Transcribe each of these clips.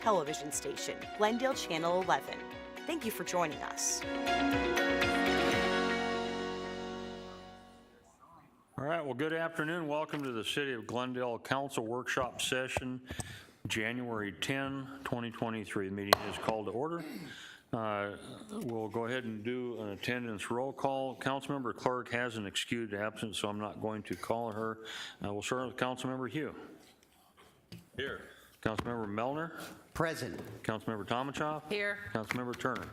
television station, Glendale Channel 11. Thank you for joining us. All right, well, good afternoon. Welcome to the City of Glendale Council Workshop Session, January 10, 2023. The meeting is called to order. We'll go ahead and do an attendance roll call. Councilmember Clark has an excused absence, so I'm not going to call her. We'll start with Councilmember Hugh. Here. Councilmember Melner. Present. Councilmember Tomachoff. Here. Councilmember Turner.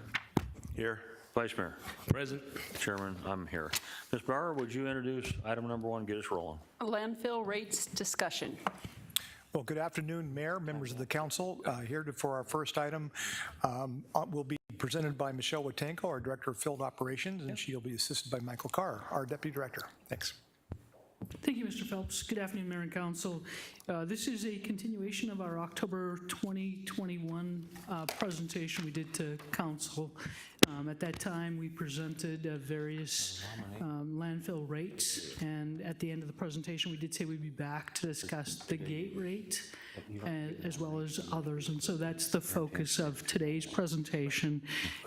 Here. Vice Mayor. Present. Chairman, I'm here. Ms. Bauer, would you introduce item number 1, get us rolling? Landfill rates discussion. Well, good afternoon, Mayor, members of the council. Here for our first item will be presented by Michelle Watenko, our Director of Field Operations, and she'll be assisted by Michael Carr, our Deputy Director. Thanks. Thank you, Mr. Phelps. Good afternoon, Mayor and Council. This is a continuation of our October 2021 presentation we did to Council. At that time, we presented various landfill rates, and at the end of the presentation, we did say we'd be back to discuss the gate rate as well as others, and so that's the focus of today's presentation.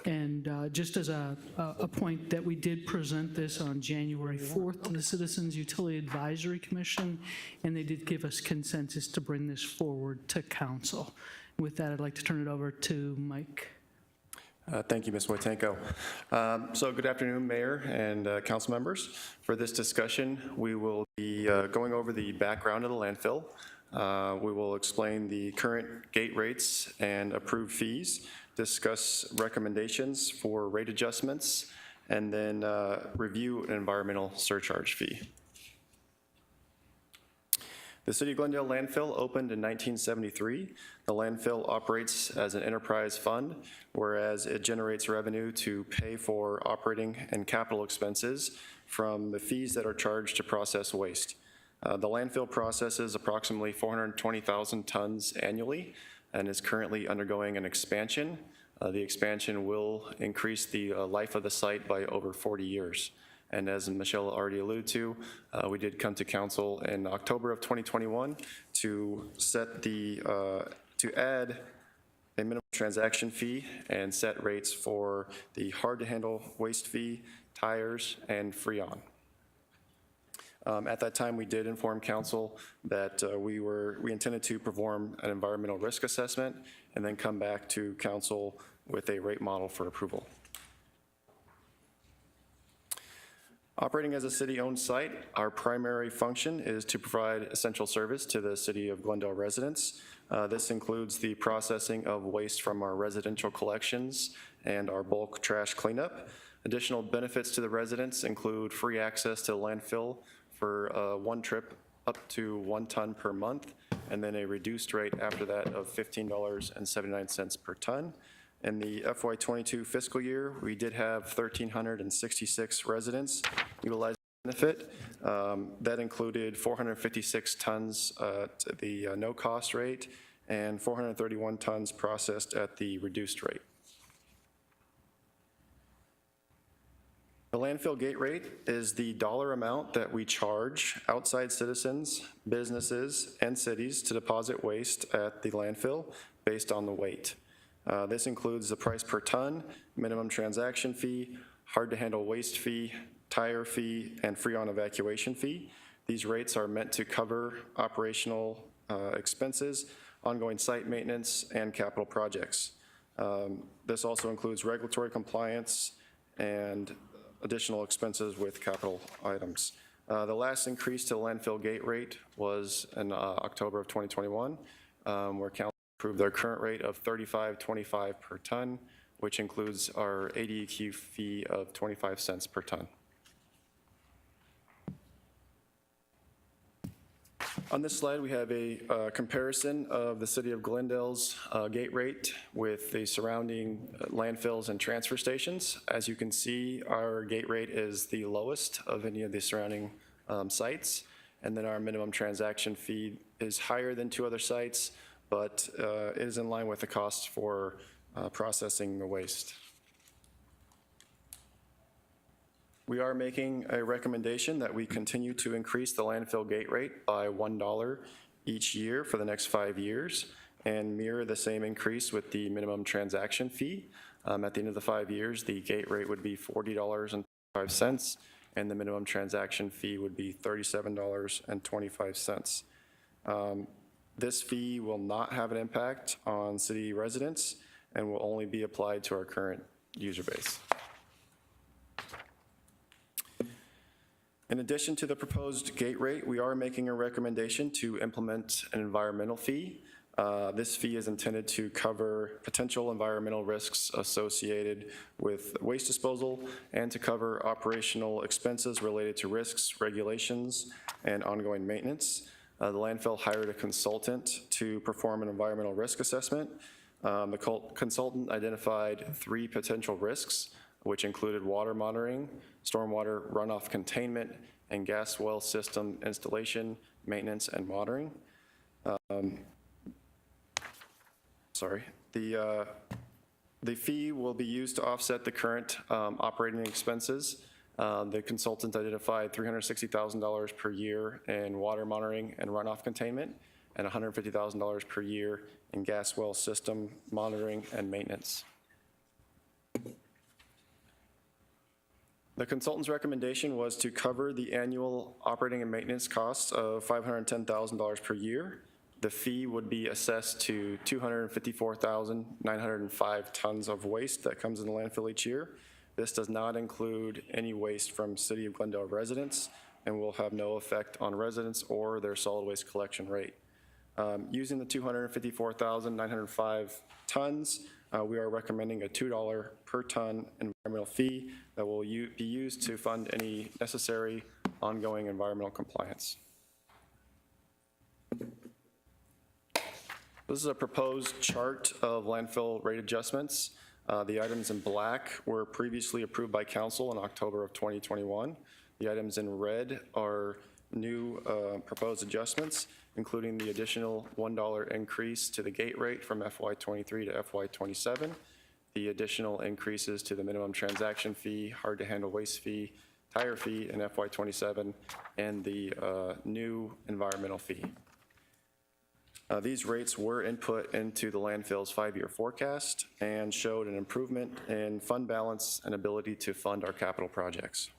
And just as a point that we did present this on January 4th to the Citizens Utility Advisory Commission, and they did give us consensus to bring this forward to Council. With that, I'd like to turn it over to Mike. Thank you, Ms. Wojtenko. So good afternoon, Mayor and council members. For this discussion, we will be going over the background of the landfill. We will explain the current gate rates and approved fees, discuss recommendations for rate adjustments, and then review an environmental surcharge fee. The City of Glendale landfill opened in 1973. The landfill operates as an enterprise fund, whereas it generates revenue to pay for operating and capital expenses from the fees that are charged to process waste. The landfill processes approximately 420,000 tons annually and is currently undergoing an expansion. The expansion will increase the life of the site by over 40 years. And as Michelle already alluded to, we did come to council in October of 2021 to set to add a minimum transaction fee and set rates for the hard-to-handle waste fee, tires, and Freon. At that time, we did inform council that we intended to perform an environmental risk assessment and then come back to council with a rate model for approval. Operating as a city-owned site, our primary function is to provide essential service to the City of Glendale residents. This includes the processing of waste from our residential collections and our bulk trash cleanup. Additional benefits to the residents include free access to the landfill for one trip up to 1 ton per month, and then a reduced rate after that of $15.79 per ton. In the FY22 fiscal year, we did have 1,366 residents utilize the benefit. That included 456 tons at the no-cost rate and 431 tons processed at the reduced rate. The landfill gate rate is the dollar amount that we charge outside citizens, businesses, and cities to deposit waste at the landfill based on the weight. This includes the price per ton, minimum transaction fee, hard-to-handle waste fee, tire fee, and Freon evacuation fee. These rates are meant to cover operational expenses, ongoing site maintenance, and capital projects. This also includes regulatory compliance and additional expenses with capital items. The last increase to the landfill gate rate was in October of 2021, where council approved their current rate of $35.25 per ton, which includes our ADEQ fee of 25 cents per ton. On this slide, we have a comparison of the City of Glendale's gate rate with the surrounding landfills and transfer stations. As you can see, our gate rate is the lowest of any of the surrounding sites, and then our minimum transaction fee is higher than 2 other sites, but it is in line with the cost for processing the waste. We are making a recommendation that we continue to increase the landfill gate rate by $1 each year for the next 5 years. and mirror the same increase with the minimum transaction fee. At the end of the 5 years, the gate rate would be $40.05, and the minimum transaction fee would be $37.25. This fee will not have an impact on city residents and will only be applied to our current user base. In addition to the proposed gate rate, we are making a recommendation to implement an environmental fee. This fee is intended to cover potential environmental risks associated with waste disposal and to cover operational expenses related to risks, regulations, and ongoing maintenance. The landfill hired a consultant to perform an environmental risk assessment. The consultant identified 3 potential risks, which included water monitoring, stormwater runoff containment, and gas well system installation, maintenance, and monitoring. The fee will be used to offset the current operating expenses. The consultant identified $360,000 per year in water monitoring and runoff containment, and $150,000 per year in gas well system monitoring and maintenance. The consultant's recommendation was to cover the annual operating and maintenance costs of $510,000 per year. The fee would be assessed to 254,905 tons of waste that comes in the landfill each year. This does not include any waste from City of Glendale residents and will have no effect on residents or their solid waste collection rate. Using the 254,905 tons, we are recommending a $2 per ton environmental fee that will be used to fund any necessary ongoing environmental compliance. This is a proposed chart of landfill rate adjustments. The items in black were previously approved by council in October of 2021. The items in red are new proposed adjustments, including the additional $1 increase to the gate rate from FY23 to FY27, the additional increases to the minimum transaction fee, hard-to-handle waste fee, tire fee in FY27, and the new environmental fee. These rates were input into the landfill's 5-year forecast and showed an improvement in fund balance and ability to fund our capital projects.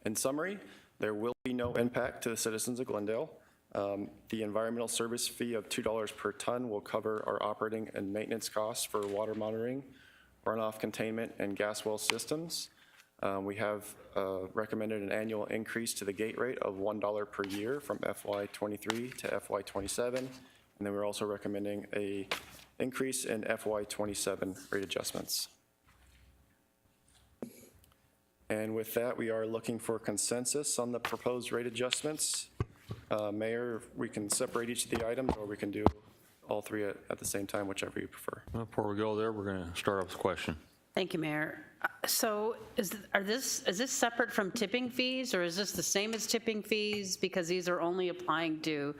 In summary, there will be no impact to the citizens of Glendale. The environmental service fee of $2 per ton will cover our operating and maintenance costs for water monitoring, runoff containment, and gas well systems. We have recommended an annual increase to the gate rate of $1 per year from FY23 to FY27, and then we're also recommending an increase in FY27 rate adjustments. And with that, we are looking for consensus on the proposed rate adjustments. Mayor, we can separate each of the items, or we can do all 3 at the same time, whichever you prefer. Before we go there, we're going to start off with a question. Thank you, Mayor. So is this separate from tipping fees, or is this the same as tipping fees? Because these are only applying to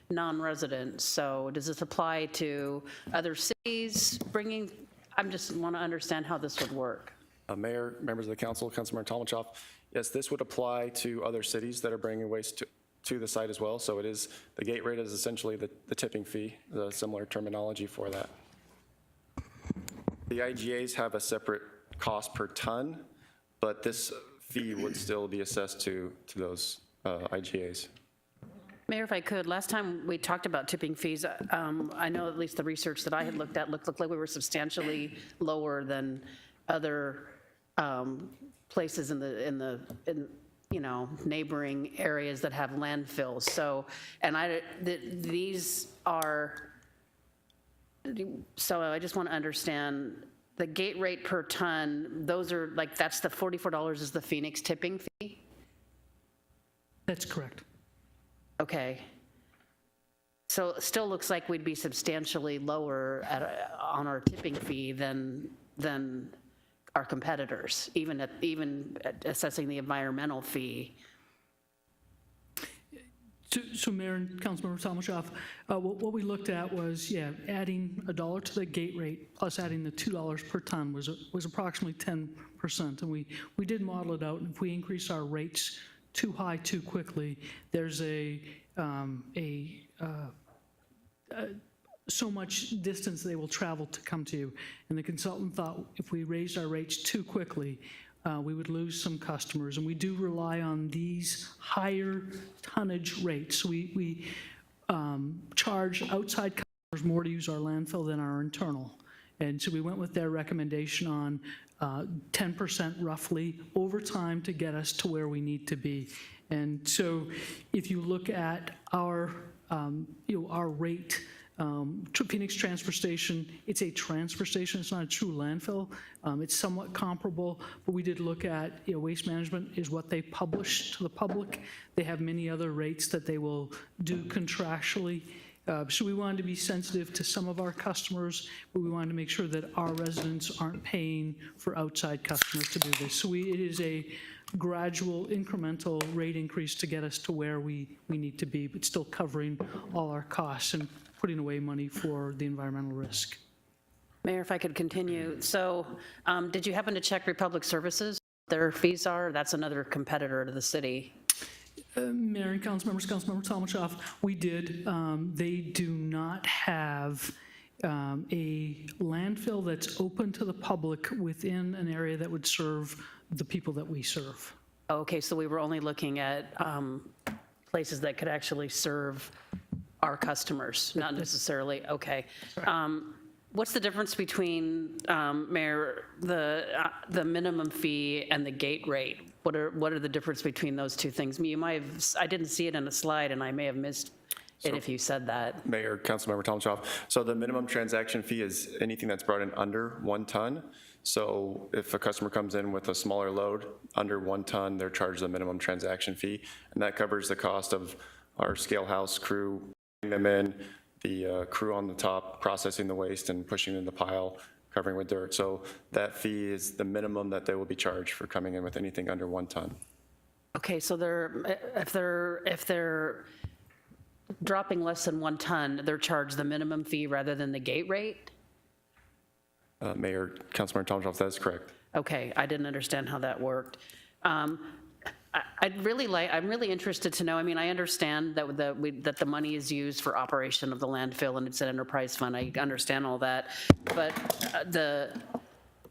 non-residents. So does this apply to other cities I just want to understand how this would work. Mayor, members of the council, Councilmember Tomachov, yes, this would apply to other cities that are bringing waste to the site as well. So it is, the gate rate is essentially the tipping fee, the similar terminology for that. The IGAs have a separate cost per ton, but this fee would still be assessed to those IGAs. Mayor, if I could, last time we talked about tipping fees, I know at least the research that I had looked at looked like we were substantially lower than other places in neighboring areas that have landfills. So, and these are, so I just want to understand the gate rate per ton, those are like, that's the $44 is the Phoenix tipping fee? That's correct. Okay. So it still looks like we'd be substantially lower on our tipping fee than our competitors, even at assessing the environmental fee. So Mayor and Councilmember Tomachov, what we looked at was, adding $1 to the gate rate plus adding the $2 per ton was approximately 10%. And we did model it out, and if we increase our rates too high too quickly, there's a so much distance they will travel to come to you. And the consultant thought if we raised our rates too quickly, we would lose some customers. And we do rely on these higher tonnage rates. We charge outside customers more to use our landfill than our internal. And so we went with their recommendation on 10% roughly over time to get us to where we need to be. And so if you look at our, our rate, Phoenix Transfer Station, it's a transfer station, it's not a true landfill. It's somewhat comparable, but we did look at, Waste Management is what they publish to the public. They have many other rates that they will do contractually. So we wanted to be sensitive to some of our customers, but we wanted to make sure that our residents aren't paying for outside customers to do this. So it is a gradual incremental rate increase to get us to where we need to be, but still covering all our costs and putting away money for the environmental risk. Mayor, if I could continue. So did you happen to check Republic Services? Their fees are? That's another competitor to the city. Mayor and council members, Councilmember Tomachoff, we did. They do not have a landfill that's open to the public within an area that would serve the people that we serve. Okay, so we were only looking at places that could actually serve our customers, not necessarily, okay. What's the difference between, Mayor, the minimum fee and the gate rate? What are the difference between those two things? You might have, I didn't see it in a slide, and I may have missed it if you said that. Mayor, Councilmember Tomachoff, so the minimum transaction fee is anything that's brought in under 1 ton. So if a customer comes in with a smaller load, under 1 ton, they're charged the minimum transaction fee, and that covers the cost of our scale house crew, bringing them in, the crew on the top processing the waste and pushing it in the pile, covering with dirt. So that fee is the minimum that they will be charged for coming in with anything under 1 ton. Okay, so if they're dropping less than 1 ton, they're charged the minimum fee rather than the gate rate? Mayor, Councilmember Tomachoff, that is correct. Okay, I didn't understand how that worked. I'm really interested to know, I mean, I understand that the money is used for operation of the landfill and it's an enterprise fund, I understand all that, but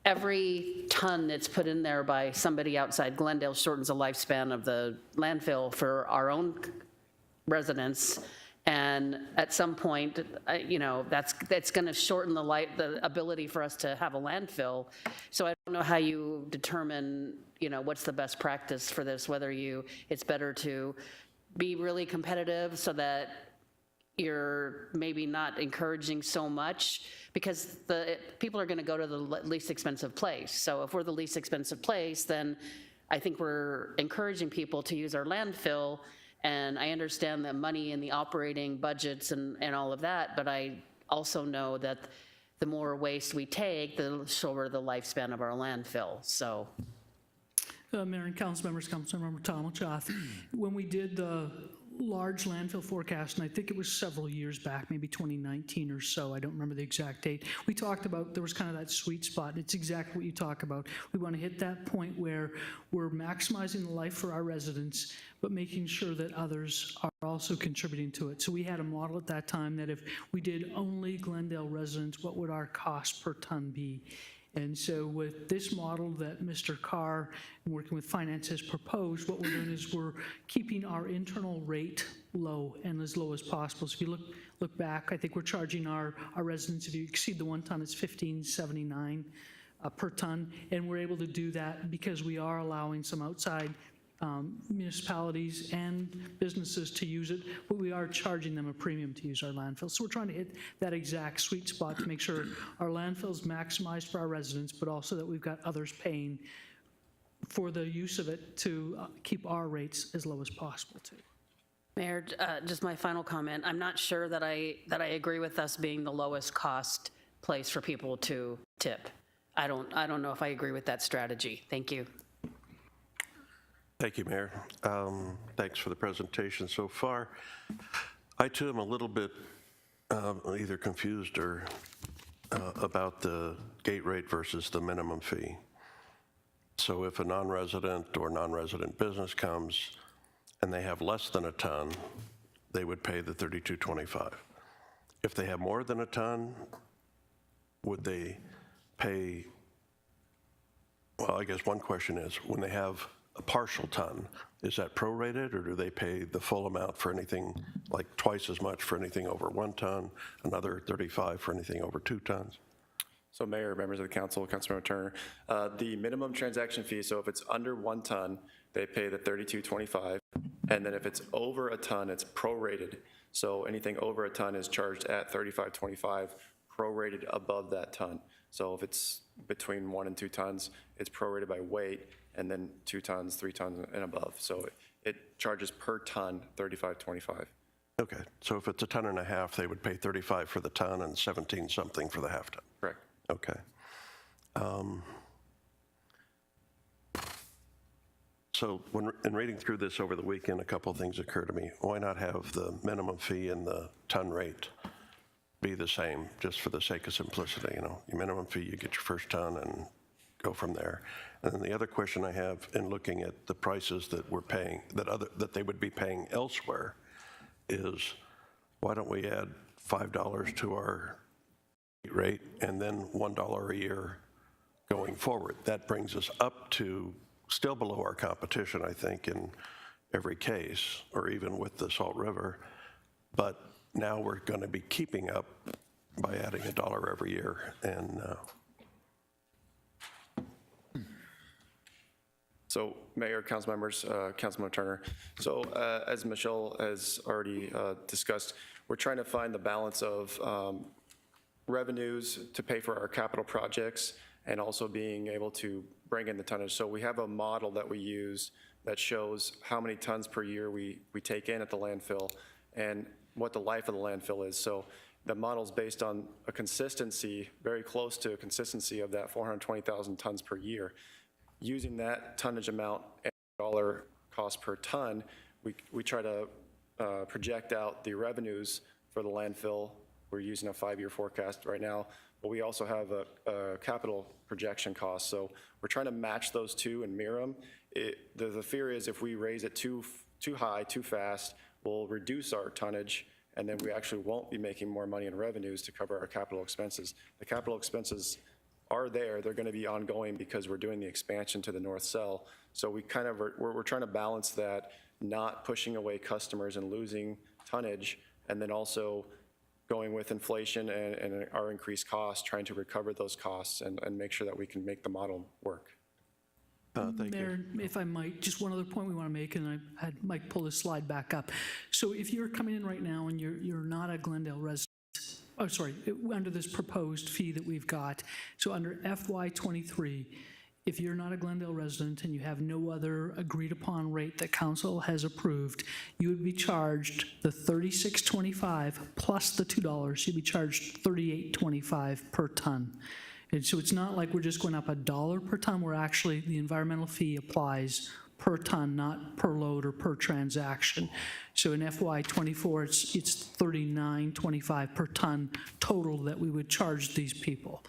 every ton that's put in there by somebody outside Glendale shortens the lifespan of the landfill for our own residents. And at some point, that's going to shorten the ability for us to have a landfill. So I don't know how you determine, what's the best practice for this, whether it's better to be really competitive so that you're maybe not encouraging so much, because the people are going to go to the least expensive place. So if we're the least expensive place, then I think we're encouraging people to use our landfill. And I understand the money in the operating budgets and all of that, but I also know that the more waste we take, the shorter the lifespan of our landfill, so. Mayor and council members, Councilmember Tomachoff, when we did the large landfill forecast, and I think it was several years back, maybe 2019 or so, I don't remember the exact date, we talked about, there was kind of that sweet spot. It's exactly what you talk about. We want to hit that point where we're maximizing the life for our residents, but making sure that others are also contributing to it. So we had a model at that time that if we did only Glendale residents, what would our cost per ton be? And so with this model that Mr. Carr, working with finance, has proposed, what we're doing is we're keeping our internal rate low and as low as possible. So if you look back, I think we're charging our residents, if you exceed the 1 ton, it's $15.79 per ton. And we're able to do that because we are allowing some outside municipalities and businesses to use it, but we are charging them a premium to use our landfill. So we're trying to hit that exact sweet spot to make sure our landfill is maximized for our residents, but also that we've got others paying for the use of it to keep our rates as low as possible too. Mayor, just my final comment. I'm not sure that I agree with us being the lowest cost place for people to tip. I don't know if I agree with that strategy. Thank you. Thank you, Mayor. Thanks for the presentation so far. I too am a little bit either confused or about the gate rate versus the minimum fee. So if a non-resident or non-resident business comes and they have less than a ton, they would pay the $32.25. if they have more than a ton, would they pay, well, I guess one question is, when they have a partial ton, is that prorated, or do they pay the full amount for anything, like twice as much for anything over 1 ton, another 35 for anything over 2 tons? So Mayor, members of the council, Councilmember Turner, the minimum transaction fee, so if it's under 1 ton, they pay the $32.25, and then if it's over a ton, it's prorated. So anything over a ton is charged at $35.25, prorated above that ton. So if it's between 1 and 2 tons, it's prorated by weight, and then 2 tons, 3 tons, and above. So it charges per ton $35.25. Okay, so if it's a ton and a half, they would pay 35 for the ton and 17 something for the half ton. Correct. Okay. So in reading through this over the weekend, a couple of things occurred to me. Why not have the minimum fee and the ton rate be the same, just for the sake of simplicity? You know, your minimum fee, you get your first ton and go from there. And then the other question I have in looking at the prices that we're paying, that they would be paying elsewhere, is why don't we add $5 to our rate and then $1 a year going forward? That brings us up to still below our competition, I think, in every case, or even with the Salt River. But now we're going to be keeping up by adding $1 every year. And So Mayor, council members, Councilmember Turner, so as Michelle has already discussed, we're trying to find the balance of revenues to pay for our capital projects and also being able to bring in the tonnage. So we have a model that we use that shows how many tons per year we take in at the landfill and what the life of the landfill is. So the model's based on a consistency, very close to a consistency of that 420,000 tons per year. Using that tonnage amount and dollar cost per ton, we try to project out the revenues for the landfill. We're using a 5-year forecast right now, but we also have a capital projection cost. So we're trying to match those two and mirror them. The fear is if we raise it too high, too fast, we'll reduce our tonnage, and then we actually won't be making more money in revenues to cover our capital expenses. The capital expenses are there. They're going to be ongoing because we're doing the expansion to the north cell. So we kind of we're trying to balance that, not pushing away customers and losing tonnage, and then also going with inflation and our increased costs, trying to recover those costs and make sure that we can make the model work. thank you. Mayor, if I might, just one other point we want to make, and I had Mike pull this slide back up. So if you're coming in right now and you're not a Glendale resident, oh, sorry, under this proposed fee that we've got, so under FY23, if you're not a Glendale resident and you have no other agreed-upon rate that council has approved, you would be charged the $36.25 plus the $2. You'd be charged $38.25 per ton. And so it's not like we're just going up $1 per ton. We're actually, the environmental fee applies per ton, not per load or per transaction. So in FY24, it's $39.25 per ton total that we would charge these people.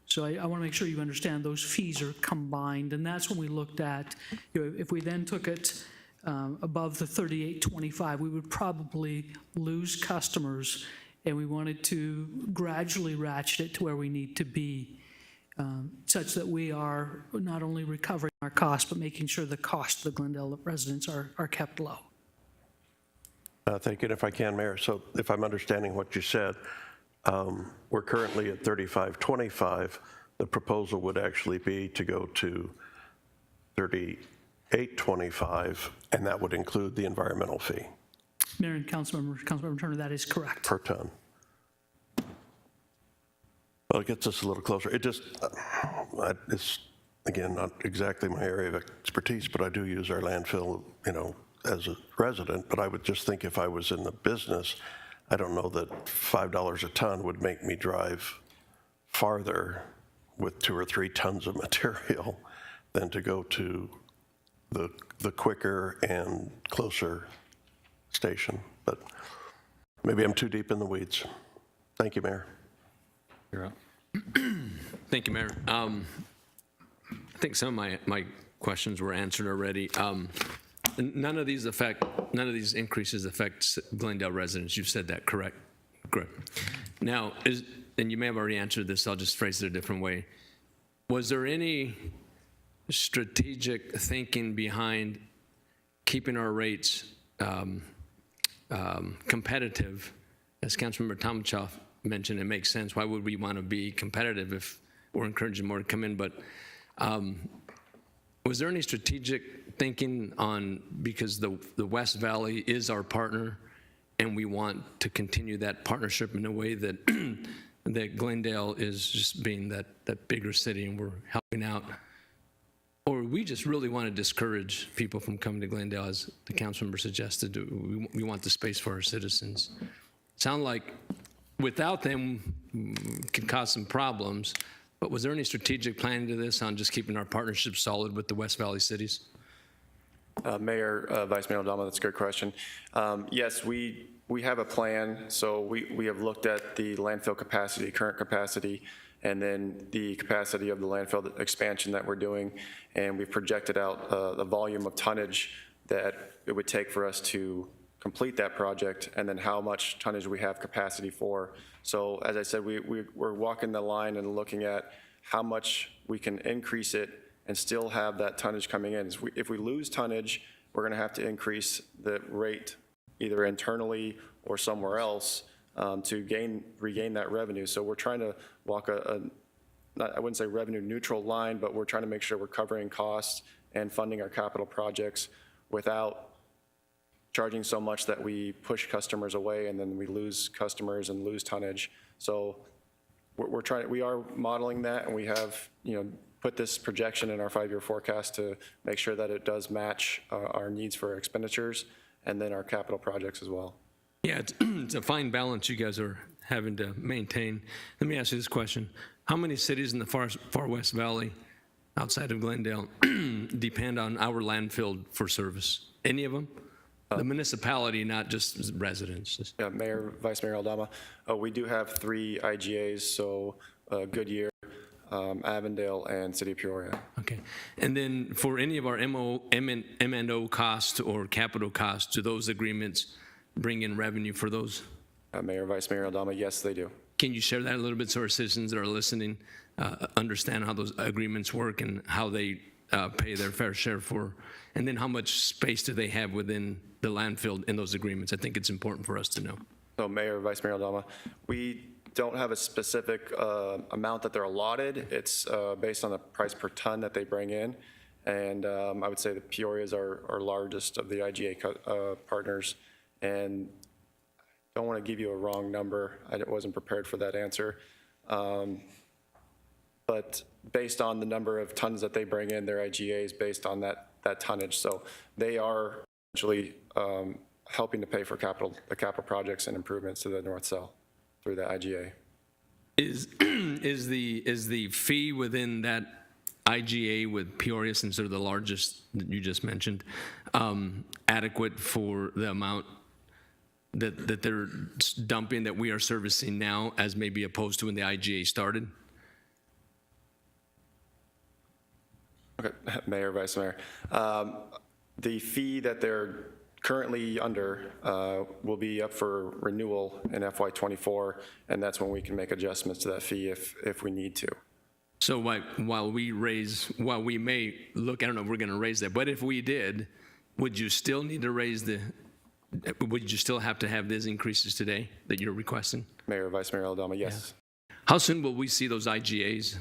So I want to make sure you understand those fees are combined, and that's when we looked at, if we then took it above the $38.25, we would probably lose customers, and we wanted to gradually ratchet it to where we need to be, such that we are not only recovering our costs, but making sure the cost of the Glendale residents are kept low. Thank you. And if I can, Mayor, so if I'm understanding what you said, we're currently at $35.25. The proposal would actually be to go to $38.25, and that would include the environmental fee Mayor and Councilmember Turner, that is correct. per ton. Well, it gets us a little closer. It just, it's, again, not exactly my area of expertise, but I do use our landfill, as a resident, but I would just think if I was in the business, I don't know that $5 a ton would make me drive farther with 2 or 3 tons of material than to go to the quicker and closer station. But maybe I'm too deep in the weeds. Thank you, Mayor. You're up. Thank you, Mayor. I think some of my questions were answered already. None of these increases affect Glendale residents. You've said that, correct? Correct. Now, and you may have already answered this, I'll just phrase it a different way. Was there any strategic thinking behind keeping our rates competitive? As Councilmember Tomachoff mentioned, it makes sense. Why would we want to be competitive if we're encouraging more to come in? But was there any strategic thinking on, because the West Valley is our partner, and we want to continue that partnership in a way that that Glendale is just being that bigger city and we're helping out? Or we just really want to discourage people from coming to Glendale, as the council member suggested? We want the space for our citizens. Sound like without them could cause some problems, but was there any strategic planning to this on just keeping our partnership solid with the West Valley cities? Mayor, Vice Mayor Aldama, that's a good question. Yes, we have a plan. So we have looked at the landfill capacity, current capacity, and then the capacity of the landfill expansion that we're doing. And we've projected out the volume of tonnage that it would take for us to complete that project, and then how much tonnage we have capacity for. So as I said, we're walking the line and looking at how much we can increase it and still have that tonnage coming in. If we lose tonnage, we're going to have to increase the rate either internally or somewhere else to regain that revenue. So we're trying to walk I wouldn't say revenue neutral line, but we're trying to make sure we're covering costs and funding our capital projects without charging so much that we push customers away and then we lose customers and lose tonnage. So we are modeling that, and we have, put this projection in our 5-year forecast to make sure that it does match our needs for expenditures and then our capital projects as well. Yeah, it's a fine balance you guys are having to maintain. Let me ask you this question. How many cities in the far West Valley outside of Glendale depend on our landfill for service? Any of them? The municipality, not just residents. Yeah, Mayor, Vice Mayor Aldama, we do have 3 IGAs, so Goodyear, Avondale, and City of Peoria. Okay. And then for any of our M&O costs or capital costs, do those agreements bring in revenue for those? Mayor, Vice Mayor Aldama, yes, they do. Can you share that a little bit so our citizens that are listening understand how those agreements work and how they pay their fair share for, and then how much space do they have within the landfill in those agreements? I think it's important for us to know. So Mayor, Vice Mayor Aldama, we don't have a specific amount that they're allotted. It's based on the price per ton that they bring in. And I would say that Peoria is our largest of the IGA partners. And I don't want to give you a wrong number. I wasn't prepared for that answer. But based on the number of tons that they bring in, their IGA is based on that tonnage. So they are actually helping to pay for the capital projects and improvements to the North Cell through the IGA. Is the fee within that IGA with Peoria, since they're the largest that you just mentioned, adequate for the amount that they're dumping that we are servicing now, as maybe opposed to when the IGA started? Okay, Mayor, Vice Mayor. The fee that they're currently under will be up for renewal in FY24, and that's when we can make adjustments to that fee if we need to. So while we may look, I don't know if we're going to raise that, but if we did, would you still need to would you still have to have these increases today that you're requesting? Mayor, Vice Mayor Aldama, yes. How soon will we see those IGAs?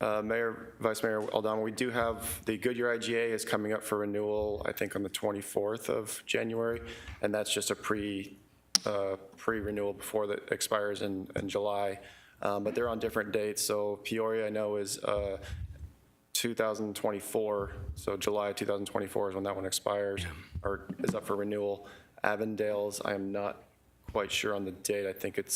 Mayor, Vice Mayor Aldama, we do have the Goodyear IGA is coming up for renewal, I think on the 24th of January, and that's just a pre-renewal before that expires in July. But they're on different dates. So Peoria, I know, is 2024, so July 2024 is when that one expires, or is up for renewal. Avondale's, I am not quite sure on the date. I think it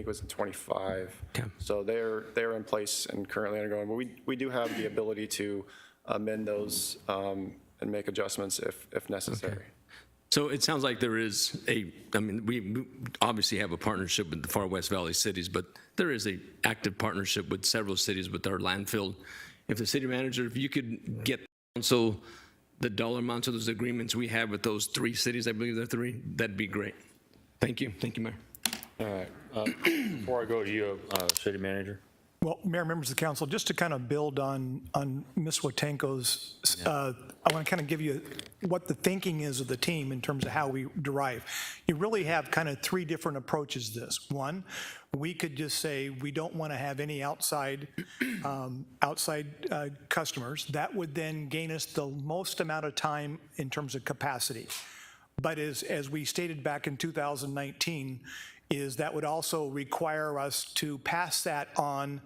was in 25. Okay. So they're in place and currently undergoing. But we do have the ability to amend those and make adjustments if necessary. Okay. So it sounds like there is we obviously have a partnership with the Far West Valley cities, but there is an active partnership with several cities with our landfill. If the city manager, if you could get council the dollar amounts of those agreements we have with those 3 cities, I believe they're 3, that'd be great. Thank you. Thank you, Mayor. All right. Before I go to you, City Manager. Well, Mayor, members of the council, just to kind of build on Ms. Watenko's, I want to kind of give you what the thinking is of the team in terms of how we derive. You really have kind of three different approaches to this. One, we could just say we don't want to have any outside customers. That would then gain us the most amount of time in terms of capacity. But as we stated back in 2019, is that would also require us to pass that on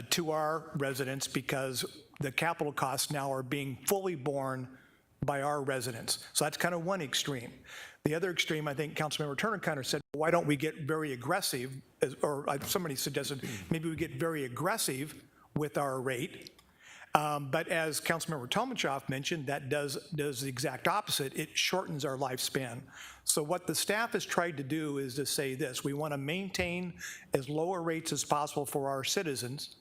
to our residents because the capital costs now are being fully borne by our residents. So that's kind of one extreme. The other extreme, I think Councilmember Turner kind of said, why don't we get very aggressive, or somebody suggested maybe we get very aggressive with our rate. But as Councilmember Tomachoff mentioned, that does the exact opposite. It shortens our lifespan. So what the staff has tried to do is to say this: we want to maintain as lower rates as possible for our citizens.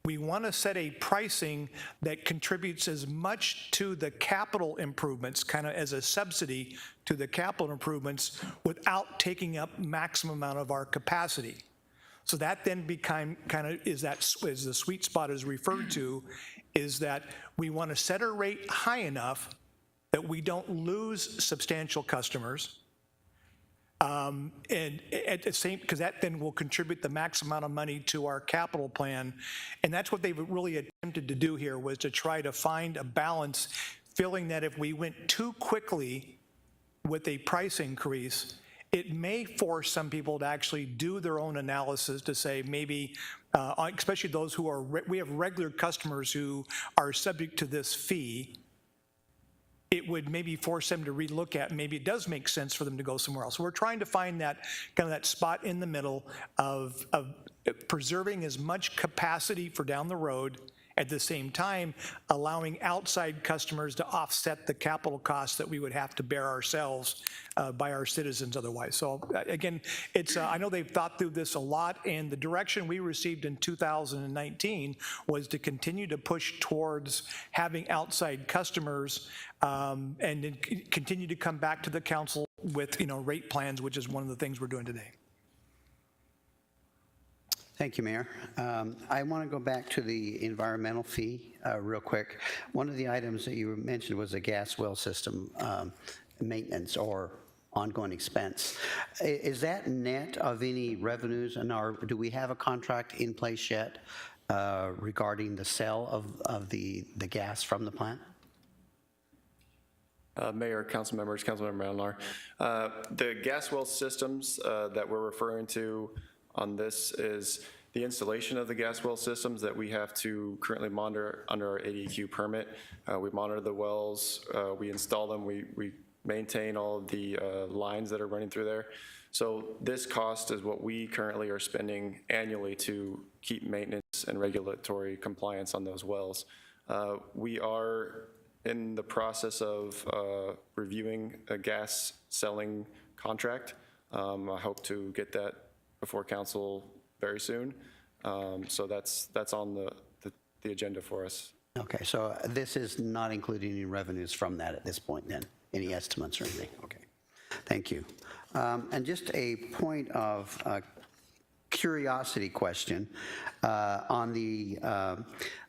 We want to set a pricing that contributes as much to the capital improvements, kind of as a subsidy to the capital improvements, without taking up maximum amount of our capacity. So that then became kind of is the sweet spot is referred to, is that we want to set a rate high enough that we don't lose substantial customers, and at the same, because that then will contribute the max amount of money to our capital plan. And that's what they've really attempted to do here, was to try to find a balance, feeling that if we went too quickly with a price increase, it may force some people to actually do their own analysis to say maybe, especially those who are, we have regular customers who are subject to this fee. It would maybe force them to relook at, maybe it does make sense for them to go somewhere else. So we're trying to find that kind of that spot in the middle of preserving as much capacity for down the road, at the same time allowing outside customers to offset the capital costs that we would have to bear ourselves by our citizens otherwise. So again, it's I know they've thought through this a lot, and the direction we received in 2019 was to continue to push towards having outside customers and then continue to come back to the council with, rate plans, which is one of the things we're doing today. Thank you, Mayor. I want to go back to the environmental fee real quick. One of the items that you mentioned was a gas well system maintenance or ongoing expense. Is that net of any revenues, and do we have a contract in place yet regarding the sale of the gas from the plant? Mayor, council members, Councilmember Malnar. The gas well systems that we're referring to on this is the installation of the gas well systems that we have to currently monitor under our ADQ permit. We monitor the wells, we install them, we maintain all of the lines that are running through there. So this cost is what we currently are spending annually to keep maintenance and regulatory compliance on those wells. We are in the process of reviewing a gas selling contract. I hope to get that before council very soon. So that's on the agenda for us. Okay, so this is not including any revenues from that at this point then? Any estimates or anything? Okay, thank you. And just a point of curiosity question on the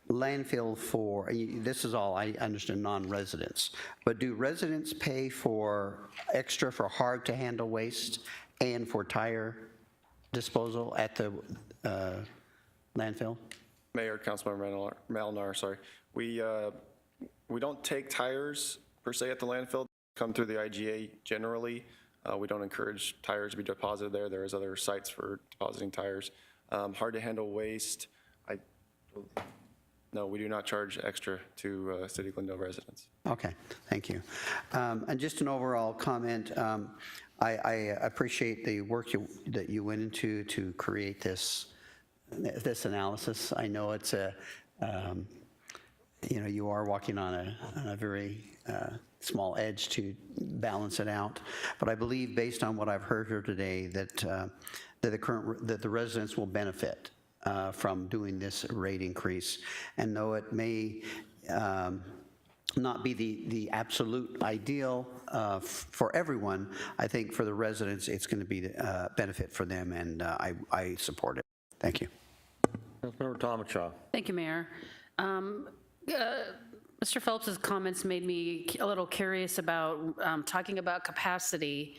landfill for, this is all, I understand, non-residents, but do residents pay for extra for hard to handle waste and for tire disposal at the landfill? Mayor, Councilmember Malnar, sorry. We don't take tires per se at the landfill, come through the IGA generally. We don't encourage tires to be deposited there. There is other sites for depositing tires. Hard to handle waste, no, we do not charge extra to City of Glendale residents. Okay, thank you. And just an overall comment, I appreciate the work that you went into to create this analysis. I know it's you are walking on a very small edge to balance it out. But I believe, based on what I've heard here today, that the residents will benefit from doing this rate increase. And though it may not be the absolute ideal for everyone, I think for the residents, it's going to be a benefit for them, and I support it. Thank you. Councilmember Tomachaw. Thank you, Mayor. Mr. Phelps's comments made me a little curious about talking about capacity.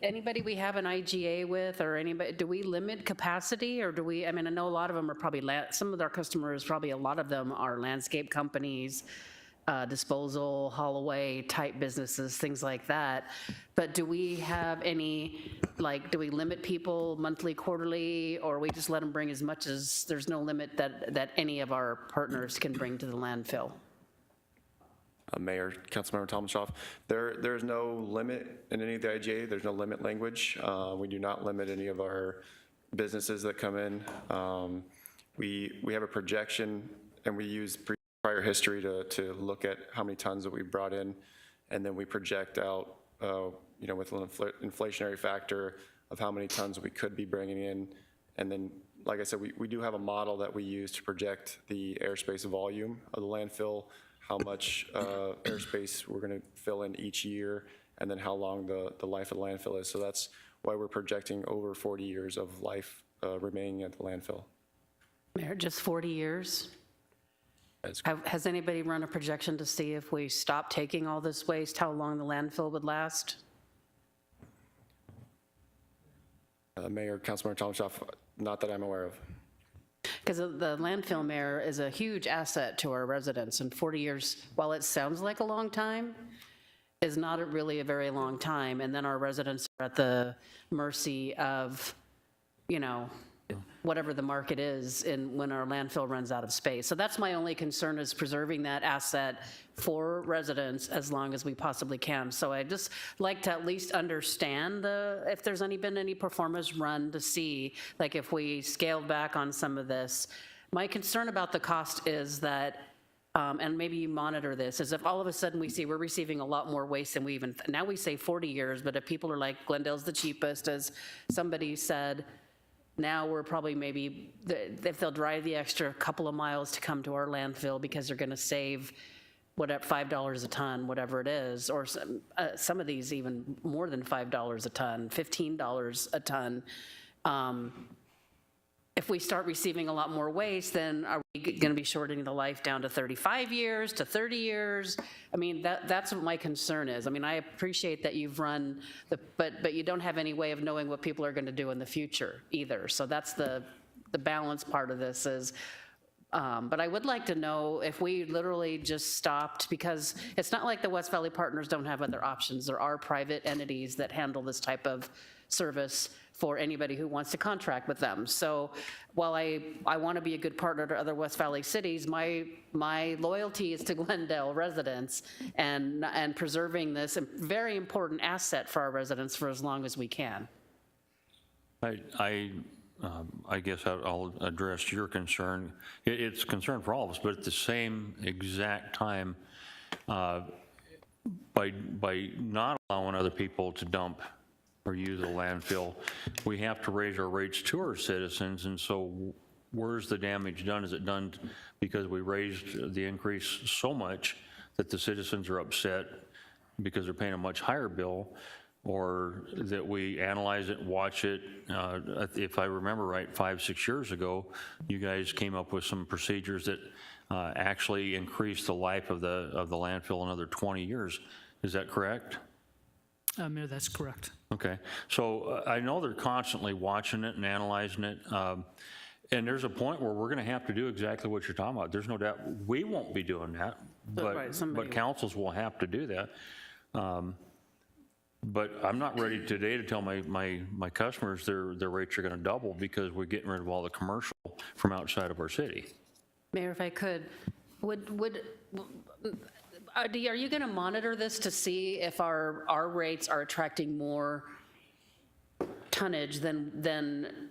Anybody we have an IGA with, or anybody, do we limit capacity, or do we, I mean, I know a lot of them are probably, some of our customers, probably a lot of them are landscape companies, disposal, haul-away type businesses, things like that. But do we have any, like, do we limit people monthly, quarterly, or we just let them bring as much as, there's no limit that any of our partners can bring to the landfill? Mayor, Councilmember Tomashoff, there's no limit in any of the IGA. There's no limit language. We do not limit any of our businesses that come in. We have a projection, and we use prior history to look at how many tons that we brought in, and then we project out, with an inflationary factor of how many tons we could be bringing in. And then, like I said, we do have a model that we use to project the airspace volume of the landfill, how much airspace we're going to fill in each year, and then how long the life of the landfill is. So that's why we're projecting over 40 years of life remaining at the landfill. Mayor, just 40 years? Has anybody run a projection to see if we stop taking all this waste, how long the landfill would last? Mayor, Councilmember Tomashoff, not that I'm aware of. Because the landfill, Mayor, is a huge asset to our residents, and 40 years, while it sounds like a long time, is not really a very long time, and then our residents are at the mercy of, whatever the market is when our landfill runs out of space. So that's my only concern, is preserving that asset for residents as long as we possibly can. So I'd just like to at least understand if there's been any performance run to see, like if we scaled back on some of this. My concern about the cost is that, and maybe you monitor this, is if all of a sudden we see we're receiving a lot more waste than we even, now we say 40 years, but if people are like, Glendale's the cheapest, as somebody said, now we're probably maybe, if they'll drive the extra couple of miles to come to our landfill because they're going to save $5 a ton, whatever it is, or some of these even more than $5 a ton, $15 a ton. If we start receiving a lot more waste, then are we going to be shortening the life down to 35 years, to 30 years? I mean, that's what my concern is. I mean, I appreciate that you've run, but you don't have any way of knowing what people are going to do in the future either. So that's the balance part of this is, but I would like to know if we literally just stopped, because it's not like the West Valley Partners don't have other options. There are private entities that handle this type of service for anybody who wants to contract with them. So while I want to be a good partner to other West Valley cities, my loyalty is to Glendale residents and preserving this very important asset for our residents for as long as we can. I guess I'll address your concern. It's a concern for all of us, but at the same exact time, by not allowing other people to dump or use the landfill, we have to raise our rates to our citizens. And so where's the damage done? Is it done because we raised the increase so much that the citizens are upset because they're paying a much higher bill, or that we analyze it, watch it? If I remember right, 5-6 years ago, you guys came up with some procedures that actually increased the life of the landfill another 20 years. Is that correct? Mayor, that's correct. Okay, so I know they're constantly watching it and analyzing it, and there's a point where we're going to have to do exactly what you're talking about. There's no doubt we won't be doing that, but councils will have to do that. But I'm not ready today to tell my customers their rates are going to double because we're getting rid of all the commercial from outside of our city. Mayor, if I could, are you going to monitor this to see if our rates are attracting more tonnage than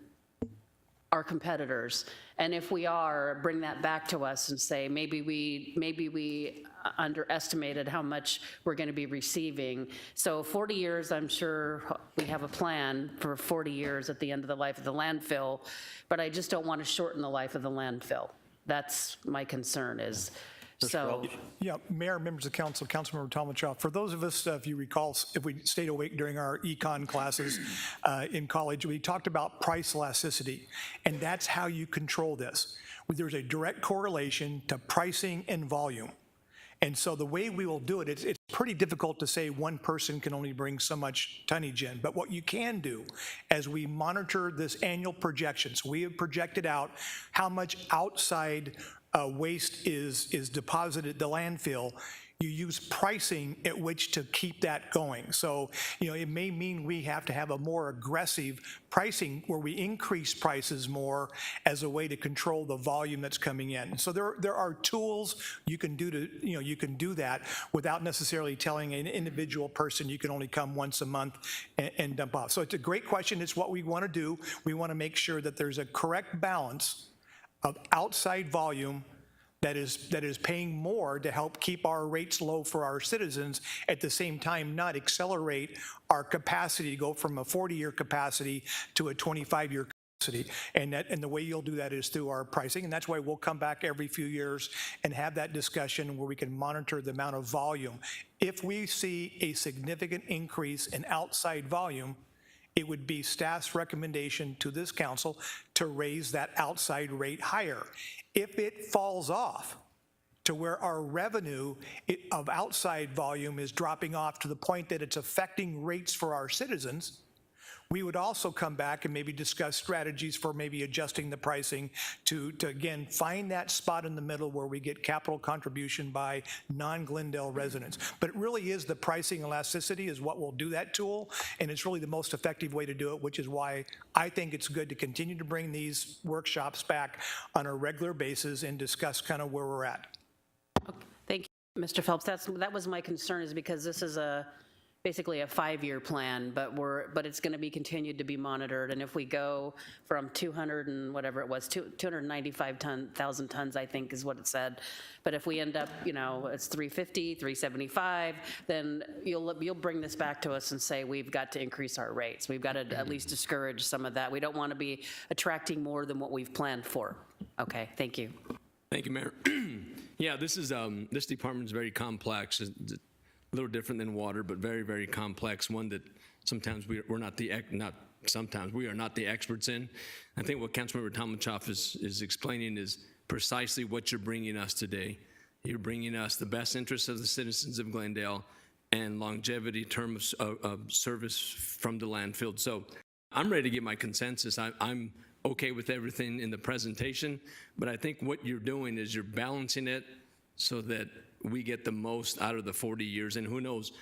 our competitors? And if we are, bring that back to us and say, maybe we underestimated how much we're going to be receiving. So 40 years, I'm sure we have a plan for 40 years at the end of the life of the landfill, but I just don't want to shorten the life of the landfill. That's my concern is, so, Yeah, Mayor, members of council, Councilmember Tomachoff, for those of us, if you recall, if we stayed awake during our econ classes in college, we talked about price elasticity, and that's how you control this. There's a direct correlation to pricing and volume. And so the way we will do it, it's pretty difficult to say one person can only bring so much tonnage in. But what you can do, as we monitor this annual projections, we have projected out how much outside waste is deposited at the landfill. You use pricing at which to keep that going. So, it may mean we have to have a more aggressive pricing where we increase prices more as a way to control the volume that's coming in. So there are tools you can do to, you can do that without necessarily telling an individual person you can only come once a month and dump off. So it's a great question. It's what we want to do. We want to make sure that there's a correct balance of outside volume that is paying more to help keep our rates low for our citizens, at the same time not accelerate our capacity to go from a 40-year capacity to a 25-year capacity. And the way you'll do that is through our pricing, and that's why we'll come back every few years and have that discussion where we can monitor the amount of volume. If we see a significant increase in outside volume, it would be staff's recommendation to this council to raise that outside rate higher. If it falls off to where our revenue of outside volume is dropping off to the point that it's affecting rates for our citizens, we would also come back and maybe discuss strategies for maybe adjusting the pricing to again, find that spot in the middle where we get capital contribution by non-Glendale residents. But it really is the pricing elasticity is what will do that tool, and it's really the most effective way to do it, which is why I think it's good to continue to bring these workshops back on a regular basis and discuss kind of where we're at. thank you, Mr. Phelps. That was my concern, is because this is basically a 5-year plan, but it's going to be continued to be monitored. And if we go from 200 and whatever it was, 295,000 tons, I think is what it said. But if we end up, it's 350, 375, then you'll bring this back to us and say we've got to increase our rates. We've got to at least discourage some of that. We don't want to be attracting more than what we've planned for. Okay, thank you. Thank you, Mayor. Yeah, this department is very complex. It's a little different than water, but very, very complex, one that sometimes we are not the experts in. I think what Councilmember Tomachoff is explaining is precisely what you're bringing us today. You're bringing us the best interests of the citizens of Glendale and longevity term of service from the landfill. So I'm ready to get my consensus. I'm okay with everything in the presentation, but I think what you're doing is you're balancing it so that we get the most out of the 40 years. And who knows,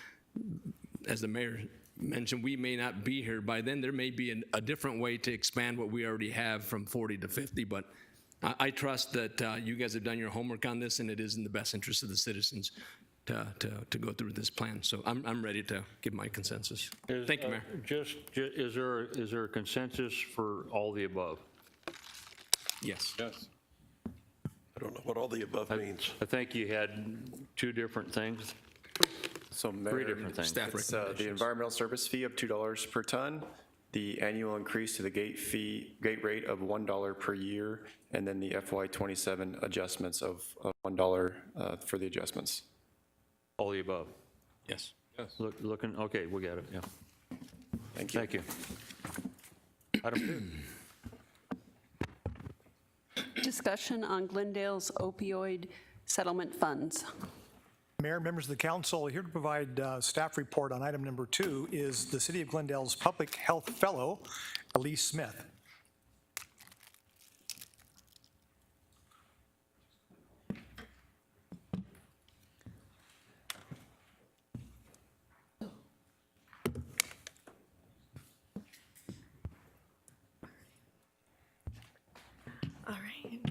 as the mayor mentioned, we may not be here by then. There may be a different way to expand what we already have from 40 to 50, but I trust that you guys have done your homework on this, and it is in the best interest of the citizens to go through this plan. So I'm ready to give my consensus. Thank you, Mayor. Is there a consensus for all the above? Yes. Yes. I don't know what all the above means. I think you had two different things. So Three Mayor, different things. Staff it's the recommendations. environmental service fee of $2 per ton, the annual increase to the gate rate of $1 per year, and then the FY27 adjustments of $1 for the adjustments. All the above. Yes. Looking, okay, we got it, yeah. Thank you. Thank you. Item 2. Discussion on Glendale's opioid settlement funds. Mayor, members of the council, here to provide staff report on item number 2 is the City of Glendale's Public Health Fellow, Elise Smith. All right.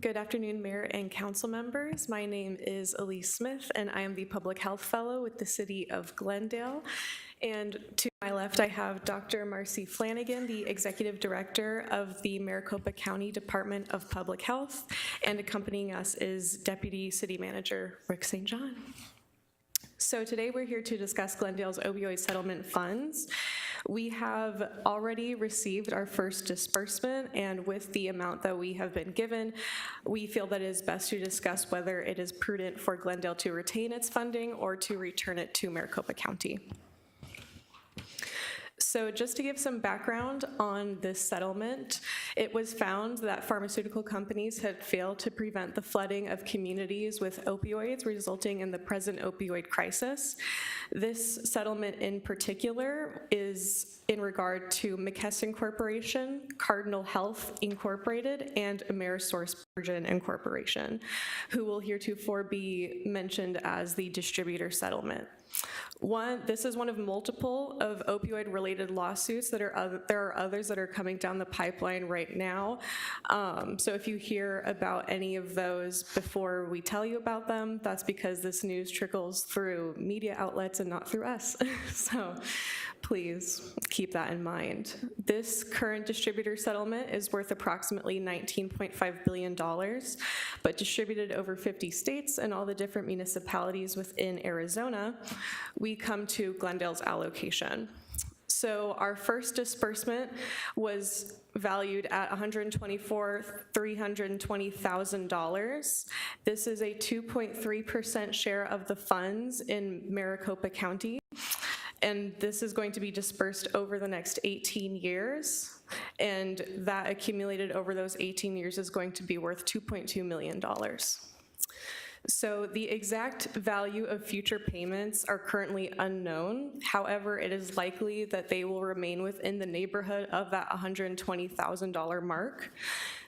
Good afternoon, Mayor and council members. My name is Elise Smith, and I am the Public Health Fellow with the City of Glendale. And to my left, I have Dr. Marcy Flanagan, the Executive Director of the Maricopa County Department of Public Health, and accompanying us is Deputy City Manager Rick St. John. So today we're here to discuss Glendale's opioid settlement funds. We have already received our first disbursement, and with the amount that we have been given, we feel that it is best to discuss whether it is prudent for Glendale to retain its funding or to return it to Maricopa County. So just to give some background on this settlement, it was found that pharmaceutical companies had failed to prevent the flooding of communities with opioids, resulting in the present opioid crisis. This settlement in particular is in regard to McKesson Corporation, Cardinal Health Incorporated, and AmerisourceBergen Incorporation, who will heretofore be mentioned as the distributor settlement. This is one of multiple of opioid-related lawsuits that there are others that are coming down the pipeline right now. So if you hear about any of those before we tell you about them, that's because this news trickles through media outlets and not through us. So please keep that in mind. This current distributor settlement is worth approximately $19.5 billion, but distributed over 50 states and all the different municipalities within Arizona, we come to Glendale's allocation. So our first disbursement was valued at $124,320,000. This is a 2.3% share of the funds in Maricopa County. And this is going to be dispersed over the next 18 years. And that accumulated over those 18 years is going to be worth $2.2 million. So the exact value of future payments are currently unknown. However, it is likely that they will remain within the neighborhood of that $120,000 mark.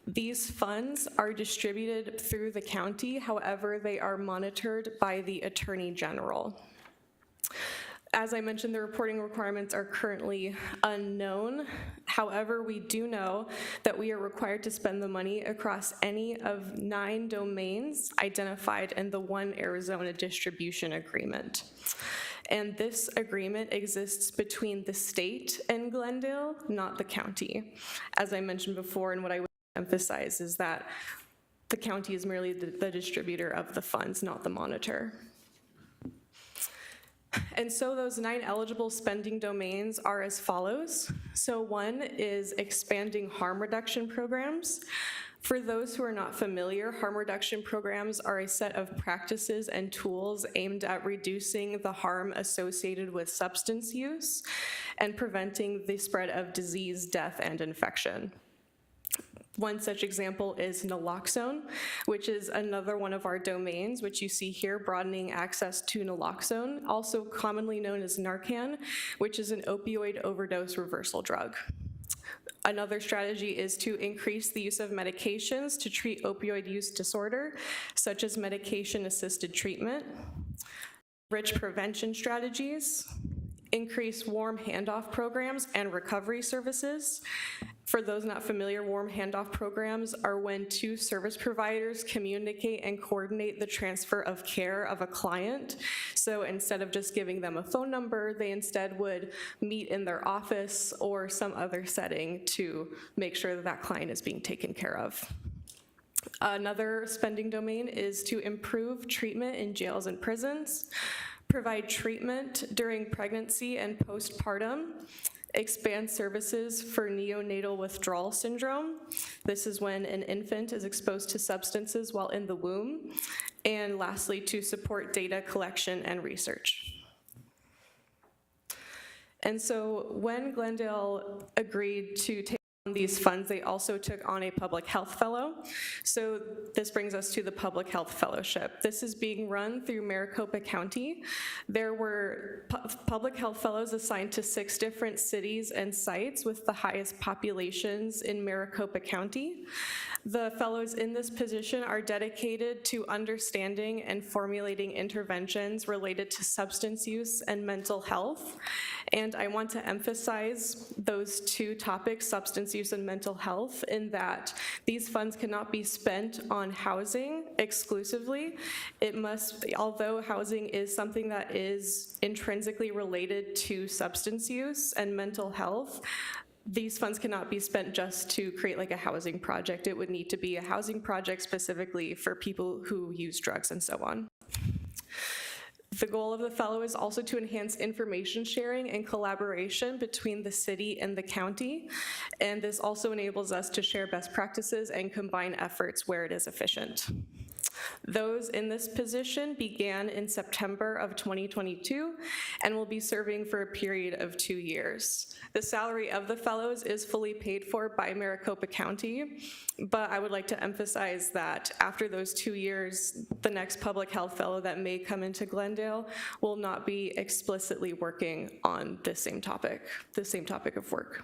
These funds are distributed through the county. However, they are monitored by the Attorney General. As I mentioned, the reporting requirements are currently unknown. However, we do know that we are required to spend the money across any of 9 domains identified in the One Arizona Distribution Agreement. And this agreement exists between the state and Glendale, not the county. As I mentioned before, and what I would emphasize is that the county is merely the distributor of the funds, not the monitor. And so those 9 eligible spending domains are as follows. So one is expanding harm reduction programs. For those who are not familiar, harm reduction programs are a set of practices and tools aimed at reducing the harm associated with substance use and preventing the spread of disease, death, and infection. One such example is naloxone, which is another one of our domains, which you see here, broadening access to naloxone, also commonly known as Narcan, which is an opioid overdose reversal drug. Another strategy is to increase the use of medications to treat opioid use disorder, such as medication-assisted treatment, rich prevention strategies, increase warm handoff programs and recovery services. For those not familiar, warm handoff programs are when 2 service providers communicate and coordinate the transfer of care of a client. So instead of just giving them a phone number, they instead would meet in their office or some other setting to make sure that that client is being taken care of. Another spending domain is to improve treatment in jails and prisons, provide treatment during pregnancy and postpartum, expand services for neonatal withdrawal syndrome. This is when an infant is exposed to substances while in the womb. And lastly, to support data collection and research. And so when Glendale agreed to take on these funds, they also took on a public health fellow. So this brings us to the public health fellowship. This is being run through Maricopa County. There were public health fellows assigned to 6 different cities and sites with the highest populations in Maricopa County. The fellows in this position are dedicated to understanding and formulating interventions related to substance use and mental health. And I want to emphasize those 2 topics, substance use and mental health, in that these funds cannot be spent on housing exclusively. It must, although housing is something that is intrinsically related to substance use and mental health, these funds cannot be spent just to create like a housing project. It would need to be a housing project specifically for people who use drugs and so on. The goal of the fellow is also to enhance information sharing and collaboration between the city and the county, and this also enables us to share best practices and combine efforts where it is efficient. Those in this position began in September of 2022 and will be serving for a period of 2 years. The salary of the fellows is fully paid for by Maricopa County, but I would like to emphasize that after those 2 years, the next public health fellow that may come into Glendale will not be explicitly working on the same topic of work.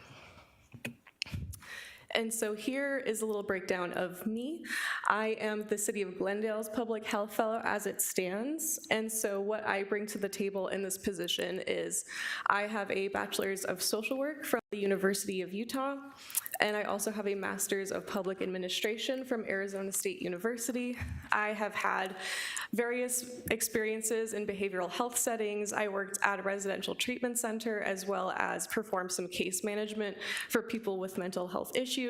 And so here is a little breakdown of me. I am the City of Glendale's Public Health Fellow as it stands. And so what I bring to the table in this position is I have a Bachelor's of Social Work from the University of Utah, and I also have a Master's of Public Administration from Arizona State University. I have had various experiences in behavioral health settings. I worked at a residential treatment center as well as performed some case management for people with mental health issues.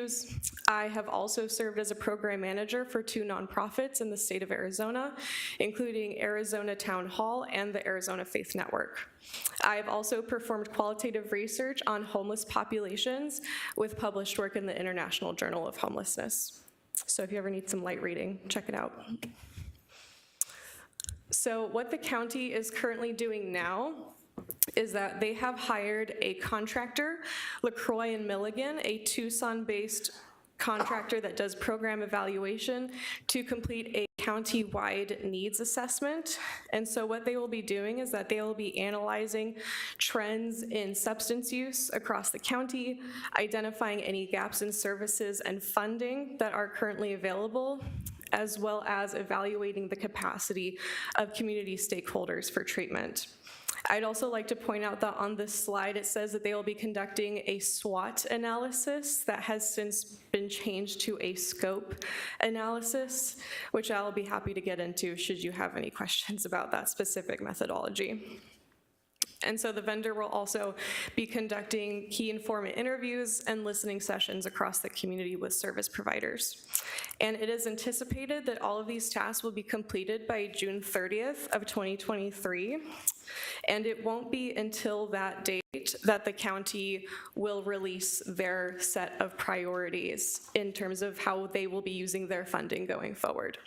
I have also served as a program manager for 2 nonprofits in the state of Arizona, including Arizona Town Hall and the Arizona Faith Network. I've also performed qualitative research on homeless populations with published work in the International Journal of Homelessness. So if you ever need some light reading, check it out. So what the county is currently doing now is that they have hired a contractor, LaCroix and Milligan, a Tucson-based contractor that does program evaluation, to complete a county-wide needs assessment. And so what they will be doing is that they will be analyzing trends in substance use across the county, identifying any gaps in services and funding that are currently available, as well as evaluating the capacity of community stakeholders for treatment. I'd also like to point out that on this slide, it says that they will be conducting a SWOT analysis that has since been changed to a scope analysis, which I'll be happy to get into should you have any questions about that specific methodology. And so the vendor will also be conducting key informant interviews and listening sessions across the community with service providers. And it is anticipated that all of these tasks will be completed by June 30th of 2023. And it won't be until that date that the county will release their set of priorities in terms of how they will be using their funding going forward.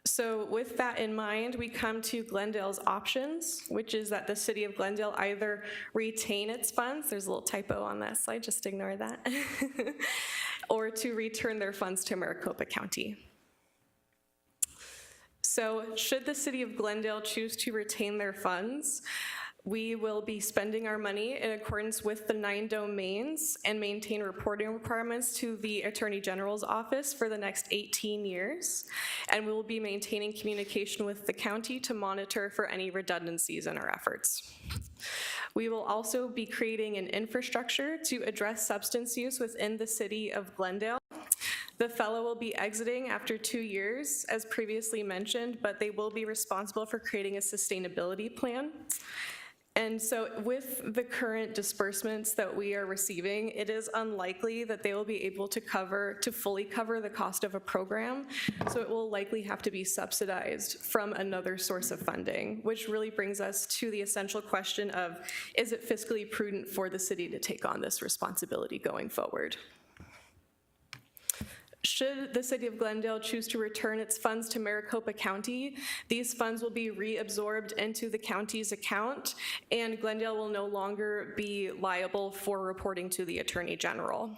So with that in mind, we come to Glendale's options, which is that the city of Glendale either retain its funds, there's a little typo on that slide, just ignore that, or to return their funds to Maricopa County. So should the city of Glendale choose to retain their funds, we will be spending our money in accordance with the 9 domains and maintain reporting requirements to the Attorney General's office for the next 18 years. And we will be maintaining communication with the county to monitor for any redundancies in our efforts. We will also be creating an infrastructure to address substance use within the city of Glendale. The fellow will be exiting after 2 years, as previously mentioned, but they will be responsible for creating a sustainability plan. And so with the current disbursements that we are receiving, it is unlikely that they will be able to fully cover the cost of a program. So it will likely have to be subsidized from another source of funding, which really brings us to the essential question of, is it fiscally prudent for the city to take on this responsibility going forward? Should the city of Glendale choose to return its funds to Maricopa County, these funds will be reabsorbed into the county's account, and Glendale will no longer be liable for reporting to the Attorney General.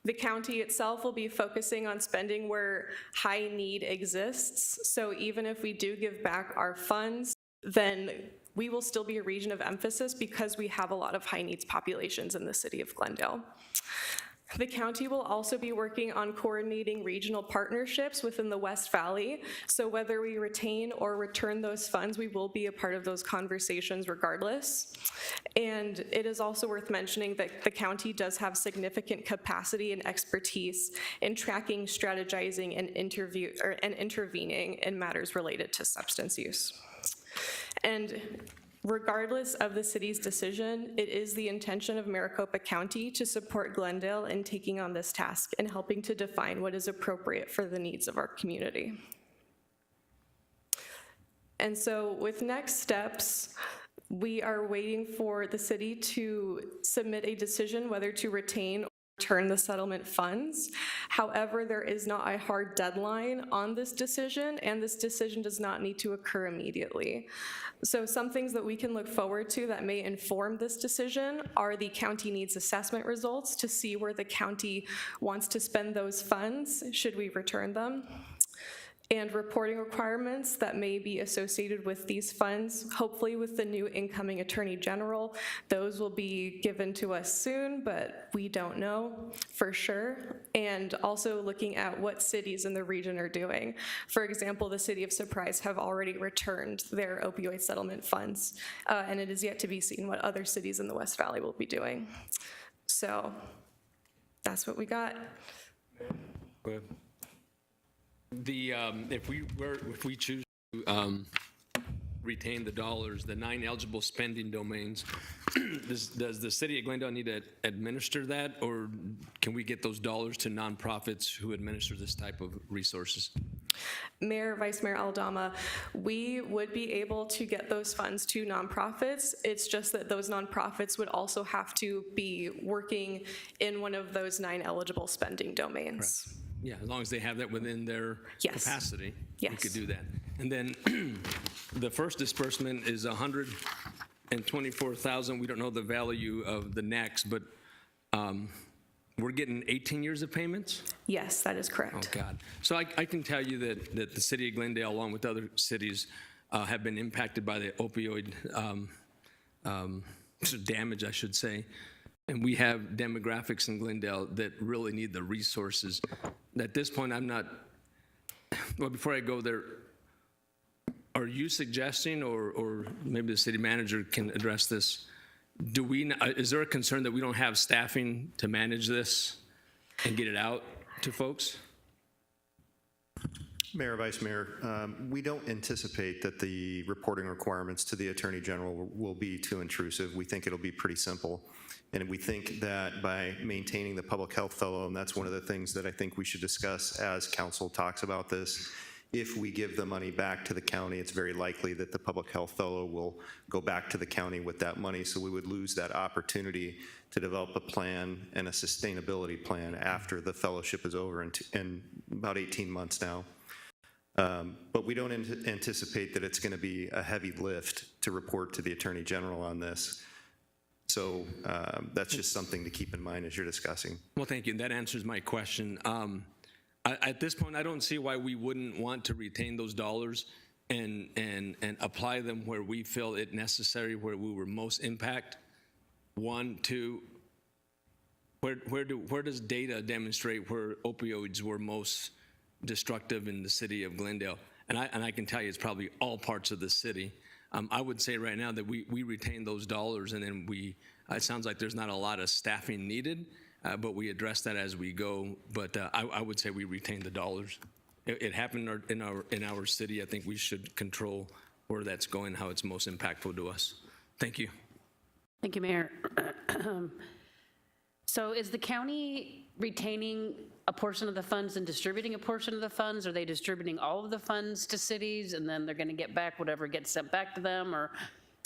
The county itself will be focusing on spending where high need exists, so even if we do give back our funds, then we will still be a region of emphasis because we have a lot of high needs populations in the city of Glendale. The county will also be working on coordinating regional partnerships within the West Valley. So whether we retain or return those funds, we will be a part of those conversations regardless. And it is also worth mentioning that the county does have significant capacity and expertise in tracking, strategizing, and intervening in matters related to substance use. And regardless of the city's decision, it is the intention of Maricopa County to support Glendale in taking on this task and helping to define what is appropriate for the needs of our community. And so with next steps, we are waiting for the city to submit a decision whether to retain or return the settlement funds. However, there is not a hard deadline on this decision, and this decision does not need to occur immediately. So some things that we can look forward to that may inform this decision are the county needs assessment results to see where the county wants to spend those funds, should we return them, and reporting requirements that may be associated with these funds. Hopefully with the new incoming Attorney General, those will be given to us soon, but we don't know for sure. And also looking at what cities in the region are doing. For example, the city of Surprise have already returned their opioid settlement funds, and it is yet to be seen what other cities in the West Valley will be doing. So that's what we got. Go ahead. If we choose to retain the dollars, the 9 eligible spending domains, does the city of Glendale need to administer that, or can we get those dollars to nonprofits who administer this type of resources? Mayor, Vice Mayor Aldama, we would be able to get those funds to nonprofits. It's just that those nonprofits would also have to be working in one of those 9 eligible spending domains. Right. Yeah, as long as they have that within their Yes. capacity, Yes. we could do that. And then the first disbursement is $124,000. We don't know the value of the next, but we're getting 18 years of payments? Yes, that is correct. Oh, God. So I can tell you that the city of Glendale, along with other cities, have been impacted by the opioid damage, I should say. And we have demographics in Glendale that really need the resources. At this point, I'm not, well, before I go there, are you suggesting, or maybe the city manager can address this, is there a concern that we don't have staffing to manage this and get it out to folks? Mayor, Vice Mayor, we don't anticipate that the reporting requirements to the Attorney General will be too intrusive. We think it'll be pretty simple. And we think that by maintaining the public health fellow, and that's one of the things that I think we should discuss as council talks about this, if we give the money back to the county, it's very likely that the public health fellow will go back to the county with that money. So we would lose that opportunity to develop a plan and a sustainability plan after the fellowship is over in about 18 months now. But we don't anticipate that it's going to be a heavy lift to report to the Attorney General on this. So that's just something to keep in mind as you're discussing. Well, thank you. That answers my question. At this point, I don't see why we wouldn't want to retain those dollars and apply them where we feel it necessary, where we were most impact. 1, 2, where does data demonstrate where opioids were most destructive in the city of Glendale? And I can tell you it's probably all parts of the city. I would say right now that we retain those dollars, and then it sounds like there's not a lot of staffing needed, but we address that as we go. But I would say we retain the dollars. It happened in our city. I think we should control where that's going, how it's most impactful to us. Thank you. Thank you, Mayor. So is the county retaining a portion of the funds and distributing a portion of the funds? Are they distributing all of the funds to cities and then they're going to get back whatever gets sent back to them? Or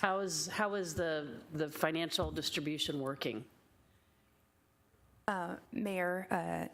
how is the financial distribution working? Mayor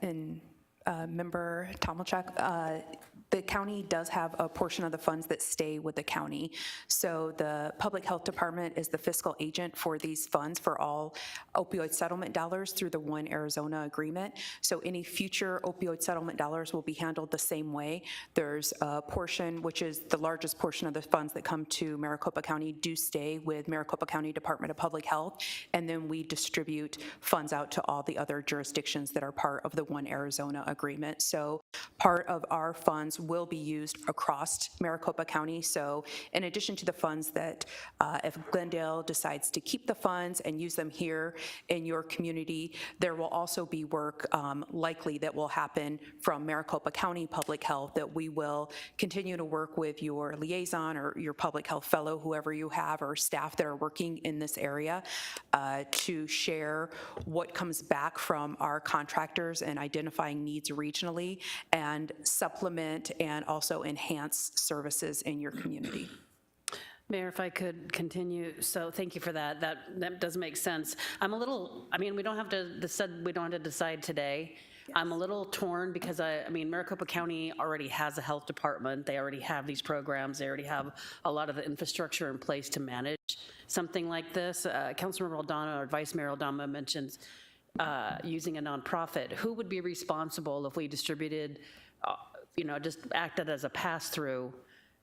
and Member Tomilchuk, the county does have a portion of the funds that stay with the county. So the Public Health Department is the fiscal agent for these funds for all opioid settlement dollars through the One Arizona agreement. So any future opioid settlement dollars will be handled the same way. There's a portion, which is the largest portion of the funds that come to Maricopa County, do stay with Maricopa County Department of Public Health, and then we distribute funds out to all the other jurisdictions that are part of the One Arizona agreement. So part of our funds will be used across Maricopa County. So in addition to the funds that if Glendale decides to keep the funds and use them here in your community, there will also be work likely that will happen from Maricopa County Public Health that we will continue to work with your liaison or your public health fellow, whoever you have, or staff that are working in this area to share what comes back from our contractors and identifying needs regionally and supplement and also enhance services in your community. Mayor, if I could continue, so thank you for that. That does make sense. I'm a little, I mean, we don't have to decide today. I'm a little torn because I mean, Maricopa County already has a health department. They already have these programs. They already have a lot of the infrastructure in place to manage something like this. Councilmember Aldana or Vice Mayor Aldana mentions using a nonprofit. Who would be responsible if we distributed, just acted as a pass-through?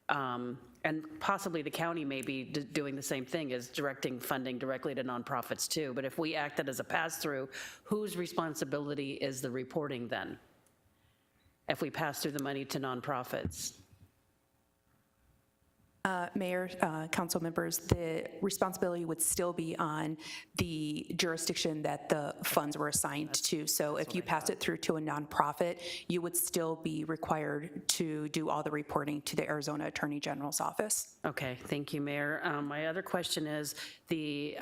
And possibly the county may be doing the same thing as directing funding directly to nonprofits too. But if we acted as a pass-through, whose responsibility is the reporting then? If we pass through the money to nonprofits? Mayor, council members, the responsibility would still be on the jurisdiction that the funds were assigned to. So if you pass it through to a nonprofit, you would still be required to do all the reporting to the Arizona Attorney General's office. Okay, thank you, Mayor. My other question is the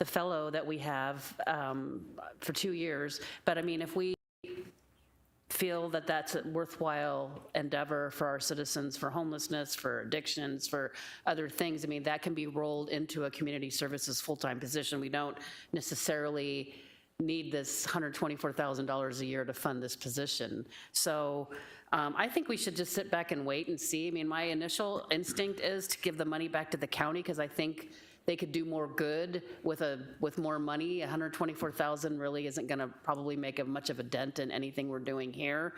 fellow that we have for 2 years, but I mean, if we feel that that's a worthwhile endeavor for our citizens, for homelessness, for addictions, for other things, I mean, that can be rolled into a community services full-time position. We don't necessarily need this $124,000 a year to fund this position. So I think we should just sit back and wait and see. I mean, my initial instinct is to give the money back to the county because I think they could do more good with more money. $124,000 really isn't going to probably make much of a dent in anything we're doing here.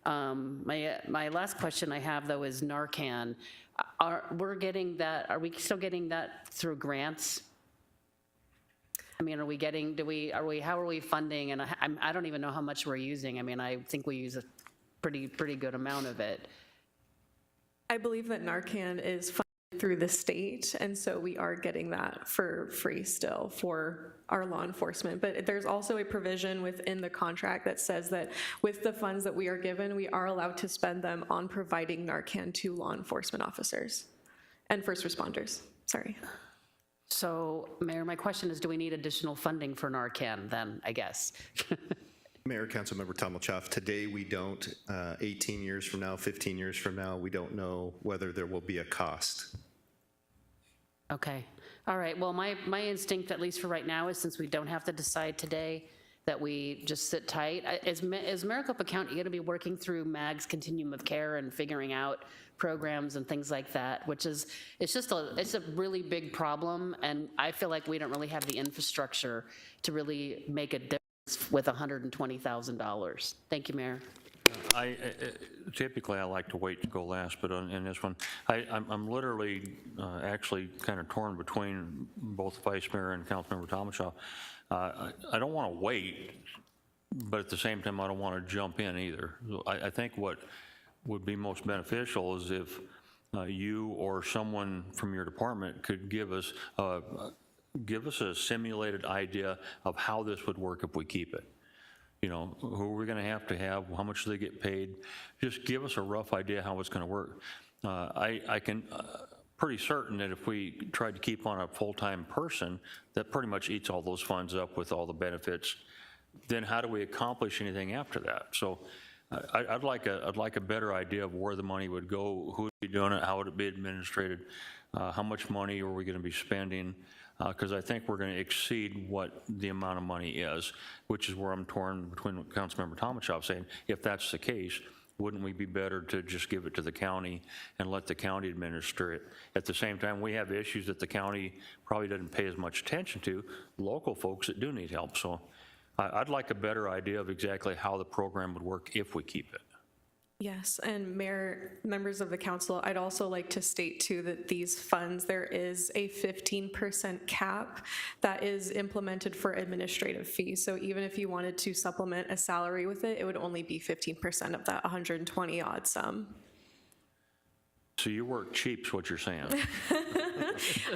My last question I have though is Narcan. Are we still getting that through grants? I mean, how are we funding? And I don't even know how much we're using. I mean, I think we use a pretty good amount of it. I believe that Narcan is funded through the state, and so we are getting that for free still for our law enforcement. But there's also a provision within the contract that says that with the funds that we are given, we are allowed to spend them on providing Narcan to law enforcement officers and first responders. Sorry. So, Mayor, my question is, do we need additional funding for Narcan then, I guess? Mayor, Councilmember Tommelchoff, today we don't. 18 years from now, 15 years from now, we don't know whether there will be a cost. Okay. All right. Well, my instinct, at least for right now, is since we don't have to decide today, that we just sit tight. Is Maricopa County going to be working through MAG's continuum of care and figuring out programs and things like that, which is, it's a really big problem, and I feel like we don't really have the infrastructure to really make a difference with $120,000. Thank you, Mayor. Typically, I like to wait to go last, but in this one, I'm literally actually kind of torn between both Vice Mayor and Councilmember Tommelchoff. I don't want to wait, but at the same time, I don't want to jump in either. So I think what would be most beneficial is if you or someone from your department could give us a simulated idea of how this would work if we keep it. You know, who are we going to have, how much do they get paid? Just give us a rough idea how it's going to work. I can pretty certain that if we tried to keep on a full-time person, that pretty much eats all those funds up with all the benefits. Then how do we accomplish anything after that? So I'd like a better idea of where the money would go, who would be doing it, how would it be administrated, how much money are we going to be spending? Because I think we're going to exceed what the amount of money is, which is where I'm torn between Councilmember Tommelchoff saying, if that's the case, wouldn't we be better to just give it to the county and let the county administer it? At the same time, we have issues that the county probably doesn't pay as much attention to, local folks that do need help. So I'd like a better idea of exactly how the program would work if we keep it. Yes, and Mayor, members of the council, I'd also like to state too that these funds, there is a 15% cap that is implemented for administrative fees. So even if you wanted to supplement a salary with it, it would only be 15% of that 120 odd sum. So you work cheap is what you're saying.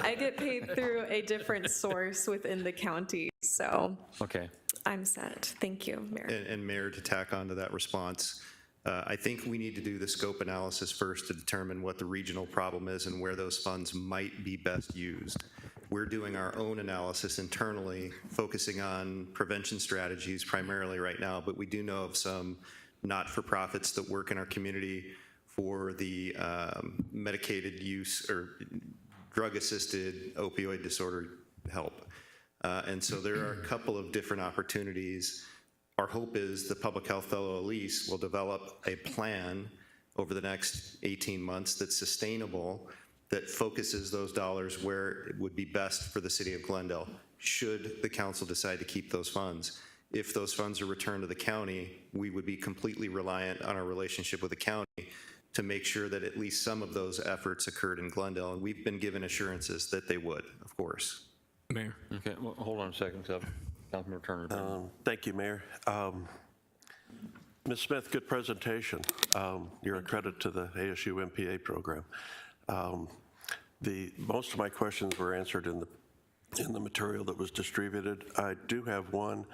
I get paid through a different source within the county, so Okay. I'm set. Thank you, Mayor. And Mayor, to tack on to that response, I think we need to do the scope analysis first to determine what the regional problem is and where those funds might be best used. We're doing our own analysis internally, focusing on prevention strategies primarily right now, but we do know of some not-for-profits that work in our community for the medicated use or drug-assisted opioid disorder help. And so there are a couple of different opportunities. Our hope is the public health fellow Elise will develop a plan over the next 18 months that's sustainable, that focuses those dollars where it would be best for the city of Glendale, should the council decide to keep those funds. If those funds are returned to the county, we would be completely reliant on our relationship with the county to make sure that at least some of those efforts occurred in Glendale, and we've been given assurances that they would, of course. Mayor. Okay, well, hold on a second, Councilmember Turner. Thank you, Mayor. Ms. Smith, good presentation. You're a credit to the ASU MPA program. Most of my questions were answered in the material that was distributed. I do have one.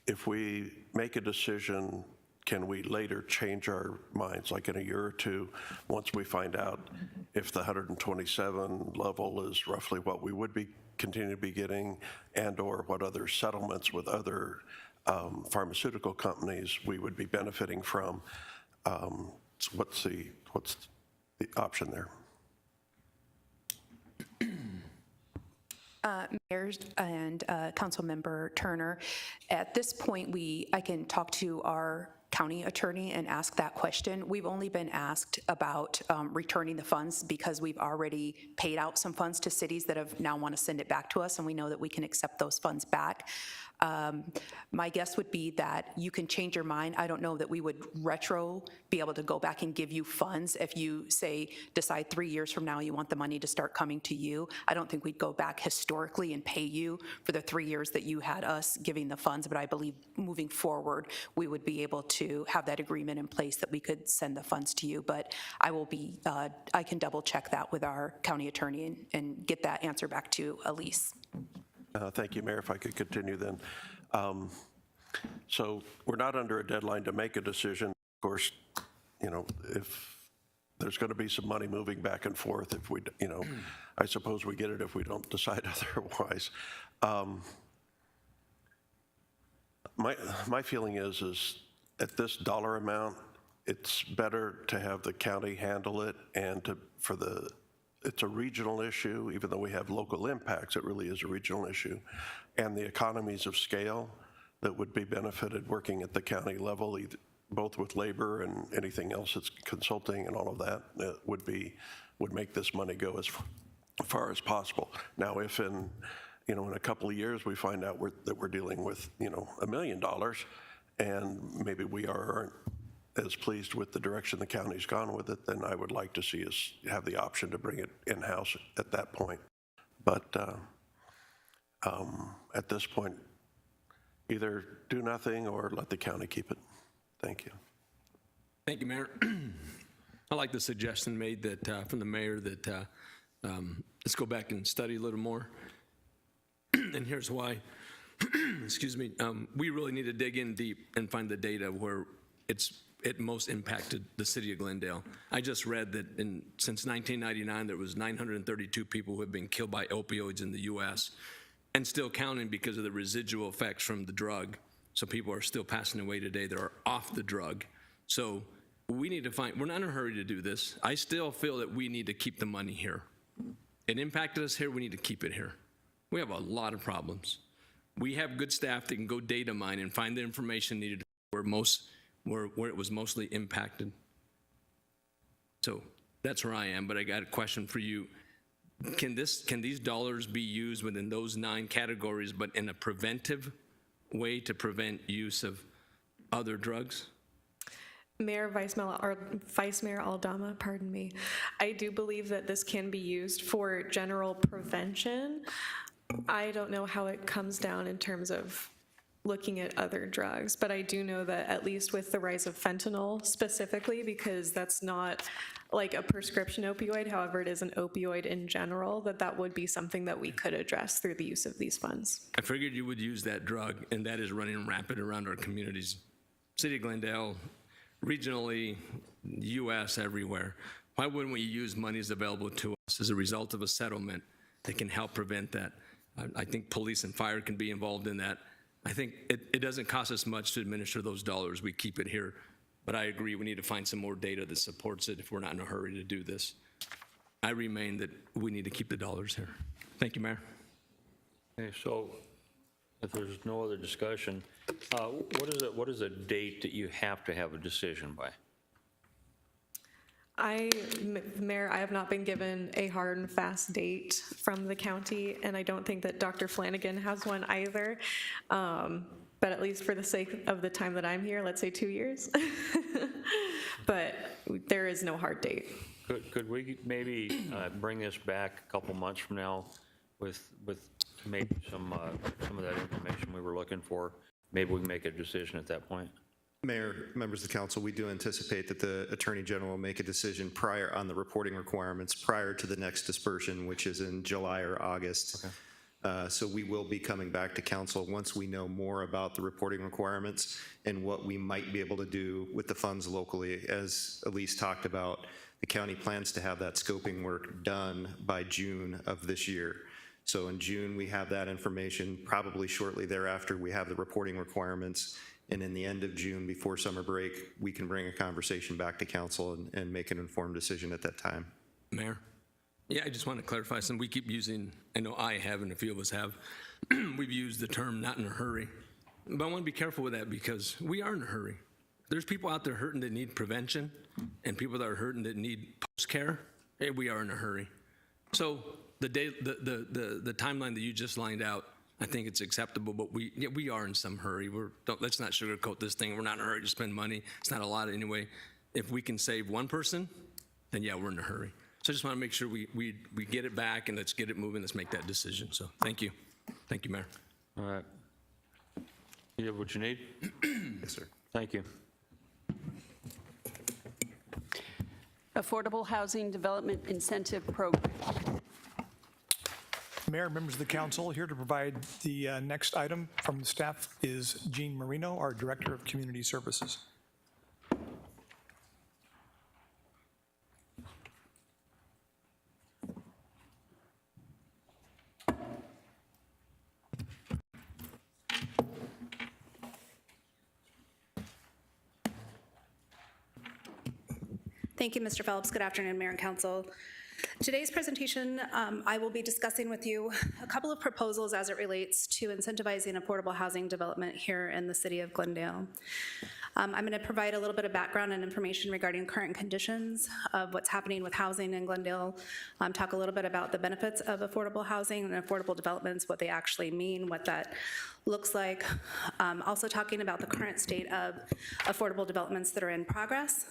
If we make a decision, can we later change our minds, like in a year or two, once we find out if the 127 level is roughly what we would be continue to be getting, and or what other settlements with other pharmaceutical companies we would be benefiting from? So what's the option there? Mayor and Councilmember Turner, at this point, I can talk to our county attorney and ask that question. We've only been asked about returning the funds because we've already paid out some funds to cities that have now want to send it back to us, and we know that we can accept those funds back. My guess would be that you can change your mind. I don't know that we would be able to go back and give you funds if you decide 3 years from now you want the money to start coming to you. I don't think we'd go back historically and pay you for the 3 years that you had us giving the funds, but I believe moving forward, we would be able to have that agreement in place that we could send the funds to you. But I can double check that with our county attorney and get that answer back to Elise. Thank you, Mayor. If I could continue then. So we're not under a deadline to make a decision. Of course, if there's going to be some money moving back and forth, if we, I suppose we get it if we don't decide otherwise. My feeling is at this dollar amount, it's better to have the county handle it, and it's a regional issue. Even though we have local impacts, it really is a regional issue. And the economies of scale that would be benefited working at the county level, both with labor and anything else that's consulting and all of that, would make this money go as far as possible. Now, if in a couple of years we find out that we're dealing with $1 million, and maybe we aren't as pleased with the direction the county's gone with it, then I would like to see us have the option to bring it in-house at that point. But at this point, either do nothing or let the county keep it. Thank you. Thank you, Mayor. I like the suggestion made that from the mayor that let's go back and study a little more. And here's why. Excuse me. We really need to dig in deep and find the data where it most impacted the city of Glendale. I just read that since 1999, there was 932 people who have been killed by opioids in the U.S. and still counting because of the residual effects from the drug. So people are still passing away today that are off the drug. So we need to we're not in a hurry to do this. I still feel that we need to keep the money here. It impacted us here, we need to keep it here. We have a lot of problems. We have good staff that can go data mine and find the information needed where it was mostly impacted. So that's where I am, but I got a question for you. Can these dollars be used within those 9 categories, but in a preventive way to prevent use of other drugs? Mayor, Vice Mayor Aldama, pardon me. I do believe that this can be used for general prevention. I don't know how it comes down in terms of looking at other drugs, but I do know that at least with the rise of fentanyl specifically, because that's not like a prescription opioid, however it is an opioid in general, that would be something that we could address through the use of these funds. I figured you would use that drug, and that is running rampant around our communities. City of Glendale, regionally, U.S., everywhere. Why wouldn't we use monies available to us as a result of a settlement that can help prevent that? I think police and fire can be involved in that. I think it doesn't cost us much to administer those dollars. We keep it here. But I agree, we need to find some more data that supports it if we're not in a hurry to do this. I remain that we need to keep the dollars here. Thank you, Mayor. Okay, so if there's no other discussion, what is a date that you have to have a decision by? Mayor, I have not been given a hard and fast date from the county, and I don't think that Dr. Flanagan has one either. But at least for the sake of the time that I'm here, let's say 2 years. But there is no hard date. Could we maybe bring this back a couple months from now with maybe some of that information we were looking for? Maybe we can make a decision at that point. Mayor, members of the council, we do anticipate that the Attorney General will make a decision prior on the reporting requirements prior to the next dispersion, which is in July or August. Okay. So we will be coming back to council once we know more about the reporting requirements and what we might be able to do with the funds locally. As Elise talked about, the county plans to have that scoping work done by June of this year. So in June, we have that information. Probably shortly thereafter, we have the reporting requirements. And in the end of June, before summer break, we can bring a conversation back to council and make an informed decision at that time. Mayor? Yeah, I just want to clarify something. We keep using, I know I have and a few of us have, we've used the term not in a hurry. But I want to be careful with that because we are in a hurry. There's people out there hurting that need prevention and people that are hurting that need post-care, and we are in a hurry. So the timeline that you just lined out, I think it's acceptable, but we are in some hurry. Let's not sugarcoat this thing. We're not in a hurry to spend money. It's not a lot anyway. If we can save one person, then yeah, we're in a hurry. So I just want to make sure we get it back and let's get it moving. Let's make that decision. So thank you. Thank you, Mayor. All right. You have what you need? Yes, sir. Thank you. Affordable Housing Development Incentive Program. Mayor, members of the council, here to provide the next item from the staff is Jean Marino, our Director of Community Services. Thank you, Mr. Phelps. Good afternoon, Mayor and Council. Today's presentation, I will be discussing with you a couple of proposals as it relates to incentivizing affordable housing development here in the city of Glendale. I'm going to provide a little bit of background and information regarding current conditions of what's happening with housing in Glendale, talk a little bit about the benefits of affordable housing and affordable developments, what they actually mean, what that looks like. Also talking about the current state of affordable developments that are in progress.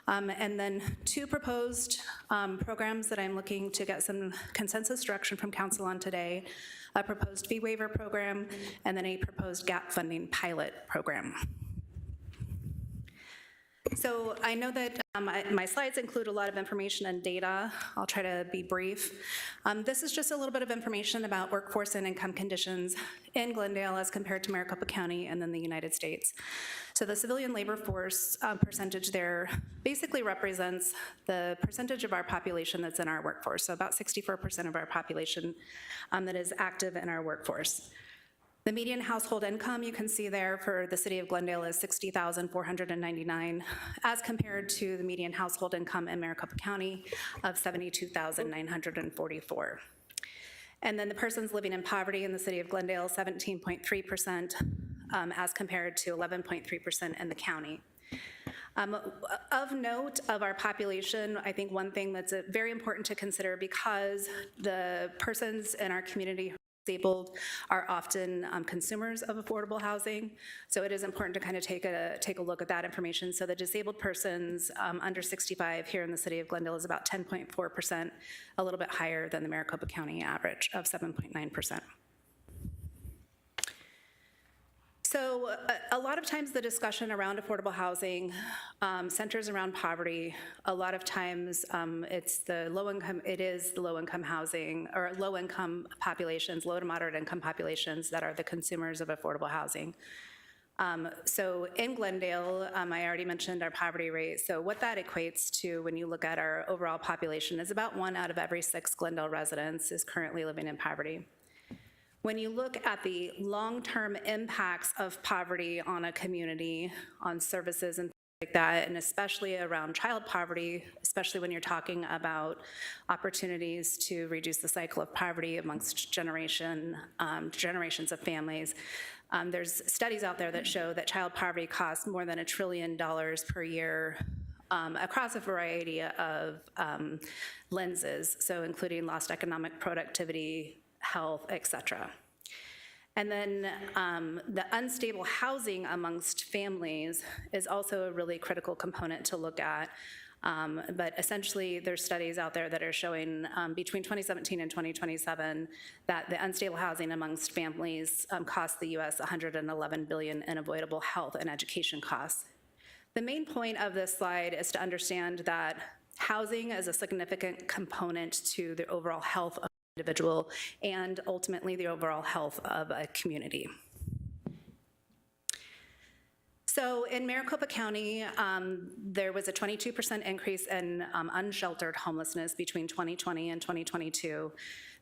And then two proposed programs that I'm looking to get some consensus direction from council on today, a proposed fee waiver program, and then a proposed gap funding pilot program. So I know that my slides include a lot of information and data. I'll try to be brief. This is just a little bit of information about workforce and income conditions in Glendale as compared to Maricopa County and then the United States. So the civilian labor force percentage there basically represents the percentage of our population that's in our workforce. So about 64% of our population that is active in our workforce. The median household income you can see there for the city of Glendale is $60,499 as compared to the median household income in Maricopa County of $72,944. And then the persons living in poverty in the city of Glendale, 17.3% as compared to 11.3% in the county. Of note of our population, I think one thing that's very important to consider because the persons in our community disabled are often consumers of affordable housing. So it is important to kind of take a look at that information. So the disabled persons under 65 here in the city of Glendale is about 10.4%, a little bit higher than the Maricopa County average of 7.9%. So a lot of times the discussion around affordable housing centers around poverty. A lot of times it is the low income housing or low income populations, low to moderate income populations that are the consumers of affordable housing. So in Glendale, I already mentioned our poverty rate. So what that equates to when you look at our overall population is about 1 out of every 6 Glendale residents is currently living in poverty. When you look at the long-term impacts of poverty on a community, on services and like that, and especially around child poverty, especially when you're talking about opportunities to reduce the cycle of poverty amongst generations of families. There's studies out there that show that child poverty costs more than $1 trillion per year across a variety of lenses, so including lost economic productivity, health, et cetera. And then the unstable housing amongst families is also a really critical component to look at. But essentially, there's studies out there that are showing between 2017 and 2027 that the unstable housing amongst families cost the U.S. $111 billion in avoidable health and education costs. The main point of this slide is to understand that housing is a significant component to the overall health of an individual and ultimately the overall health of a community. So in Maricopa County, there was a 22% increase in unsheltered homelessness between 2020 and 2022.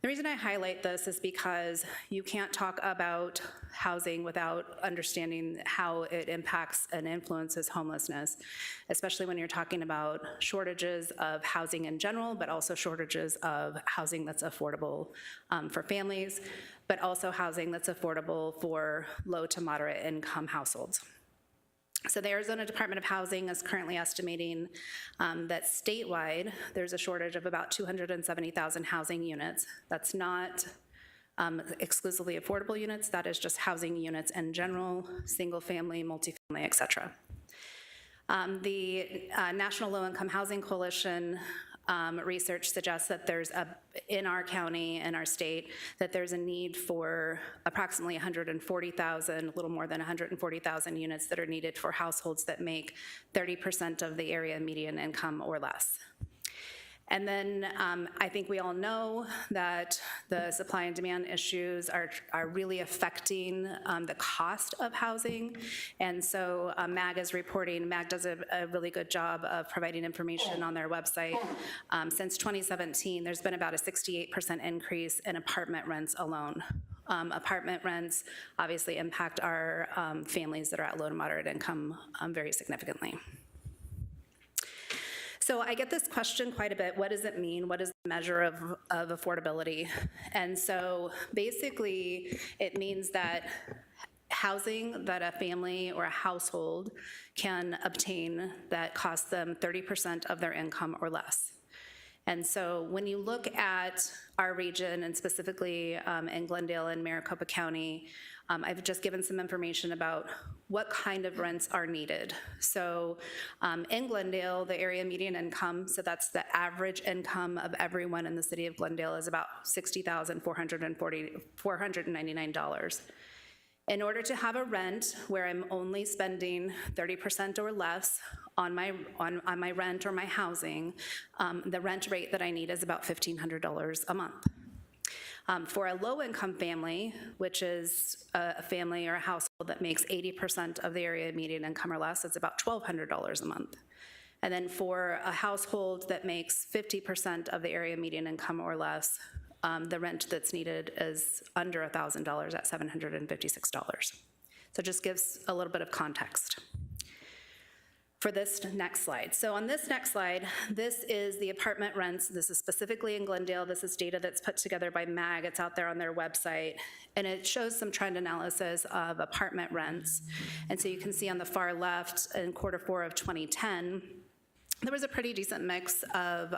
The reason I highlight this is because you can't talk about housing without understanding how it impacts and influences homelessness, especially when you're talking about shortages of housing in general, but also shortages of housing that's affordable for families, but also housing that's affordable for low to moderate income households. So the Arizona Department of Housing is currently estimating that statewide, there's a shortage of about 270,000 housing units. That's not exclusively affordable units, that is just housing units in general, single family, multifamily, et cetera. The National Low Income Housing Coalition research suggests that in our county, in our state, that there's a need for approximately 140,000, a little more than 140,000 units that are needed for households that make 30% of the area median income or less. And then I think we all know that the supply and demand issues are really affecting the cost of housing. And so MAG is reporting, MAG does a really good job of providing information on their website. Since 2017, there's been about a 68% increase in apartment rents alone. Apartment rents obviously impact our families that are at low to moderate income very significantly. So I get this question quite a bit, what does it mean? What is the measure of affordability? And so basically it means that housing that a family or a household can obtain that costs them 30% of their income or less. And so when you look at our region, and specifically in Glendale and Maricopa County, I've just given some information about what kind of rents are needed. So in Glendale, the area median income, so that's the average income of everyone in the city of Glendale, is about $60,499. In order to have a rent where I'm only spending 30% or less on my rent or my housing, the rent rate that I need is about $1,500 a month. For a low-income family, which is a family or a household that makes 80% of the area median income or less, it's about $1,200 a month. And then for a household that makes 50% of the area median income or less, the rent that's needed is under $1,000 at $756. So it just gives a little bit of context. For this next slide. So on this next slide, this is the apartment rents. This is specifically in Glendale. This is data that's put together by MAG. It's out there on their website. And it shows some trend analysis of apartment rents. And so you can see on the far left in Q4 of 2010, there was a pretty decent mix of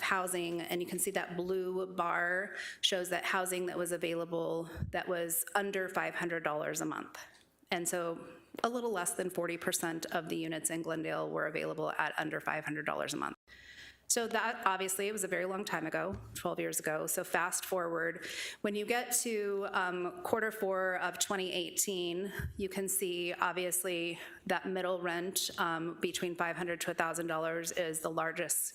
housing, and you can see that blue bar shows that housing that was available that was under $500 a month. And so a little less than 40% of the units in Glendale were available at under $500 a month. So that, obviously, it was a very long time ago, 12 years ago. So fast forward, when you get to Q4 of 2018, you can see, obviously, that middle rent between $500 to $1,000 is the largest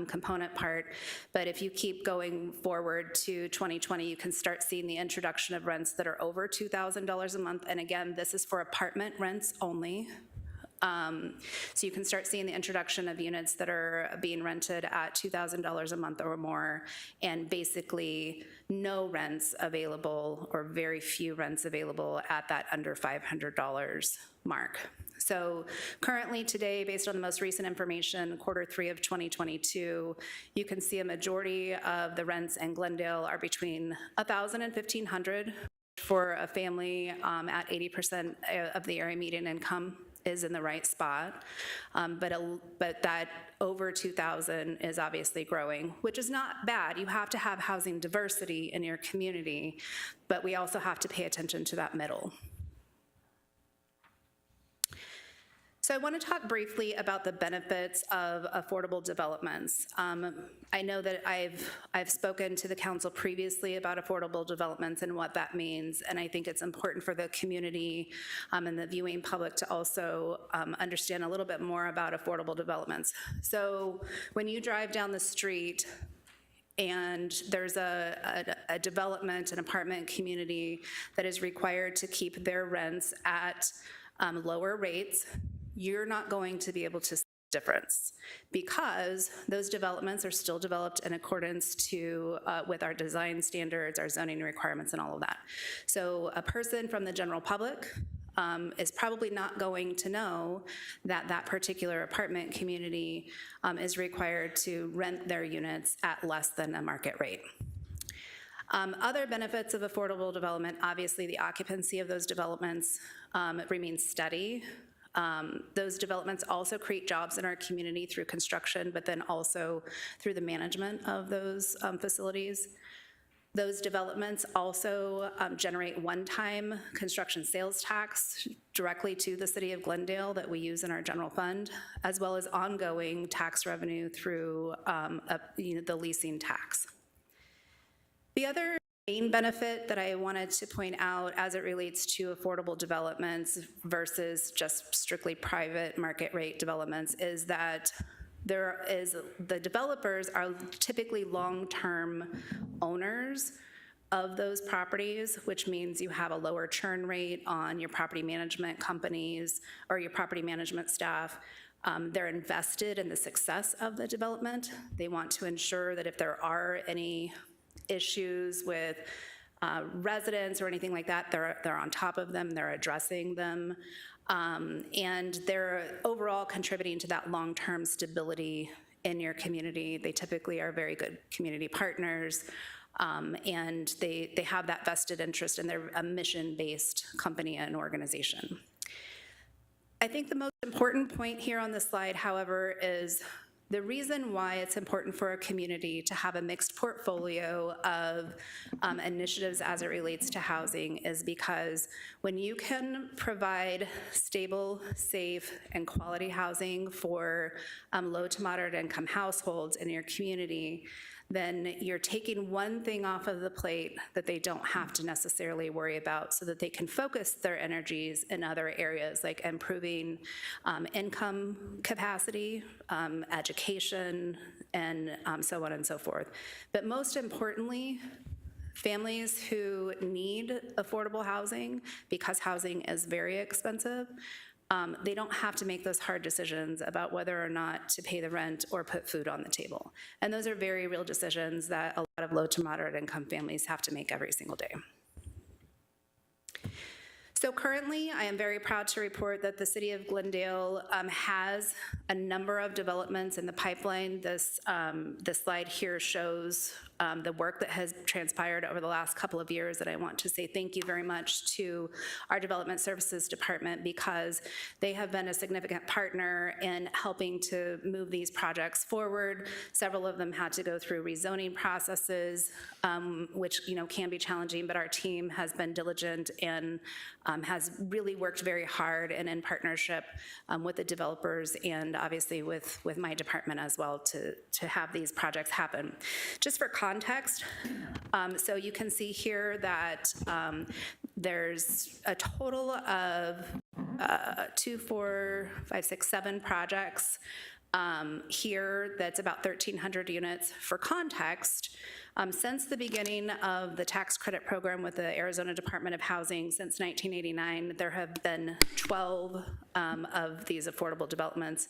component part. But if you keep going forward to 2020, you can start seeing the introduction of rents that are over $2,000 a month. And again, this is for apartment rents only. So you can start seeing the introduction of units that are being rented at $2,000 a month or more, and basically no rents available or very few rents available at that under $500 mark. So currently today, based on the most recent information, Q3 of 2022, you can see a majority of the rents in Glendale are between $1,000 and $1,500 for a family at 80% of the area median income is in the right spot, but that over 2,000 is obviously growing, which is not bad. You have to have housing diversity in your community, but we also have to pay attention to that middle. So I want to talk briefly about the benefits of affordable developments. I know that I've spoken to the council previously about affordable developments and what that means, and I think it's important for the community and the viewing public to also understand a little bit more about affordable developments. So when you drive down the street and there's a development, an apartment community that is required to keep their rents at lower rates, you're not going to be able to see the difference because those developments are still developed in accordance to with our design standards, our zoning requirements, and all of that. So a person from the general public is probably not going to know that that particular apartment community is required to rent their units at less than a market rate. Other benefits of affordable development, obviously the occupancy of those developments remains steady. Those developments also create jobs in our community through construction, but then also through the management of those facilities. Those developments also generate one-time construction sales tax directly to the city of Glendale that we use in our general fund, as well as ongoing tax revenue through the leasing tax. The other main benefit that I wanted to point out as it relates to affordable developments versus just strictly private market rate developments is that the developers are typically long-term owners of those properties, which means you have a lower churn rate on your property management companies or your property management staff. They're invested in the success of the development. They want to ensure that if there are any issues with residents or anything like that, they're on top of them, they're addressing them, and they're overall contributing to that long-term stability in your community. They typically are very good community partners, and they have that vested interest, and they're a mission-based company and organization. I think the most important point here on this slide, however, is the reason why it's important for a community to have a mixed portfolio of initiatives as it relates to housing is because when you can provide stable, safe, and quality housing for low to moderate income households in your community, then you're taking one thing off of the plate that they don't have to necessarily worry about so that they can focus their energies in other areas like improving income capacity, education, and so on and so forth. But most importantly, families who need affordable housing, because housing is very expensive, they don't have to make those hard decisions about whether or not to pay the rent or put food on the table. And those are very real decisions that a lot of low to moderate income families have to make every single day. So currently, I am very proud to report that the city of Glendale has a number of developments in the pipeline. This slide here shows the work that has transpired over the last couple of years, and I want to say thank you very much to our Development Services Department because they have been a significant partner in helping to move these projects forward. Several of them had to go through rezoning processes, which can be challenging, but our team has been diligent and has really worked very hard and in partnership with the developers and obviously with my department as well to have these projects happen. Just for context, so you can see here that there's a total of 2, 4, 5, 6, 7 projects here that's about 1,300 units. For context, since the beginning of the tax credit program with the Arizona Department of Housing since 1989, there have been 12 of these affordable developments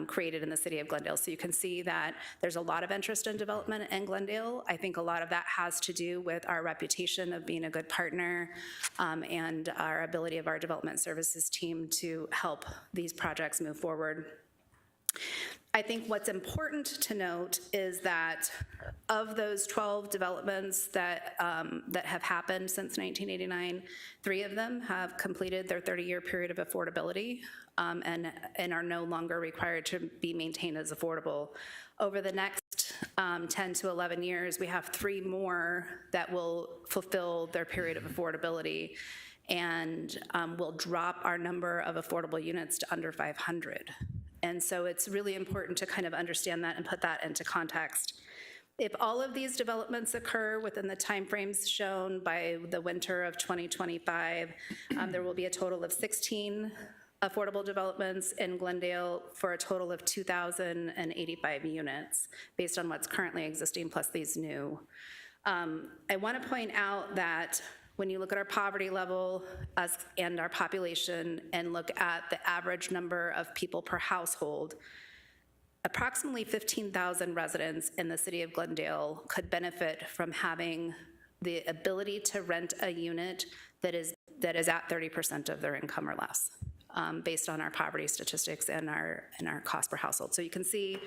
created in the city of Glendale. So you can see that there's a lot of interest in development in Glendale. I think a lot of that has to do with our reputation of being a good partner and our ability of our development services team to help these projects move forward. I think what's important to note is that of those 12 developments that have happened since 1989, 3 of them have completed their 30-year period of affordability and are no longer required to be maintained as affordable. Over the next 10 to 11 years, we have 3 more that will fulfill their period of affordability and will drop our number of affordable units to under 500. And so it's really important to kind of understand that and put that into context. If all of these developments occur within the timeframes shown by the winter of 2025, there will be a total of 16 affordable developments in Glendale for a total of 2,085 units based on what's currently existing plus these new. I want to point out that when you look at our poverty level and our population and look at the average number of people per household, approximately 15,000 residents in the city of Glendale could benefit from having the ability to rent a unit that is at 30% of their income or less, based on our poverty statistics and our cost per household. So you can see,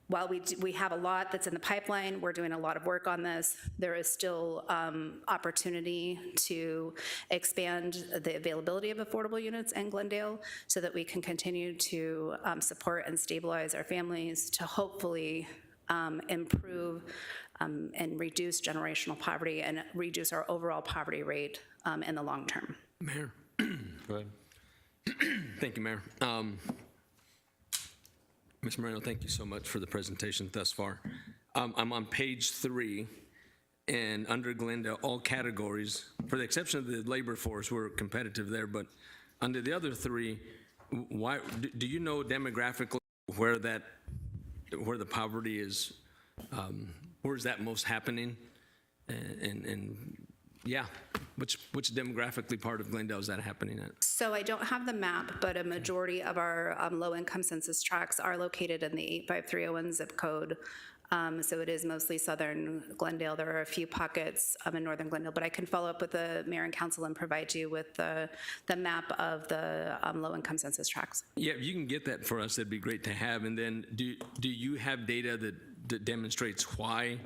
while we have a lot that's in the pipeline, we're doing a lot of work on this, there is still opportunity to expand the availability of affordable units in Glendale so that we can continue to support and stabilize our families to hopefully improve and reduce generational poverty and reduce our overall poverty rate in the long term. Mayor. Go ahead. Thank you, Mayor. Ms. Moreno, thank you so much for the presentation thus far. I'm on page 3, and under Glendale, all categories, for the exception of the labor force, we're competitive there, but under the other 3, why do you know demographically where the poverty is, where is that most happening? And yeah, which demographically part of Glendale is that happening at? So I don't have the map, but a majority of our low-income census tracts are located in the 85301 zip code. So it is mostly southern Glendale. There are a few pockets in northern Glendale, but I can follow up with the mayor and council and provide you with the map of the low-income census tracts. Yeah, if you can get that for us, that'd be great to have. And then do you have data that demonstrates why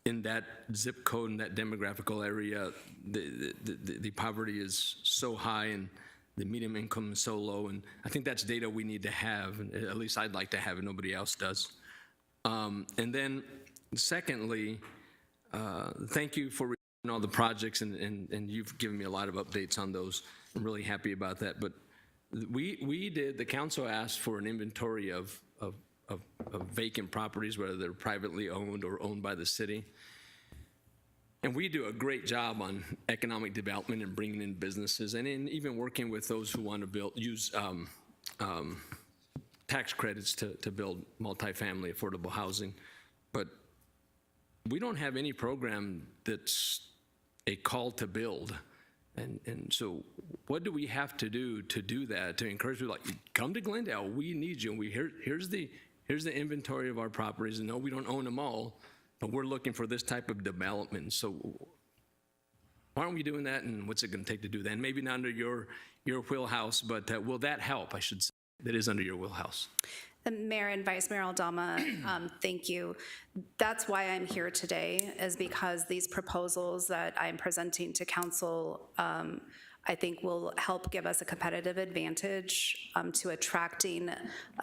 in that zip code, in that demographical area, the poverty is so high and the median income is so low? And I think that's data we need to have, and at least I'd like to have it, nobody else does. And then secondly, thank you for reviewing all the projects, and you've given me a lot of updates on those. I'm really happy about that. But the council asked for an inventory of vacant properties, whether they're privately owned or owned by the city. And we do a great job on economic development and bringing in businesses, and in even working with those who want to use tax credits to build multifamily affordable housing. But we don't have any program that's a call to build. And so what do we have to do that, to encourage people like, come to Glendale, we need you. And here's the inventory of our properties. And no, we don't own them all, but we're looking for this type of development. So why aren't we doing that, and what's it going to take to do that? And maybe not under your wheelhouse, but will that help, I should say, that is under your wheelhouse? The Mayor and Vice Mayor Aldama, thank you. That's why I'm here today, is because these proposals that I'm presenting to council, I think will help give us a competitive advantage to attracting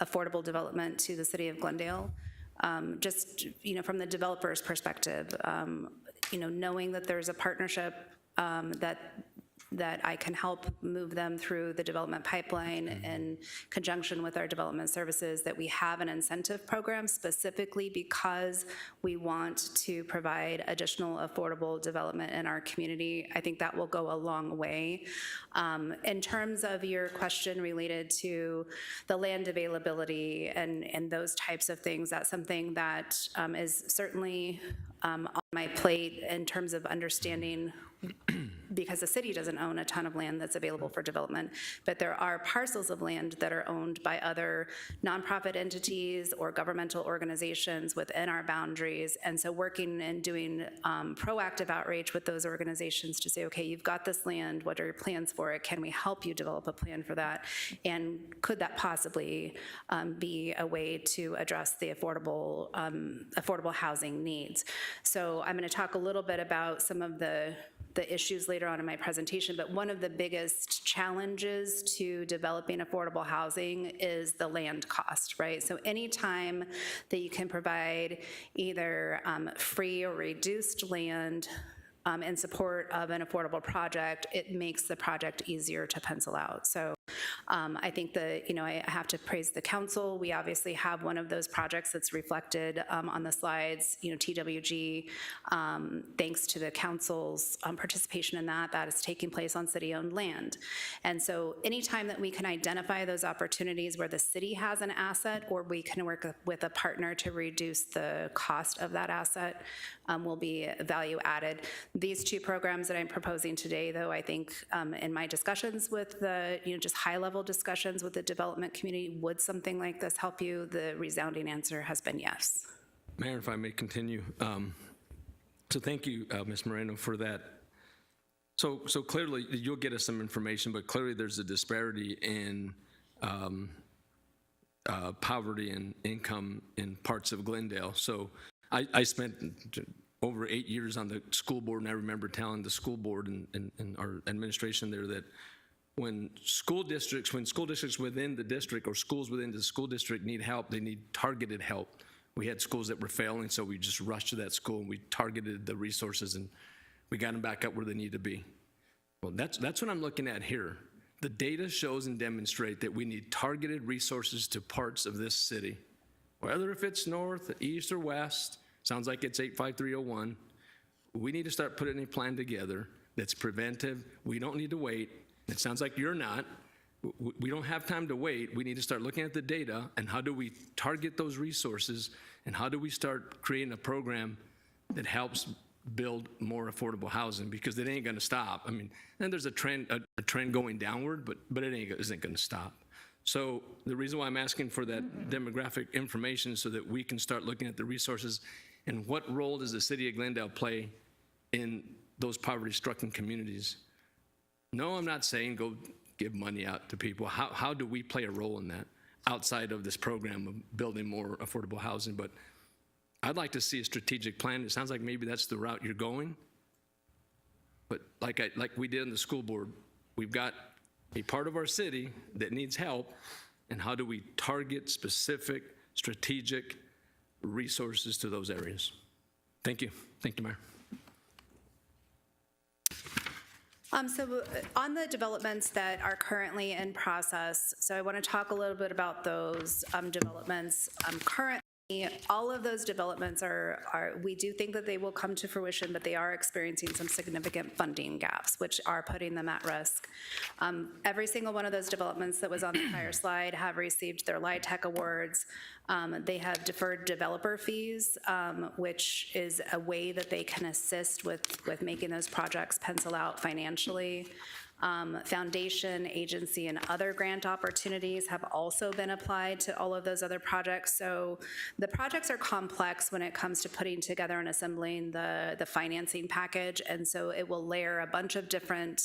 affordable development to the city of Glendale. Just, from the developer's perspective, knowing that there's a partnership that I can help move them through the development pipeline in conjunction with our development services, that we have an incentive program specifically because we want to provide additional affordable development in our community. I think that will go a long way. In terms of your question related to the land availability and those types of things, that's something that is certainly on my plate in terms of understanding because the city doesn't own a ton of land that's available for development, but there are parcels of land that are owned by other nonprofit entities or governmental organizations within our boundaries. And so working and doing proactive outreach with those organizations to say, okay, you've got this land, what are your plans for it? Can we help you develop a plan for that? And could that possibly be a way to address the affordable housing needs? So I'm going to talk a little bit about some of the issues later on in my presentation, but one of the biggest challenges to developing affordable housing is the land cost, right? So anytime that you can provide either free or reduced land in support of an affordable project, it makes the project easier to pencil out. So I think I have to praise the council. We obviously have one of those projects that's reflected on the slides, TWG, thanks to the council's participation in that is taking place on city-owned land. And so anytime that we can identify those opportunities where the city has an asset or we can work with a partner to reduce the cost of that asset, will be value added. These two programs that I'm proposing today, though, I think in my discussions with the, just high-level discussions with the development community, would something like this help you? The resounding answer has been yes. Mayor, if I may continue. So thank you, Ms. Moreno, for that. So clearly, you'll get us some information, but clearly there's a disparity in poverty and income in parts of Glendale. So I spent over 8 years on the school board, and I remember telling the school board and our administration there that when school districts within the district or schools within the school district need help, they need targeted help. We had schools that were failing, so we just rushed to that school and we targeted the resources and we got them back up where they need to be. Well, that's what I'm looking at here. The data shows and demonstrate that we need targeted resources to parts of this city, whether if it's north, east, or west. Sounds like it's 85301. We need to start putting a plan together that's preventive. We don't need to wait. It sounds like you're not. We don't have time to wait. We need to start looking at the data and how do we target those resources and how do we start creating a program that helps build more affordable housing, because it ain't going to stop. I mean, and there's a trend going downward, but it isn't going to stop. So the reason why I'm asking for that demographic information is so that we can start looking at the resources and what role does the city of Glendale play in those poverty-stricken communities. No, I'm not saying go give money out to people. How do we play a role in that outside of this program of building more affordable housing? But I'd like to see a strategic plan. It sounds like maybe that's the route you're going. But like we did in the school board, we've got a part of our city that needs help, and how do we target specific strategic resources to those areas? Thank you. Thank you, Mayor. So on the developments that are currently in process, so I want to talk a little bit about those developments. Currently, all of those developments we do think that they will come to fruition, but they are experiencing some significant funding gaps, which are putting them at risk. Every single one of those developments that was on the prior slide have received their LIHTC awards. They have deferred developer fees, which is a way that they can assist with making those projects pencil out financially. Foundation, agency, and other grant opportunities have also been applied to all of those other projects. So the projects are complex when it comes to putting together and assembling the financing package, and so it will layer a bunch of different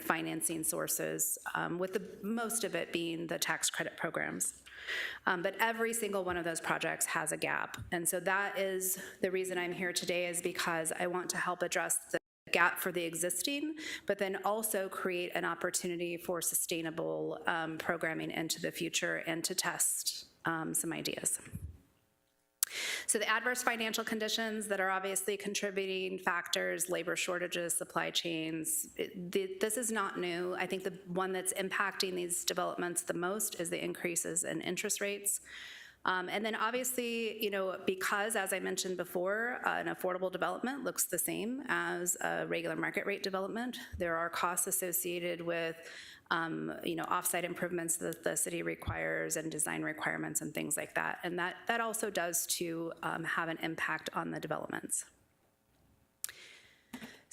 financing sources, with most of it being the tax credit programs. But every single one of those projects has a gap, and so that is the reason I'm here today, is because I want to help address the gap for the existing, but then also create an opportunity for sustainable programming into the future and to test some ideas. So the adverse financial conditions that are obviously contributing factors, labor shortages, supply chains, this is not new. I think the one that's impacting these developments the most is the increases in interest rates. And then obviously, because as I mentioned before, an affordable development looks the same as a regular market rate development. There are costs associated with offsite improvements that the city requires and design requirements and things like that. And that also does to have an impact on the developments.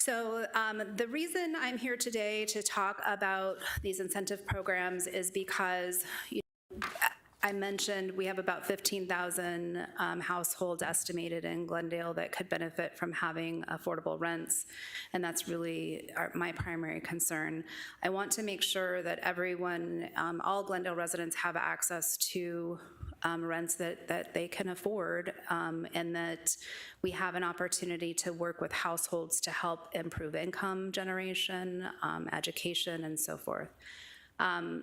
So the reason I'm here today to talk about these incentive programs is because I mentioned we have about 15,000 households estimated in Glendale that could benefit from having affordable rents, and that's really my primary concern. I want to make sure that everyone, all Glendale residents, have access to rents that they can afford, and that we have an opportunity to work with households to help improve income generation, education, and so forth.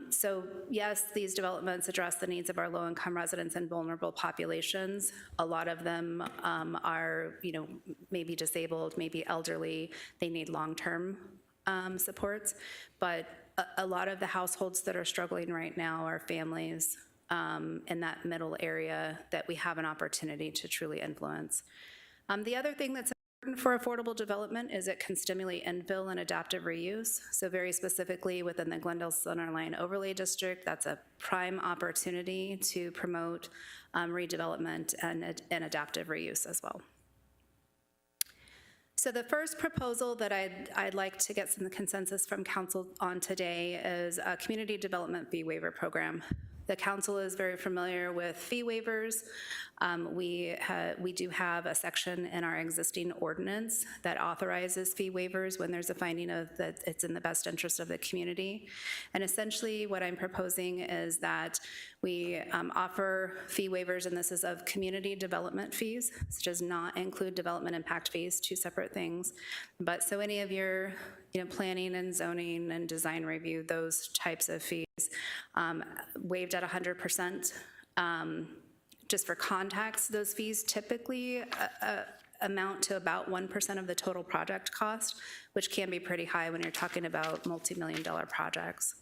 So yes, these developments address the needs of our low-income residents and vulnerable populations. A lot of them are, maybe disabled, maybe elderly. They need long-term supports. But a lot of the households that are struggling right now are families in that middle area that we have an opportunity to truly influence. The other thing that's important for affordable development is it can stimulate infill and adaptive reuse. So very specifically within the Glendale Centerline Overlay District, that's a prime opportunity to promote redevelopment and adaptive reuse as well. So the first proposal that I'd like to get some consensus from council on today is a community development fee waiver program. The council is very familiar with fee waivers. We do have a section in our existing ordinance that authorizes fee waivers when there's a finding of that it's in the best interest of the community. And essentially what I'm proposing is that we offer fee waivers, and this is of community development fees. This does not include development impact fees, two separate things. But so any of your planning and zoning and design review, those types of fees, waived at 100%. Just for context, those fees typically amount to about 1% of the total project cost, which can be pretty high when you're talking about multi-million-dollar projects.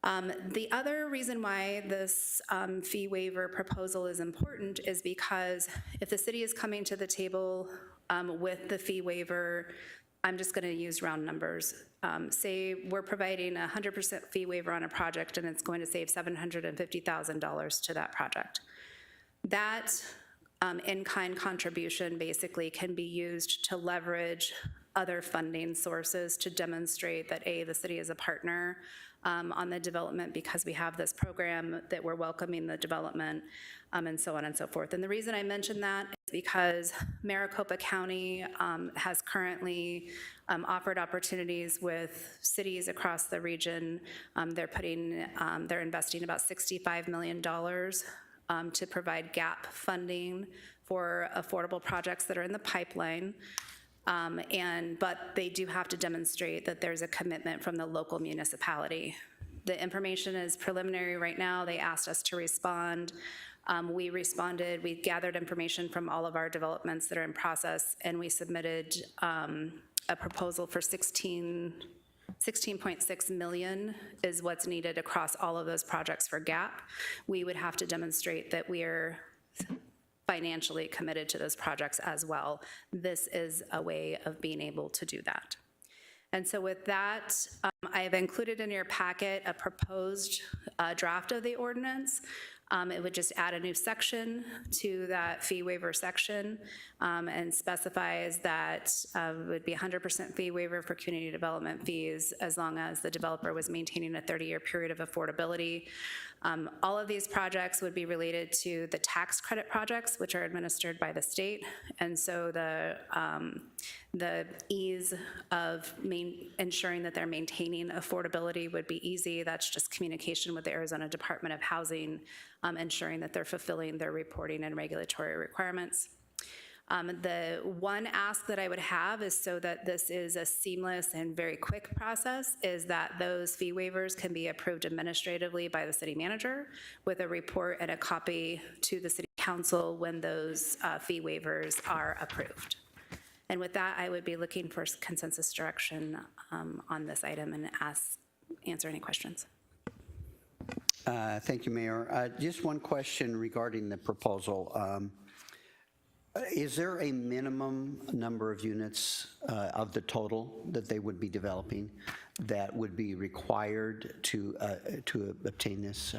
The other reason why this fee waiver proposal is important is because if the city is coming to the table with the fee waiver, I'm just going to use round numbers. Say we're providing a 100% fee waiver on a project and it's going to save $750,000 to that project. That in-kind contribution basically can be used to leverage other funding sources to demonstrate that A, the city is a partner on the development because we have this program, that we're welcoming the development, and so on and so forth. And the reason I mention that is because Maricopa County has currently offered opportunities with cities across the region. They're investing about $65 million to provide gap funding for affordable projects that are in the pipeline. But they do have to demonstrate that there's a commitment from the local municipality. The information is preliminary right now. They asked us to respond. We responded. We gathered information from all of our developments that are in process, and we submitted a proposal for $16.6 million is what's needed across all of those projects for gap. We would have to demonstrate that we are financially committed to those projects as well. This is a way of being able to do that. And so with that, I have included in your packet a proposed draft of the ordinance. It would just add a new section to that fee waiver section and specifies that it would be 100% fee waiver for community development fees as long as the developer was maintaining a 30-year period of affordability. All of these projects would be related to the tax credit projects, which are administered by the state. And so the ease of ensuring that they're maintaining affordability would be easy. That's just communication with the Arizona Department of Housing, ensuring that they're fulfilling their reporting and regulatory requirements. The one ask that I would have is so that this is a seamless and very quick process is that those fee waivers can be approved administratively by the city manager with a report and a copy to the city council when those fee waivers are approved. And with that, I would be looking for consensus direction on this item and answer any questions. Thank you, Mayor. Just one question regarding the proposal. Is there a minimum number of units of the total that they would be developing that would be required to obtain this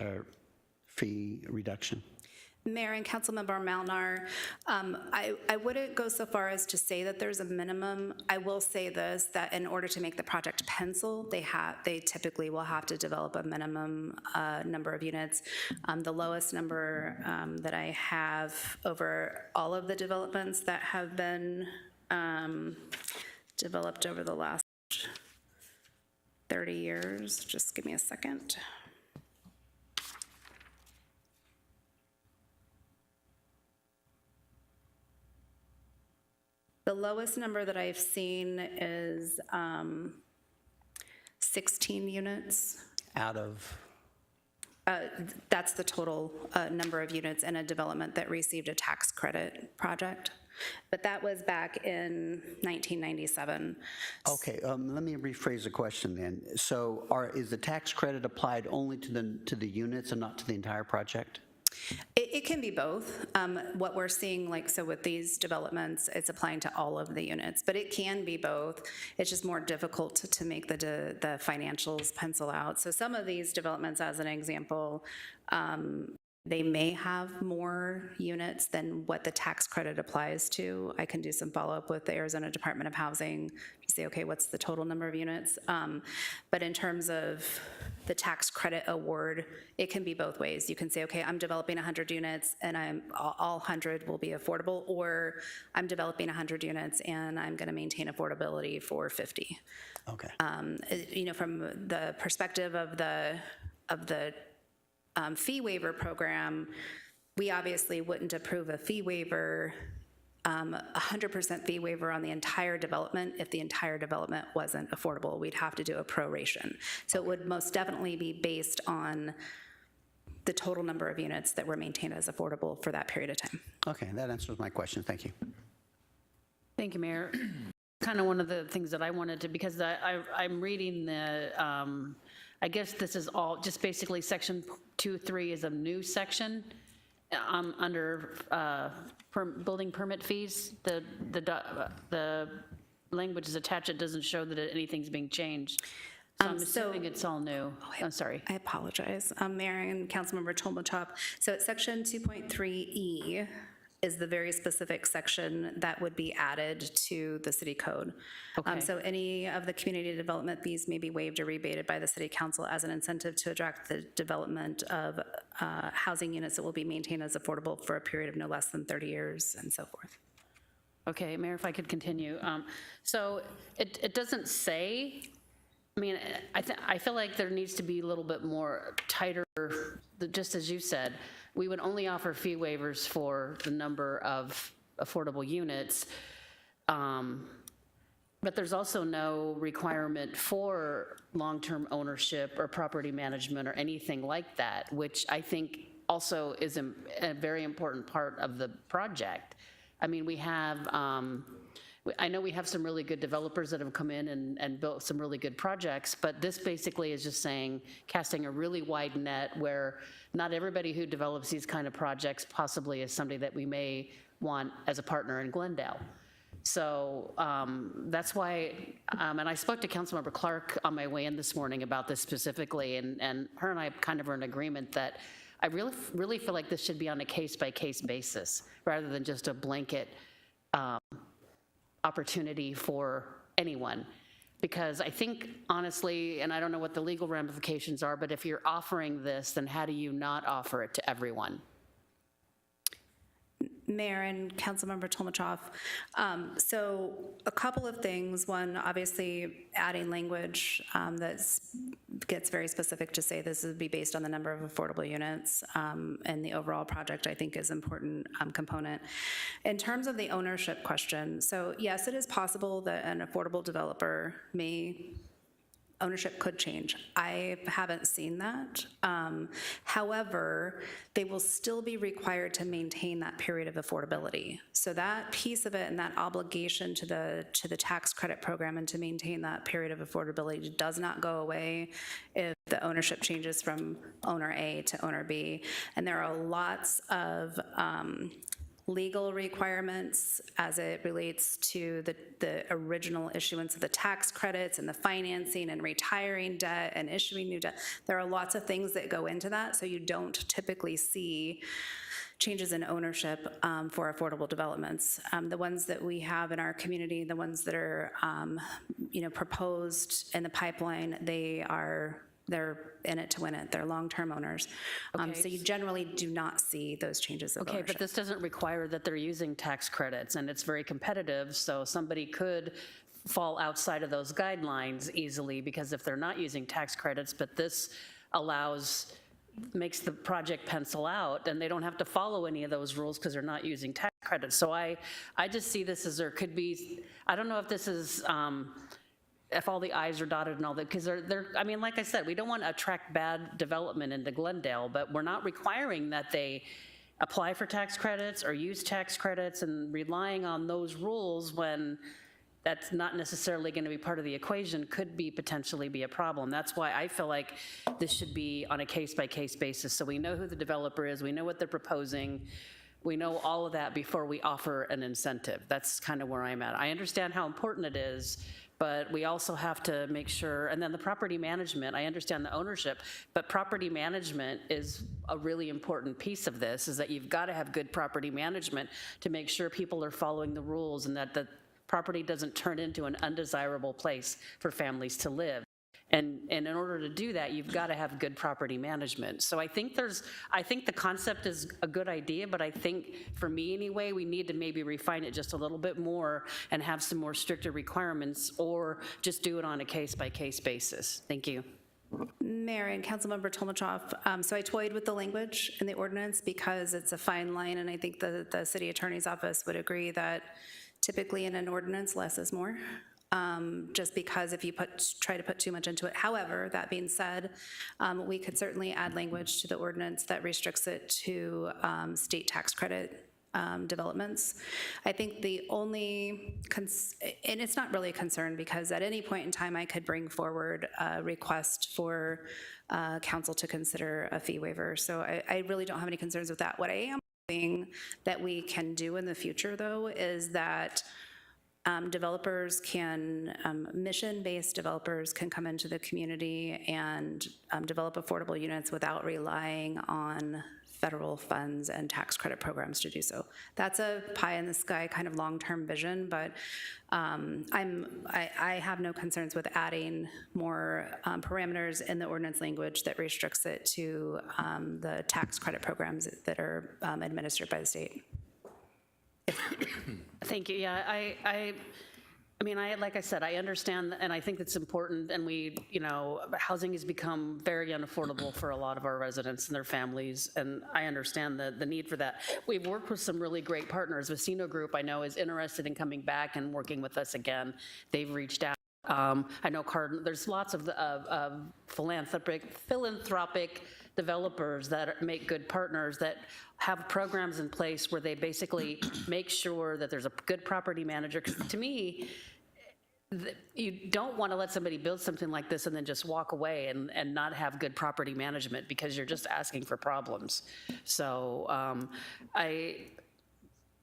fee reduction? Mayor and Councilmember Malnar, I wouldn't go so far as to say that there's a minimum. I will say this, that in order to make the project pencil, they typically will have to develop a minimum number of units. The lowest number that I have over all of the developments that have been developed over the last 30 years, just give me a second. The lowest number that I've seen is 16 units. Out of, That's the total number of units in a development that received a tax credit project. But that was back in 1997. okay, let me rephrase the question then. So is the tax credit applied only to the units and not to the entire project? It can be both. What we're seeing, like, so with these developments, it's applying to all of the units, but it can be both. It's just more difficult to make the financials pencil out. So some of these developments, as an example, they may have more units than what the tax credit applies to. I can do some follow-up with the Arizona Department of Housing to say, okay, what's the total number of units? But in terms of the tax credit award, it can be both ways. You can say, okay, I'm developing 100 units and all 100 will be affordable, or I'm developing 100 units and I'm going to maintain affordability for 50. Okay. You know, from the perspective of the fee waiver program, we obviously wouldn't approve a fee waiver, 100% fee waiver on the entire development if the entire development wasn't affordable. We'd have to do a proration. So it would most definitely be based on the total number of units that were maintained as affordable for that period of time. Okay, that answers my question. Thank you. Thank you, Mayor. Kind of one of the things that I wanted to, because I'm reading the, I guess this is all, just basically section 2.3 is a new section under building permit fees. The language is attached, it doesn't show that anything's being changed. So I'm assuming it's all new. I'm sorry. I apologize. Mayor and Councilmember Tolmachov. So it's section 2.3E is the very specific section that would be added to the city code. Okay. So any of the community development fees may be waived or rebated by the city council as an incentive to attract the development of housing units that will be maintained as affordable for a period of no less than 30 years and so forth. Okay, Mayor, if I could continue. So it doesn't say, I mean, I feel like there needs to be a little bit more tighter, just as you said, we would only offer fee waivers for the number of affordable units. But there's also no requirement for long-term ownership or property management or anything like that, which I think also is a very important part of the project. I mean, we have, I know we have some really good developers that have come in and built some really good projects, but this basically is just saying, casting a really wide net where not everybody who develops these kind of projects possibly is somebody that we may want as a partner in Glendale. So that's why, and I spoke to Councilmember Clark on my way in this morning about this specifically, and her and I kind of are in agreement that I really feel like this should be on a case-by-case basis rather than just a blanket opportunity for anyone. Because I think, honestly, and I don't know what the legal ramifications are, but if you're offering this, then how do you not offer it to everyone? Mayor and Councilmember Tolmachov. So a couple of things. One, obviously adding language that gets very specific to say this would be based on the number of affordable units, and the overall project I think is an important component. In terms of the ownership question, so yes, it is possible that an affordable developer ownership could change. I haven't seen that. However, they will still be required to maintain that period of affordability. So that piece of it and that obligation to the tax credit program and to maintain that period of affordability does not go away if the ownership changes from owner A to owner B. And there are lots of legal requirements as it relates to the original issuance of the tax credits and the financing and retiring debt and issuing new debt. There are lots of things that go into that, so you don't typically see changes in ownership for affordable developments. The ones that we have in our community, the ones that are, proposed in the pipeline, they're in it to win it. They're long-term owners. So you generally do not see those changes of Okay, ownership. but this doesn't require that they're using tax credits, and it's very competitive, so somebody could fall outside of those guidelines easily, because if they're not using tax credits, but this makes the project pencil out, and they don't have to follow any of those rules because they're not using tax credits. So I just see this as there could be, I don't know if this is, if all the i's are dotted and all that, because I mean, like I said, we don't want to attract bad development into Glendale, but we're not requiring that they apply for tax credits or use tax credits and relying on those rules when that's not necessarily going to be part of the equation could potentially be a problem. That's why I feel like this should be on a case-by-case basis, so we know who the developer is, we know what they're proposing, we know all of that before we offer an incentive. That's kind of where I'm at. I understand how important it is, but we also have to make sure, and then the property management, I understand the ownership, but property management is a really important piece of this, is that you've got to have good property management to make sure people are following the rules and that the property doesn't turn into an undesirable place for families to live. And in order to do that, you've got to have good property management. So I think the concept is a good idea, but I think, for me anyway, we need to maybe refine it just a little bit more and have some more stricter requirements, or just do it on a case-by-case basis. Thank you. Mayor and Councilmember Tolmachoff, so I toyed with the language in the ordinance because it's a fine line, and I think the city attorney's office would agree that typically in an ordinance, less is more. Just because if you try to put too much into it. However, that being said, we could certainly add language to the ordinance that restricts it to state tax credit developments. I think the only, and it's not really a concern, because at any point in time I could bring forward a request for council to consider a fee waiver. So I really don't have any concerns with that. What I am hoping that we can do in the future, though, is that developers can, mission-based developers can come into the community and develop affordable units without relying on federal funds and tax credit programs to do so. That's a pie-in-the-sky kind of long-term vision, but I have no concerns with adding more parameters in the ordinance language that restricts it to the tax credit programs that are administered by the state. Thank you. Yeah, I mean, like I said, I understand, and I think it's important, and housing has become very unaffordable for a lot of our residents and their families, and I understand the need for that. We've worked with some really great partners. Vecino Group, I know, is interested in coming back and working with us again. They've reached out. I know there's lots of philanthropic developers that make good partners that have programs in place where they basically make sure that there's a good property manager. Because to me, you don't want to let somebody build something like this and then just walk away and not have good property management, because you're just asking for problems. So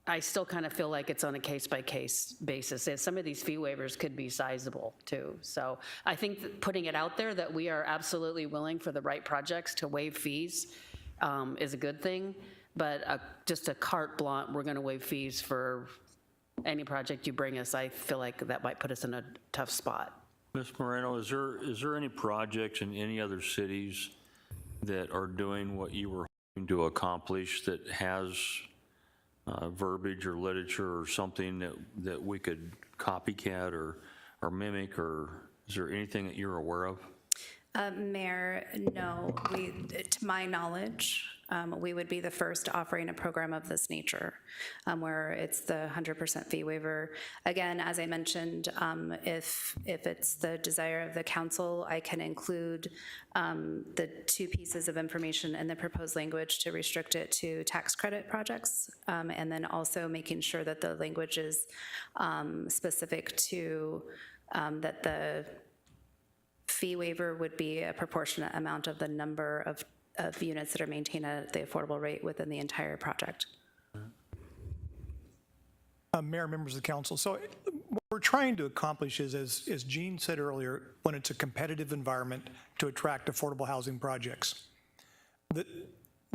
I still kind of feel like it's on a case-by-case basis. And some of these fee waivers could be sizable too. So I think that putting it out there that we are absolutely willing for the right projects to waive fees is a good thing, but just a carte blanche, we're going to waive fees for any project you bring us, I feel like that might put us in a tough spot. Ms. Moreno, is there any projects in any other cities that are doing what you were hoping to accomplish that has verbiage or literature or something that we could copycat or mimic, or is there anything that you're aware of? Mayor, no. To my knowledge, we would be the first offering a program of this nature, where it's the 100% fee waiver. Again, as I mentioned, if it's the desire of the council, I can include the two pieces of information in the proposed language to restrict it to tax credit projects, and then also making sure that the language is specific to that the fee waiver would be a proportionate amount of the number of units that are maintained at the affordable rate within the entire project. Mayor, members of the council, so what we're trying to accomplish is, as Jean said earlier, when it's a competitive environment to attract affordable housing projects.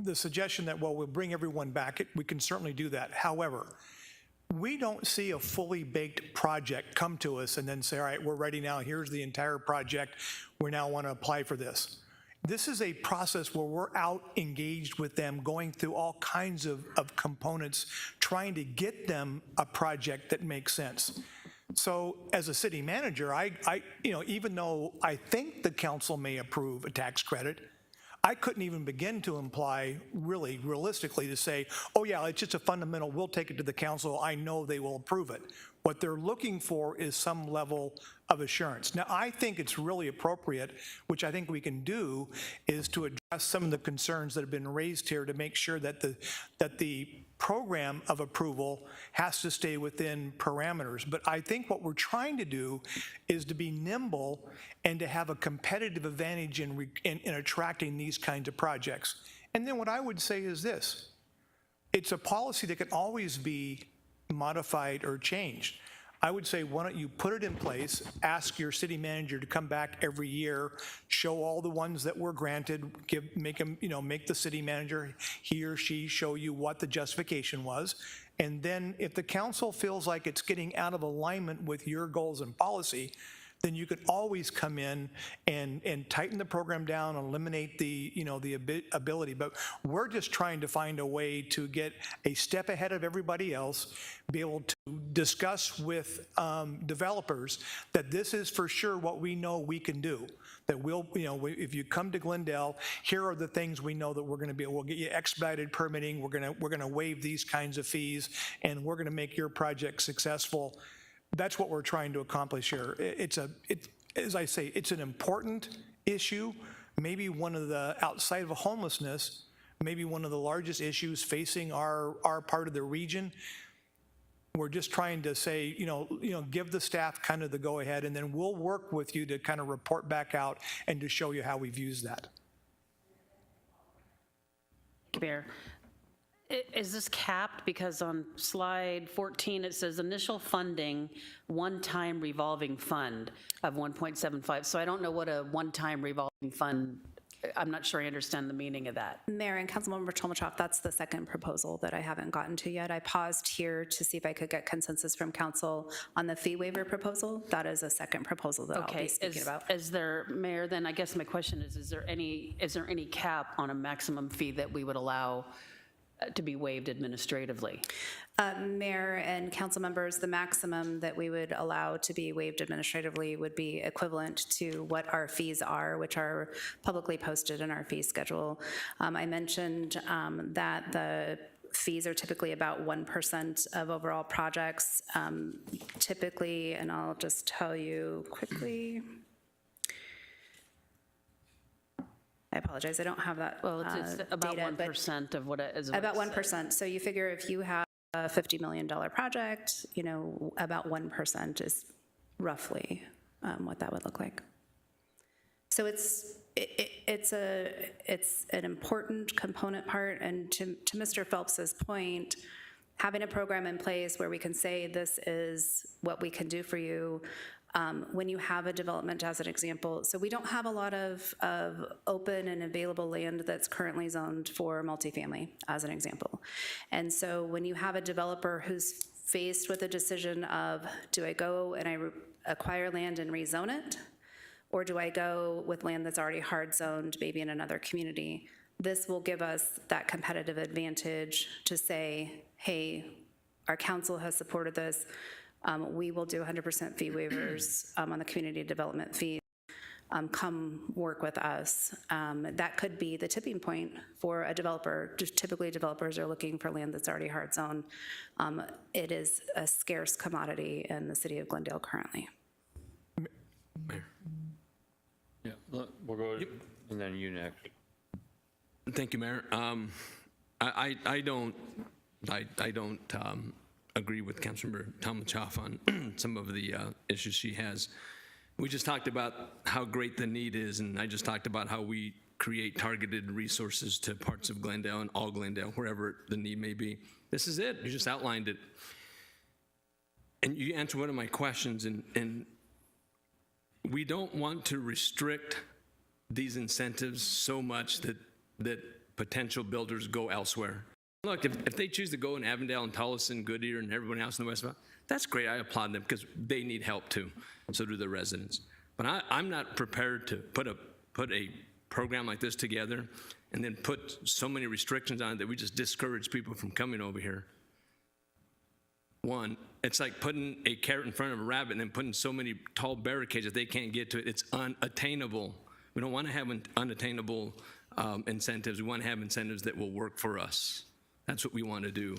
the suggestion that, well, we'll bring everyone back, we can certainly do that. However, we don't see a fully baked project come to us and then say, all right, we're ready now, here's the entire project, we now want to apply for this. This is a process where we're out engaged with them, going through all kinds of components, trying to get them a project that makes sense. So as a city manager, even though I think the council may approve a tax credit, I couldn't even begin to imply, really, realistically, to say, oh yeah, it's just a fundamental, we'll take it to the council, I know they will approve it. What they're looking for is some level of assurance. Now, I think it's really appropriate, which I think we can do, is to address some of the concerns that have been raised here to make sure that the program of approval has to stay within parameters. But I think what we're trying to do is to be nimble and to have a competitive advantage in attracting these kinds of projects. And then what I would say is this: it's a policy that can always be modified or changed. I would say, why don't you put it in place, ask your city manager to come back every year, show all the ones that were granted, make the city manager, he or she, show you what the justification was. And then if the council feels like it's getting out of alignment with your goals and policy, then you could always come in and tighten the program down, eliminate the ability. But we're just trying to find a way to get a step ahead of everybody else, be able to discuss with developers that this is for sure what we know we can do. That if you come to Glendale, here are the things we know that we're going to be. We'll get you expedited permitting. We're going to waive these kinds of fees, and we're going to make your project successful. That's what we're trying to accomplish here. As I say, it's an important issue, maybe one of the, outside of homelessness, maybe one of the largest issues facing our part of the region. We're just trying to say, give the staff kind of the go-ahead, and then we'll work with you to kind of report back out and to show you how we've used that. Mayor, is this capped? Because on slide 14, it says initial funding, one-time revolving fund of 1.75. So I don't know what a one-time revolving fund, I'm not sure I understand the meaning of that. Mayor and Councilmember Tomachov, that's the second proposal that I haven't gotten to yet. I paused here to see if I could get consensus from council on the fee waiver proposal. That is a second proposal that I'll be speaking about. Is there, Mayor, then I guess my question is there any cap on a maximum fee that we would allow to be waived administratively? Mayor and council members, the maximum that we would allow to be waived administratively would be equivalent to what our fees are, which are publicly posted in our fee schedule. I mentioned that the fees are typically about 1% of overall projects. Typically, and I'll just tell you quickly, I apologize, I don't have that Well, it's about data, 1% of what it is. about 1%. So you figure if you have a $50 million project, about 1% is roughly what that would look like. So it's an important component part, and to Mr. Phelps's point, having a program in place where we can say this is what we can do for you. When you have a development, as an example, so we don't have a lot of open and available land that's currently zoned for multifamily, as an example. And so when you have a developer who's faced with a decision of, do I go and I acquire land and rezone it? Or do I go with land that's already hard zoned, maybe in another community? This will give us that competitive advantage to say, hey, our council has supported this. We will do 100% fee waivers on the community development fee. Come work with us. That could be the tipping point for a developer. Typically, developers are looking for land that's already hard zoned. It is a scarce commodity in the city of Glendale currently. Mayor. Yeah, we'll go, and then you next. Thank you, Mayor. I don't agree with Councilmember Tomachov on some of the issues she has. We just talked about how great the need is, and I just talked about how we create targeted resources to parts of Glendale and all Glendale, wherever the need may be. This is it. You just outlined it. And you answered one of my questions, and we don't want to restrict these incentives so much that potential builders go elsewhere. Look, if they choose to go in Avondale and Tolleson, Goodyear, and everyone else in the West Valley, that's great. I applaud them because they need help too. So do the residents. But I'm not prepared to put a program like this together and then put so many restrictions on it that we just discourage people from coming over here. One, it's like putting a carrot in front of a rabbit and then putting so many tall barricades that they can't get to it. It's unattainable. We don't want to have unattainable incentives. We want to have incentives that will work for us. That's what we want to do.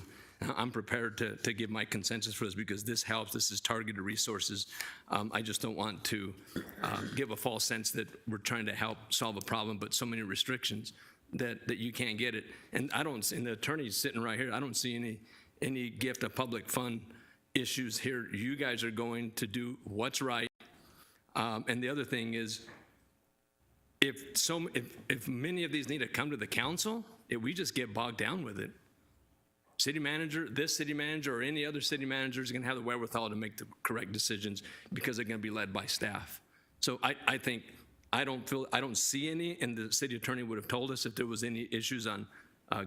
I'm prepared to give my consensus for this because this helps. This is targeted resources. I just don't want to give a false sense that we're trying to help solve a problem, but so many restrictions that you can't get it. And and the attorney's sitting right here, I don't see any gift of public fund issues here. You guys are going to do what's right. And the other thing is, if many of these need to come to the council, if we just get bogged down with it, city manager, this city manager, or any other city manager is going to have the wherewithal to make the correct decisions because they're going to be led by staff. So I think I don't see any, and the city attorney would have told us if there was any issues on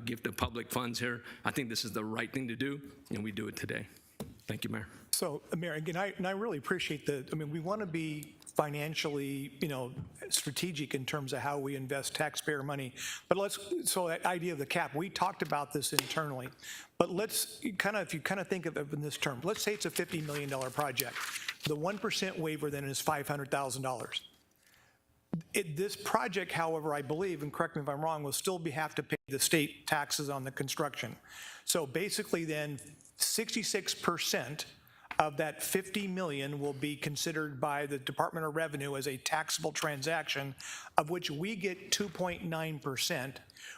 gift of public funds here. I think this is the right thing to do, and we do it today. Thank you, Mayor. So, Mayor, again, I really appreciate we want to be financially, strategic in terms of how we invest taxpayer money. But so that idea of the cap, we talked about this internally, but if you kind of think of it in this term, let's say it's a $50 million project. The 1% waiver then is $500,000. This project, however, I believe, and correct me if I'm wrong, will still have to pay the state taxes on the construction. So basically then 66% of that $50 million will be considered by the Department of Revenue as a taxable transaction, of which we get 2.9%,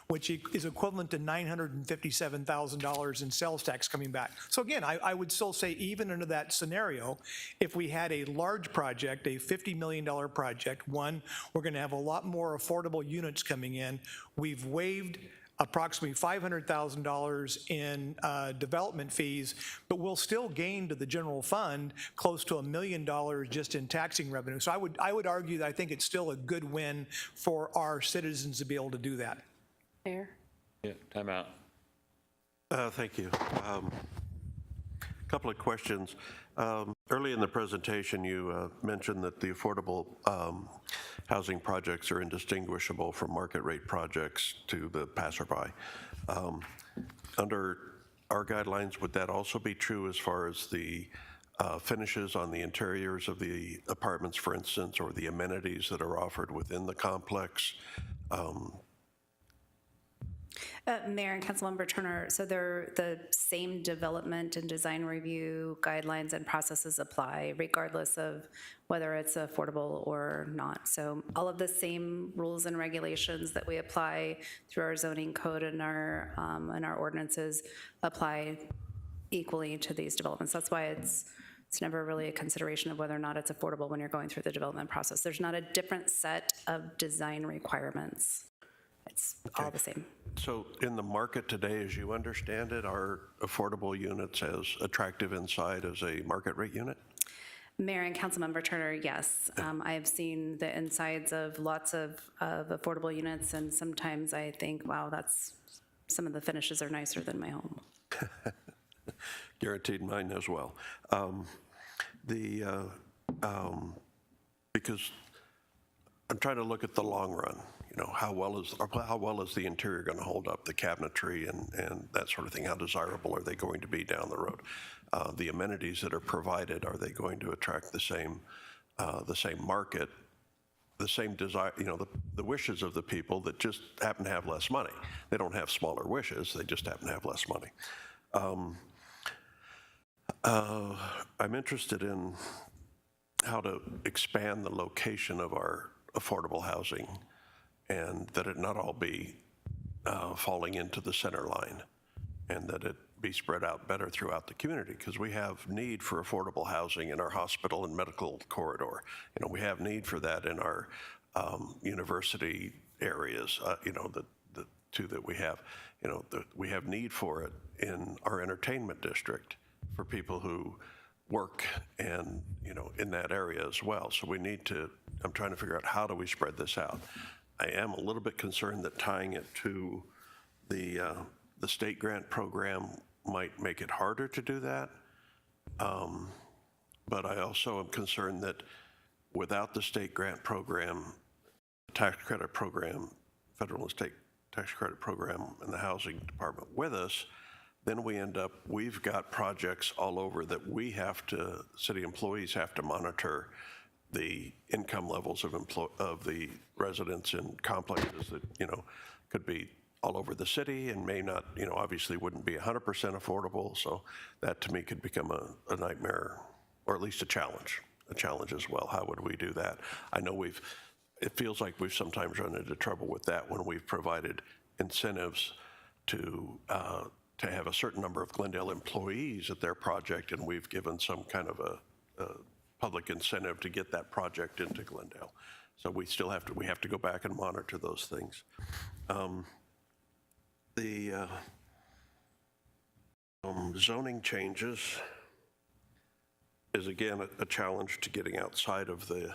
which is equivalent to $957,000 in sales tax coming back. So again, I would still say even under that scenario, if we had a large project, a $50 million project, one, we're going to have a lot more affordable units coming in. We've waived approximately $500,000 in development fees, but we'll still gain to the general fund close to $1 million just in taxing revenue. So I would argue that I think it's still a good win for our citizens to be able to do that. Mayor? Yeah, time out. Thank you. A couple of questions. Early in the presentation, you mentioned that the affordable housing projects are indistinguishable from market rate projects to the passerby. Under our guidelines, would that also be true as far as the finishes on the interiors of the apartments, for instance, or the amenities that are offered within the complex? Mayor and Councilmember Turner, so they're the same development and design review guidelines and processes apply regardless of whether it's affordable or not. So all of the same rules and regulations that we apply through our zoning code and our ordinances apply equally to these developments. That's why it's never really a consideration of whether or not it's affordable when you're going through the development process. There's not a different set of design requirements. It's all the same. So in the market today, as you understand it, are affordable units as attractive inside as a market rate unit? Mayor and Councilmember Turner, yes. I've seen the insides of lots of affordable units, and sometimes I think, wow, some of the finishes are nicer than my home. Guaranteed mine as well. Because I'm trying to look at the long run. How well is the interior going to hold up, the cabinetry and that sort of thing? How desirable are they going to be down the road? The amenities that are provided, are they going to attract the same market, the same desire, the wishes of the people that just happen to have less money? They don't have smaller wishes, they just happen to have less money. I'm interested in how to expand the location of our affordable housing, and that it not all be falling into the center line, and that it be spread out better throughout the community, because we have need for affordable housing in our hospital and medical corridor. We have need for that in our university areas, the two that we have. We have need for it in our entertainment district for people who work and, in that area as well. So I'm trying to figure out how do we spread this out. I am a little bit concerned that tying it to the state grant program might make it harder to do that. But I also am concerned that without the state grant program, tax credit program, federal and state tax credit program, and the housing department with us, then we end up, we've got projects all over that we have to, city employees have to monitor the income levels of the residents in complexes that, you know, could be all over the city and may not, you know, obviously wouldn't be 100% affordable. So that to me could become a nightmare, or at least a challenge as well. How would we do that? I know it feels like we've sometimes run into trouble with that when we've provided incentives to have a certain number of Glendale employees at their project, and we've given some kind of a public incentive to get that project into Glendale. So we still have to go back and monitor those things. The zoning changes is again a challenge to getting outside of the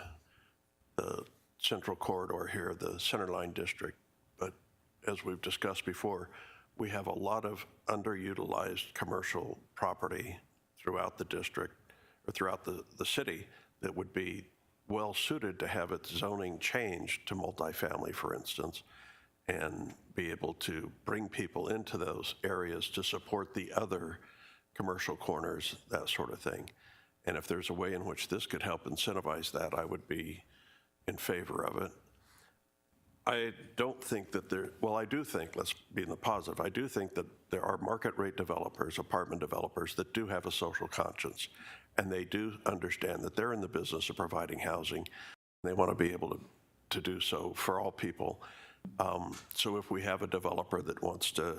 central corridor here, the Centerline District. But as we've discussed before, we have a lot of underutilized commercial property throughout the district or throughout the city that would be well suited to have its zoning changed to multifamily, for instance, and be able to bring people into those areas to support the other commercial corners, that sort of thing. And if there's a way in which this could help incentivize that, I would be in favor of it. I don't think that I do think, let's be in the positive, I do think that there are market rate developers, apartment developers that do have a social conscience, and they do understand that they're in the business of providing housing. They want to be able to do so for all people. So if we have a developer that wants to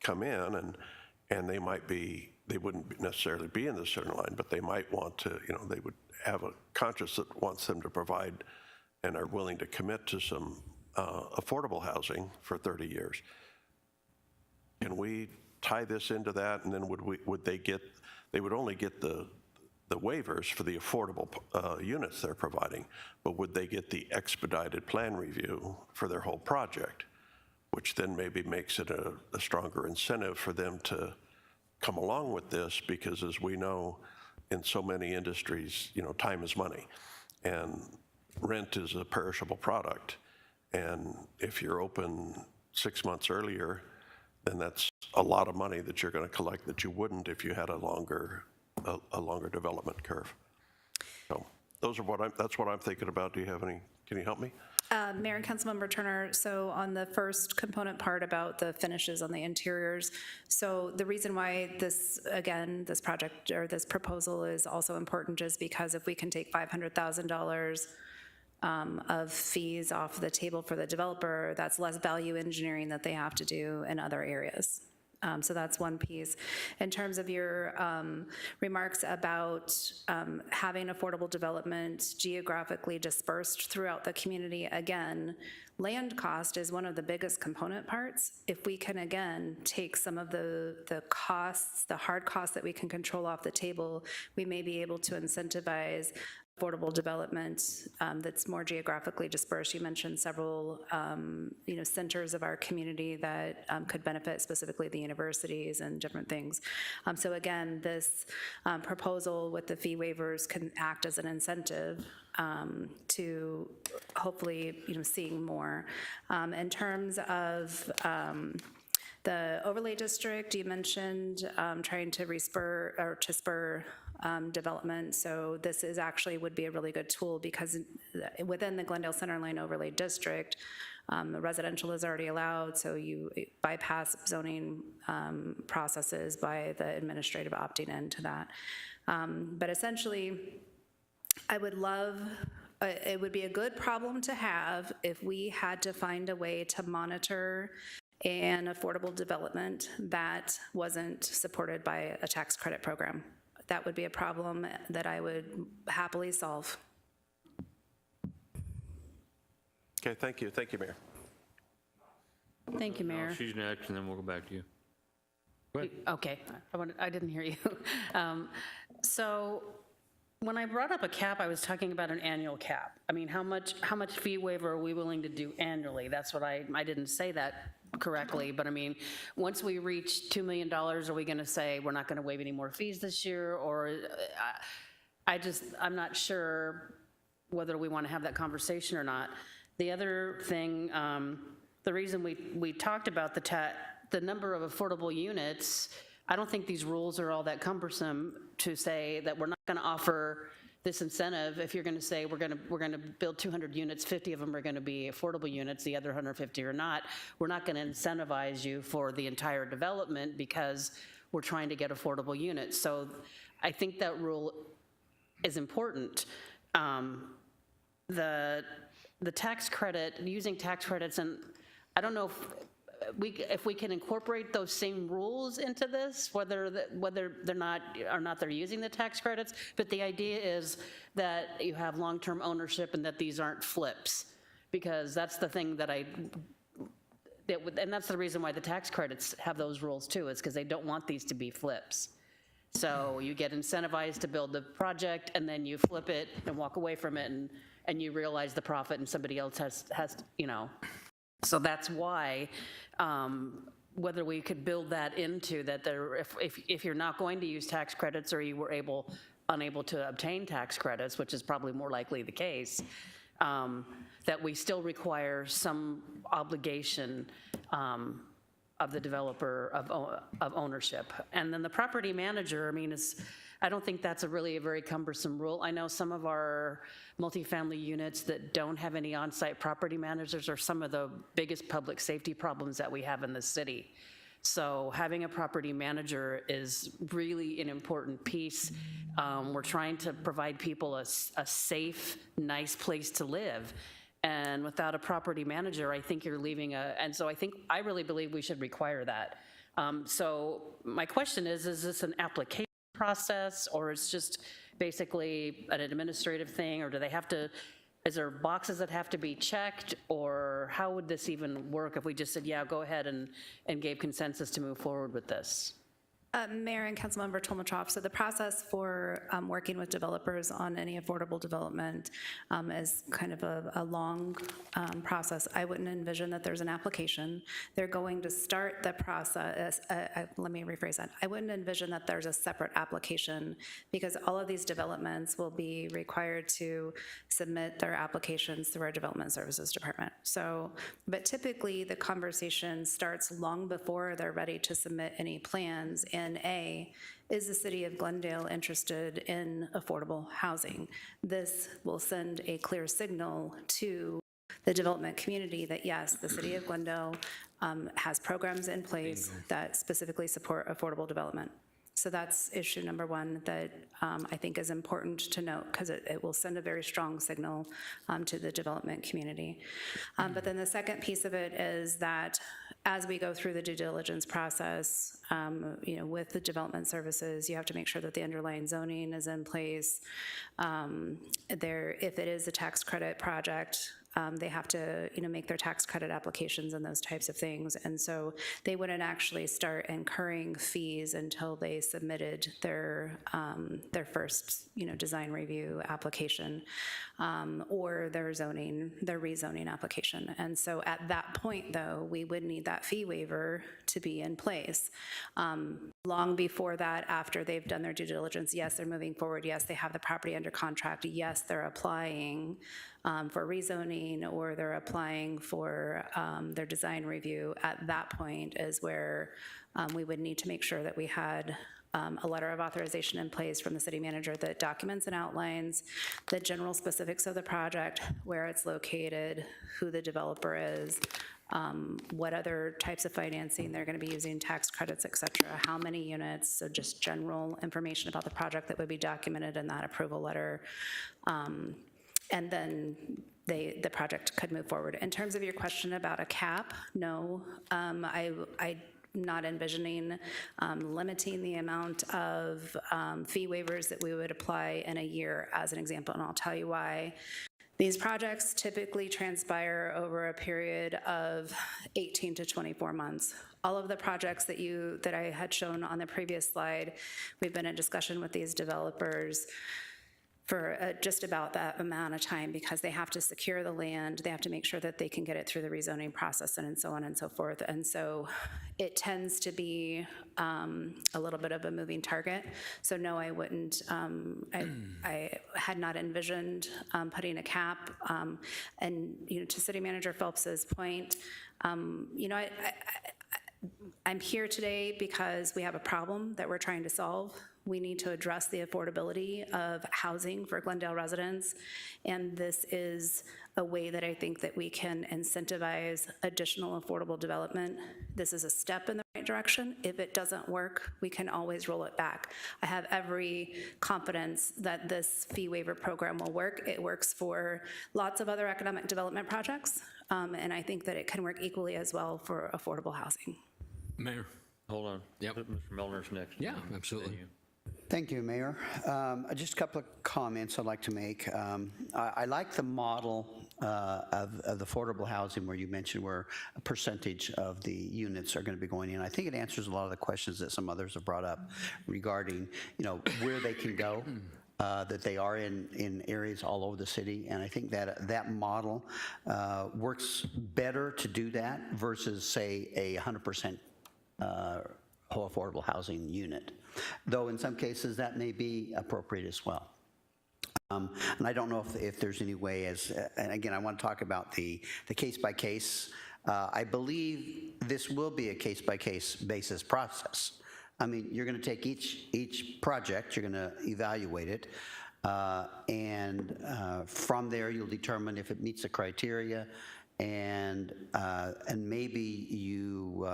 come in and they wouldn't necessarily be in the center line, but they might want to, you know, they would have a conscience that wants them to provide and are willing to commit to some affordable housing for 30 years. Can we tie this into that? And then they would only get the waivers for the affordable units they're providing, but would they get the expedited plan review for their whole project, which then maybe makes it a stronger incentive for them to come along with this, because as we know, in so many industries, you know, time is money, and rent is a perishable product. And if you're open 6 months earlier, then that's a lot of money that you're going to collect that you wouldn't if you had a longer development curve. So that's what I'm thinking about. Do you have any? Can you help me? Mayor and Councilmember Turner, so on the first component part about the finishes on the interiors, so the reason why this project or this proposal is also important is because if we can take $500,000 of fees off the table for the developer, that's less value engineering that they have to do in other areas. So that's one piece. In terms of your remarks about having affordable development geographically dispersed throughout the community, again, land cost is one of the biggest component parts. If we can, again, take some of the costs, the hard costs that we can control off the table, we may be able to incentivize affordable development that's more geographically dispersed. You mentioned several, centers of our community that could benefit, specifically the universities and different things. So again, this proposal with the fee waivers can act as an incentive to hopefully, seeing more. In terms of the overlay district, you mentioned trying to spur development. So this would be a really good tool, because within the Glendale Centerline Overlay District, residential is already allowed, so you bypass zoning processes by the administrative opting into that. But essentially, I would love, it would be a good problem to have if we had to find a way to monitor an affordable development that wasn't supported by a tax credit program. That would be a problem that I would happily solve. Okay, thank you. Thank you, Mayor. Thank you, Mayor. She's next, and then we'll go back to you. Go ahead. Okay, I didn't hear you. So When I brought up a cap, I was talking about an annual cap. I mean, how much fee waiver are we willing to do annually? That's what I didn't say that correctly, but I mean, once we reach $2 million, are we going to say we're not going to waive any more fees this year? Or I'm not sure whether we want to have that conversation or not. The other thing, the reason we talked about the number of affordable units, I don't think these rules are all that cumbersome to say that we're not going to offer this incentive. If you're going to say we're going to build 200 units, 50 of them are going to be affordable units, the other 150 are not, we're not going to incentivize you for the entire development because we're trying to get affordable units. So I think that rule is important. The tax credit, using tax credits, and I don't know if we can incorporate those same rules into this, whether they're using the tax credits, but the idea is that you have long-term ownership and that these aren't flips, because that's the thing and that's the reason why the tax credits have those rules too, is because they don't want these to be flips. So you get incentivized to build the project and then you flip it and walk away from it and you realize the profit and somebody else has, you know. So that's why whether we could build that into that if you're not going to use tax credits or you were unable to obtain tax credits, which is probably more likely the case, that we still require some obligation of the developer of ownership. And then the property manager, I mean, I don't think that's a very cumbersome rule. I know some of our multifamily units that don't have any on-site property managers are some of the biggest public safety problems that we have in the city. So having a property manager is really an important piece. We're trying to provide people a safe, nice place to live. And without a property manager, I think you're leaving and so I really believe we should require that. So my question is this an application process, or it's just basically an administrative thing, or do they have to, is there boxes that have to be checked, or how would this even work if we just said, yeah, go ahead and gave consensus to move forward with this? Mayor and Councilmember Tolmachoff, so the process for working with developers on any affordable development is kind of a long process. I wouldn't envision that there's an application. They're going to start the process, let me rephrase that. I wouldn't envision that there's a separate application because all of these developments will be required to submit their applications through our Development Services Department. So, but typically the conversation starts long before they're ready to submit any plans. Is the city of Glendale interested in affordable housing? This will send a clear signal to the development community that yes, the city of Glendale has programs in place that specifically support affordable development. So that's issue number one that I think is important to note because it will send a very strong signal to the development community. But then the second piece of it is that as we go through the due diligence process, with the development services, you have to make sure that the underlying zoning is in place. If it is a tax credit project, they have to, make their tax credit applications and those types of things. And so they wouldn't actually start incurring fees until they submitted their first, design review application or their rezoning application. And so at that point, though, we would need that fee waiver to be in place. Long before that, after they've done their due diligence, yes, they're moving forward. Yes, they have the property under contract. Yes, they're applying for rezoning or they're applying for their design review. At that point is where we would need to make sure that we had a letter of authorization in place from the city manager that documents and outlines the general specifics of the project, where it's located, who the developer is, what other types of financing they're going to be using, tax credits, et cetera, how many units, so just general information about the project that would be documented in that approval letter. And then the project could move forward. In terms of your question about a cap, no, I'm not envisioning limiting the amount of fee waivers that we would apply in a year as an example, and I'll tell you why. These projects typically transpire over a period of 18 to 24 months. All of the projects that I had shown on the previous slide, we've been in discussion with these developers. for just about that amount of time because they have to secure the land, they have to make sure that they can get it through the rezoning process and so on and so forth. And so it tends to be a little bit of a moving target. So no, I wouldn't, I had not envisioned putting a cap. And, you know, to City Manager Phelps's point, you know, I'm here today because we have a problem that we're trying to solve. We need to address the affordability of housing for Glendale residents, and this is a way that I think that we can incentivize additional affordable development. This is a step in the right direction. If it doesn't work, we can always roll it back. I have every confidence that this fee waiver program will work. It works for lots of other economic development projects, and I think that it can work equally as well for affordable housing. Mayor? Hold on. Yep. Mr. Milner's next. Yeah, absolutely. Thank you, Mayor. Just a couple of comments I'd like to make. I like the model of the affordable housing where you mentioned where a percentage of the units are going to be going in. I think it answers a lot of the questions that some others have brought up regarding, you know, where they can go. That they are in areas all over the city, and I think that that model works better to do that versus, say, a 100% whole affordable housing unit, though in some cases that may be appropriate as well. And I don't know if there's any way, and again, I want to talk about the case-by-case. I believe this will be a case-by-case basis process. I mean, you're going to take each project, you're going to evaluate it, and from there you'll determine if it meets the criteria, and maybe you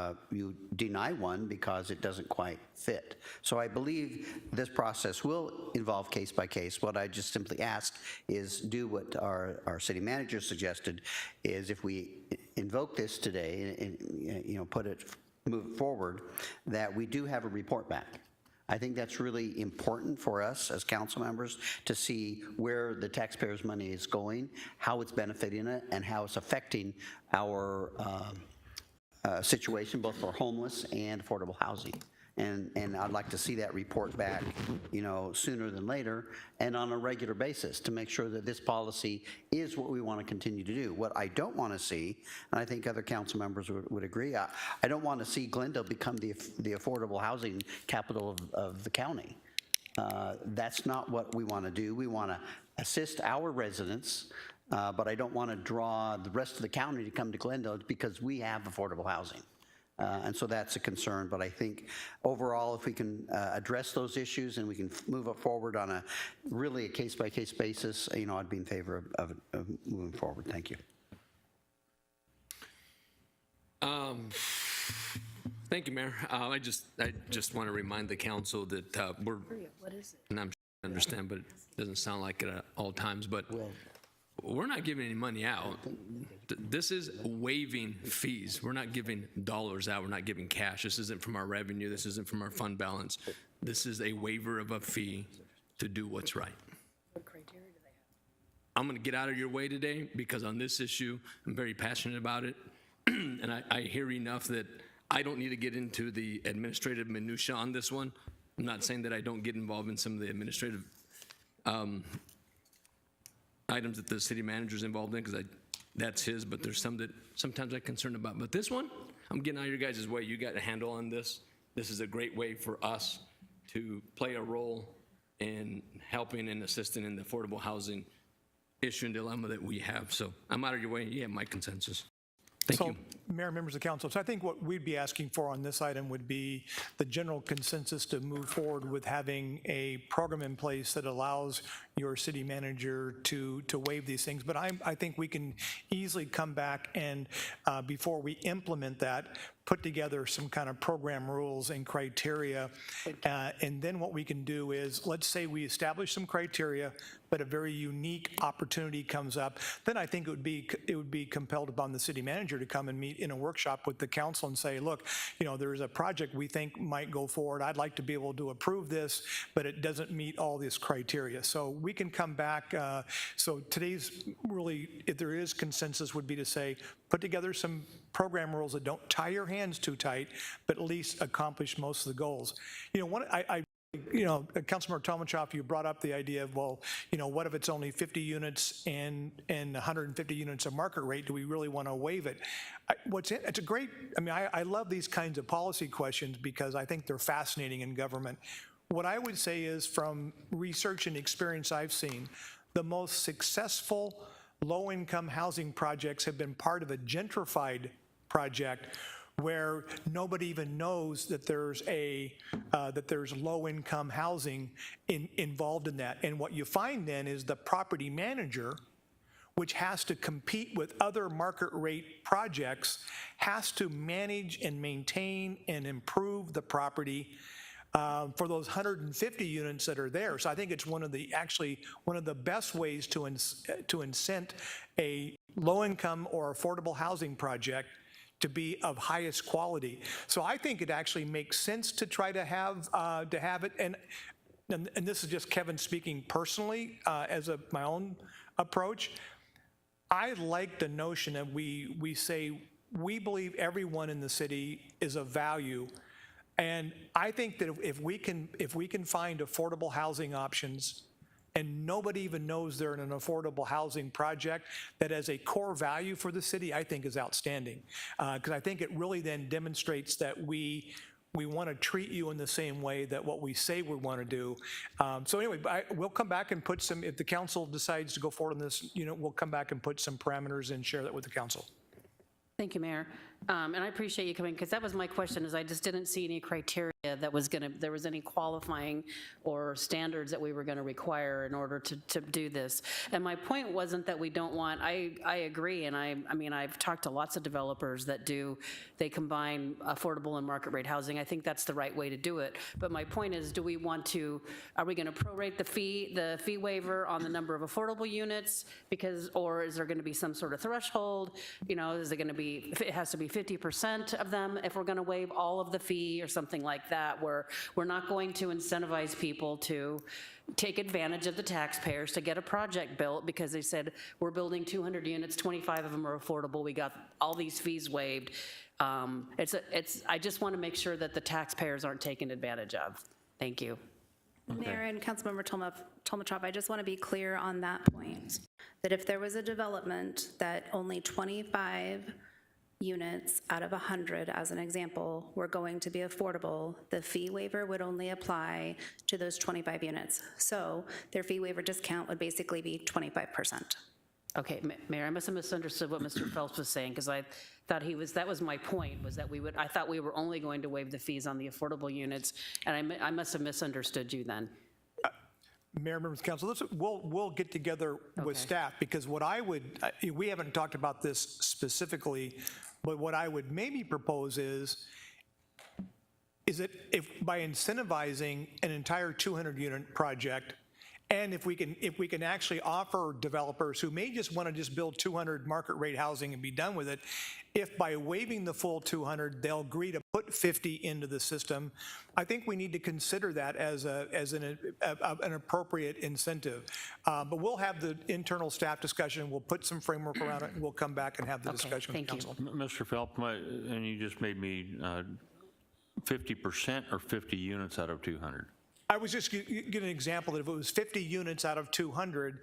deny one because it doesn't quite fit. So I believe this process will involve case by case. What I just simply ask is do what our city manager suggested, is if we invoke this today and you know, move it forward, that we do have a report back. I think that's really important for us as council members to see where the taxpayers' money is going, how it's benefiting it, and how it's affecting our situation, both for homeless and affordable housing. And I'd like to see that report back, you know, sooner than later and on a regular basis to make sure that this policy is what we want to continue to do. What I don't want to see, and I think other council members would agree, I don't want to see Glendale become the affordable housing capital of the county. That's not what we want to do. We want to assist our residents, but I don't want to draw the rest of the county to come to Glendale because we have affordable housing. And so that's a concern, but I think overall, if we can address those issues and we can move it forward on a really a case-by-case basis, you know, I'd be in favor of moving forward. Thank you. Thank you, Mayor. I just want to remind the council that What is it? and I'm sure you understand, but it doesn't sound like it at all times, but we're not giving any money out. This is waiving fees. We're not giving dollars out. We're not giving cash. This isn't from our revenue. This isn't from our fund balance. This is a waiver of a fee to do what's right. What criteria do they have? I'm going to get out of your way today because on this issue, I'm very passionate about it. And I hear enough that I don't need to get into the administrative minutia on this one. I'm not saying that I don't get involved in some of the administrative items that the city manager's involved in, because that's his, but there's some that sometimes I'm concerned about. But this one, I'm getting out of your guys' way. You got a handle on this. This is a great way for us to play a role in helping and assisting in the affordable housing issue and dilemma that we have. So I'm out of your way. You have my consensus. Thank you. Mayor, members of council, so I think what we'd be asking for on this item would be the general consensus to move forward with having a program in place that allows your city manager to waive these things. But I think we can easily come back and before we implement that, put together some kind of program rules and criteria. And then what we can do is, let's say we establish some criteria, but a very unique opportunity comes up, then I think it would be compelled upon the city manager to come and meet in a workshop with the council and say, look, you know, there's a project we think might go forward. I'd like to be able to approve this, but it doesn't meet all this criteria. So we can come back. So today's really, if there is consensus, would be to say, put together some program rules that don't tie your hands too tight, but at least accomplish most of the goals. You know, I you know, Councilmember Tomachoff, you brought up the idea of, well, you know, what if it's only 50 units and 150 units of market rate? Do we really want to waive it? It's a great, I mean, I love these kinds of policy questions because I think they're fascinating in government. What I would say is, from research and experience I've seen, the most successful low-income housing projects have been part of a gentrified project where nobody even knows that there's low-income housing involved in that. And what you find then is the property manager, which has to compete with other market rate projects, has to manage and maintain and improve the property for those 150 units that are there. So I think it's one of the best ways to incent a low-income or affordable housing project to be of highest quality. So I think it actually makes sense to try to have it. And this is just Kevin speaking personally as my own approach. I like the notion that we say we believe everyone in the city is of value. And I think that if we can find affordable housing options, and nobody even knows they're in an affordable housing project that has a core value for the city, I think is outstanding. Because I think it really then demonstrates that we want to treat you in the same way that what we say we want to do. So anyway, we'll come back and put some, if the council decides to go forward on this, you know, we'll come back and put some parameters and share that with the council. Thank you, Mayor. And I appreciate you coming, because that was my question, is I just didn't see any criteria that was there was any qualifying or standards that we were gonna require in order to do this. And my point wasn't that we don't want, I agree, and I mean, I've talked to lots of developers that they combine affordable and market rate housing. I think that's the right way to do it. But my point is, are we gonna prorate the fee waiver on the number of affordable units? Or is there gonna be some sort of threshold? You know, is it gonna be, it has to be 50% of them if we're going to waive all of the fee or something like that, where we're not going to incentivize people to take advantage of the taxpayers to get a project built because they said, we're building 200 units, 25 of them are affordable, we got all these fees waived. I just want to make sure that the taxpayers aren't taken advantage of. Thank you. Mayor and Councilmember Tolmachov, I just want to be clear on that point, that if there was a development that only 25 units out of 100, as an example, were going to be affordable, the fee waiver would only apply to those 25 units. So their fee waiver discount would basically be 25%. Okay, Mayor, I must have misunderstood what Mr. Phelps was saying, because I thought that was my point, was that I thought we were only going to waive the fees on the affordable units, and I must have misunderstood you then. Mayor, members of council, we'll get together with staff, because what we haven't talked about this specifically, but what I would maybe propose is that if by incentivizing an entire 200-unit project, and if we can actually offer developers who may just want to just build 200 market rate housing and be done with it, if by waiving the full 200, they'll agree to put 50 into the system, I think we need to consider that as an appropriate incentive. But we'll have the internal staff discussion, we'll put some framework around it, and we'll come back and have the discussion with the council. Mr. Phelps, and you just made me 50% or 50 units out of 200? I was just giving an example that if it was 50 units out of 200,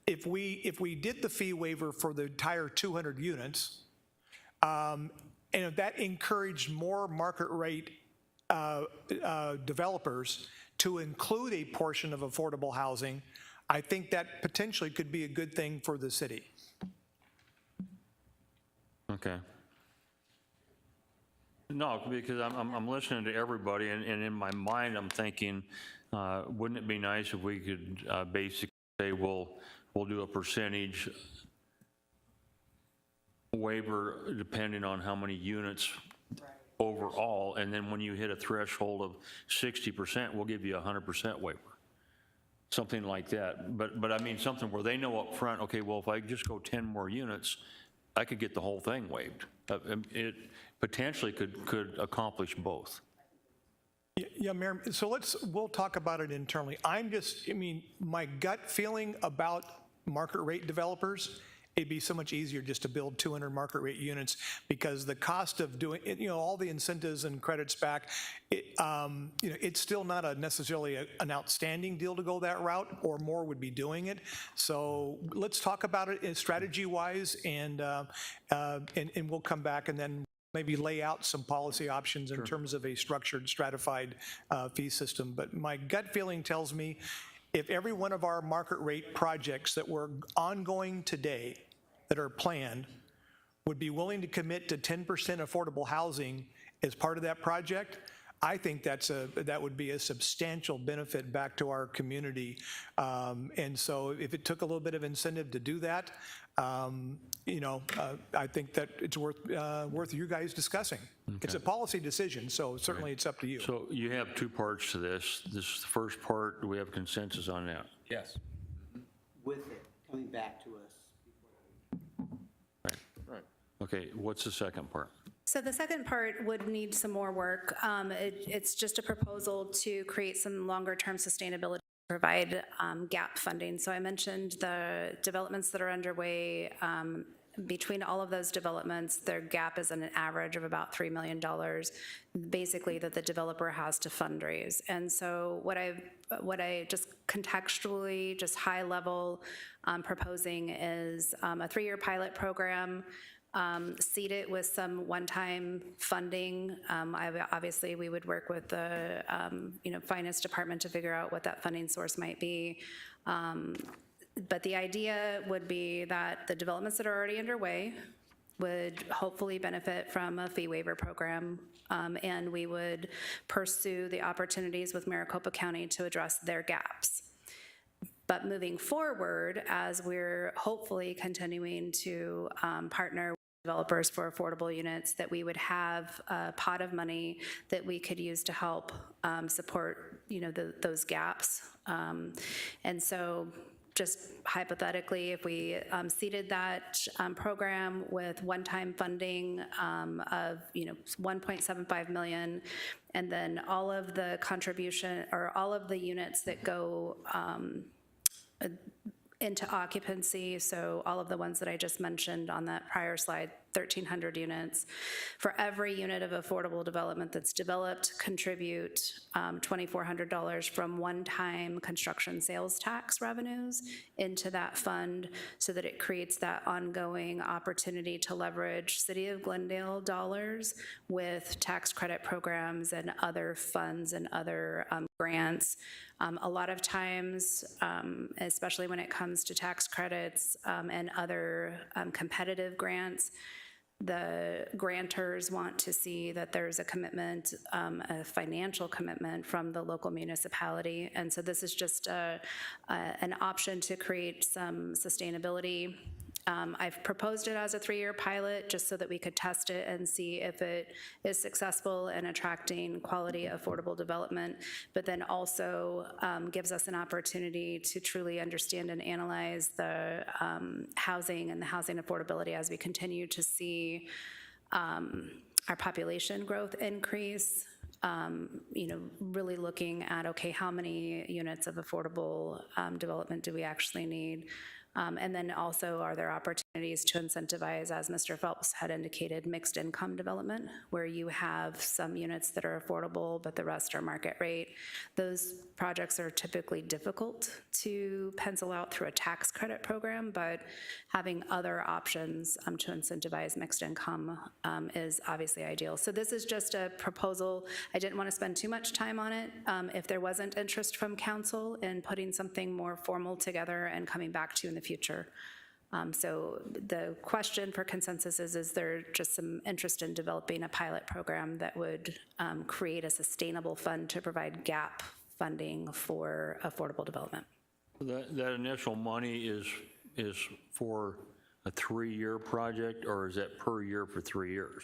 if we did the fee waiver for the entire 200 units, and if that encouraged more market rate developers to include a portion of affordable housing, I think that potentially could be a good thing for the city. Okay. No, because I'm listening to everybody, and in my mind, I'm thinking, wouldn't it be nice if we could basically say, we'll do a percentage waiver depending on how many units overall, and then when you hit a threshold of 60%, we'll give you a 100% waiver. Something like that. But I mean, something where they know up front, okay, well, if I just go 10 more units, I could get the whole thing waived. It potentially could accomplish both. Yeah, Mayor, so we'll talk about it internally. I mean, my gut feeling about market rate developers it'd be so much easier just to build 200 market rate units, because the cost of doing, all the incentives and credits back, it's still not necessarily an outstanding deal to go that route, or more would be doing it. So let's talk about it strategy-wise, and we'll come back and then maybe lay out some policy options in terms of a structured, stratified fee system. But my gut feeling tells me if every one of our market rate projects that were ongoing today, that are planned, would be willing to commit to 10% affordable housing as part of that project, I think that would be a substantial benefit back to our community. And so if it took a little bit of incentive to do that, I think that it's worth you guys discussing. Okay. It's a policy decision, so certainly it's up to you. So you have two parts to this. This is the first part. Do we have consensus on that? Yes. With it coming back to us. Right. Okay, what's the second part? So the second part would need some more work. It's just a proposal to create some longer-term sustainability, provide gap funding. So I mentioned the developments that are underway. Between all of those developments, their gap is an average of about $3 million, basically, that the developer has to fundraise. And so what I just contextually, just high level, proposing is a 3-year pilot program, seed it with some one-time funding. Obviously, we would work with the finance department to figure out what that funding source might be. But the idea would be that the developments that are already underway would hopefully benefit from a fee waiver program, and we would pursue the opportunities with Maricopa County to address their gaps. But moving forward, as we're hopefully continuing to partner with developers for affordable units, that we would have a pot of money that we could use to help support, those gaps. And so just hypothetically, if we seeded that program with one-time funding of $1.75 million, and then all of the contribution, or all of the units that go into occupancy, so all of the ones that I just mentioned on that prior slide, 1,300 units. For every unit of affordable development that's developed, contribute $2,400 from one-time construction sales tax revenues into that fund, so that it creates that ongoing opportunity to leverage City of Glendale dollars with tax credit programs and other funds and other grants. A lot of times, especially when it comes to tax credits and other competitive grants, the grantors want to see that there's a commitment, a financial commitment from the local municipality. And so this is just an option to create some sustainability. I've proposed it as a 3-year pilot just so that we could test it and see if it is successful in attracting quality, affordable development, but then also gives us an opportunity to truly understand and analyze the housing and the housing affordability as we continue to see our population growth increase. Really looking at, okay, how many units of affordable development do we actually need? And then also, are there opportunities to incentivize, as Mr. Phelps had indicated, mixed income development, where you have some units that are affordable, but the rest are market rate? Those projects are typically difficult to pencil out through a tax credit program, but having other options to incentivize mixed income is obviously ideal. So this is just a proposal. I didn't want to spend too much time on it. If there wasn't interest from council in putting something more formal together and coming back to you in the future. So the question for consensus is there just some interest in developing a pilot program that would create a sustainable fund to provide gap funding for affordable development? That initial money is for a 3-year project, or is that per year for 3 years?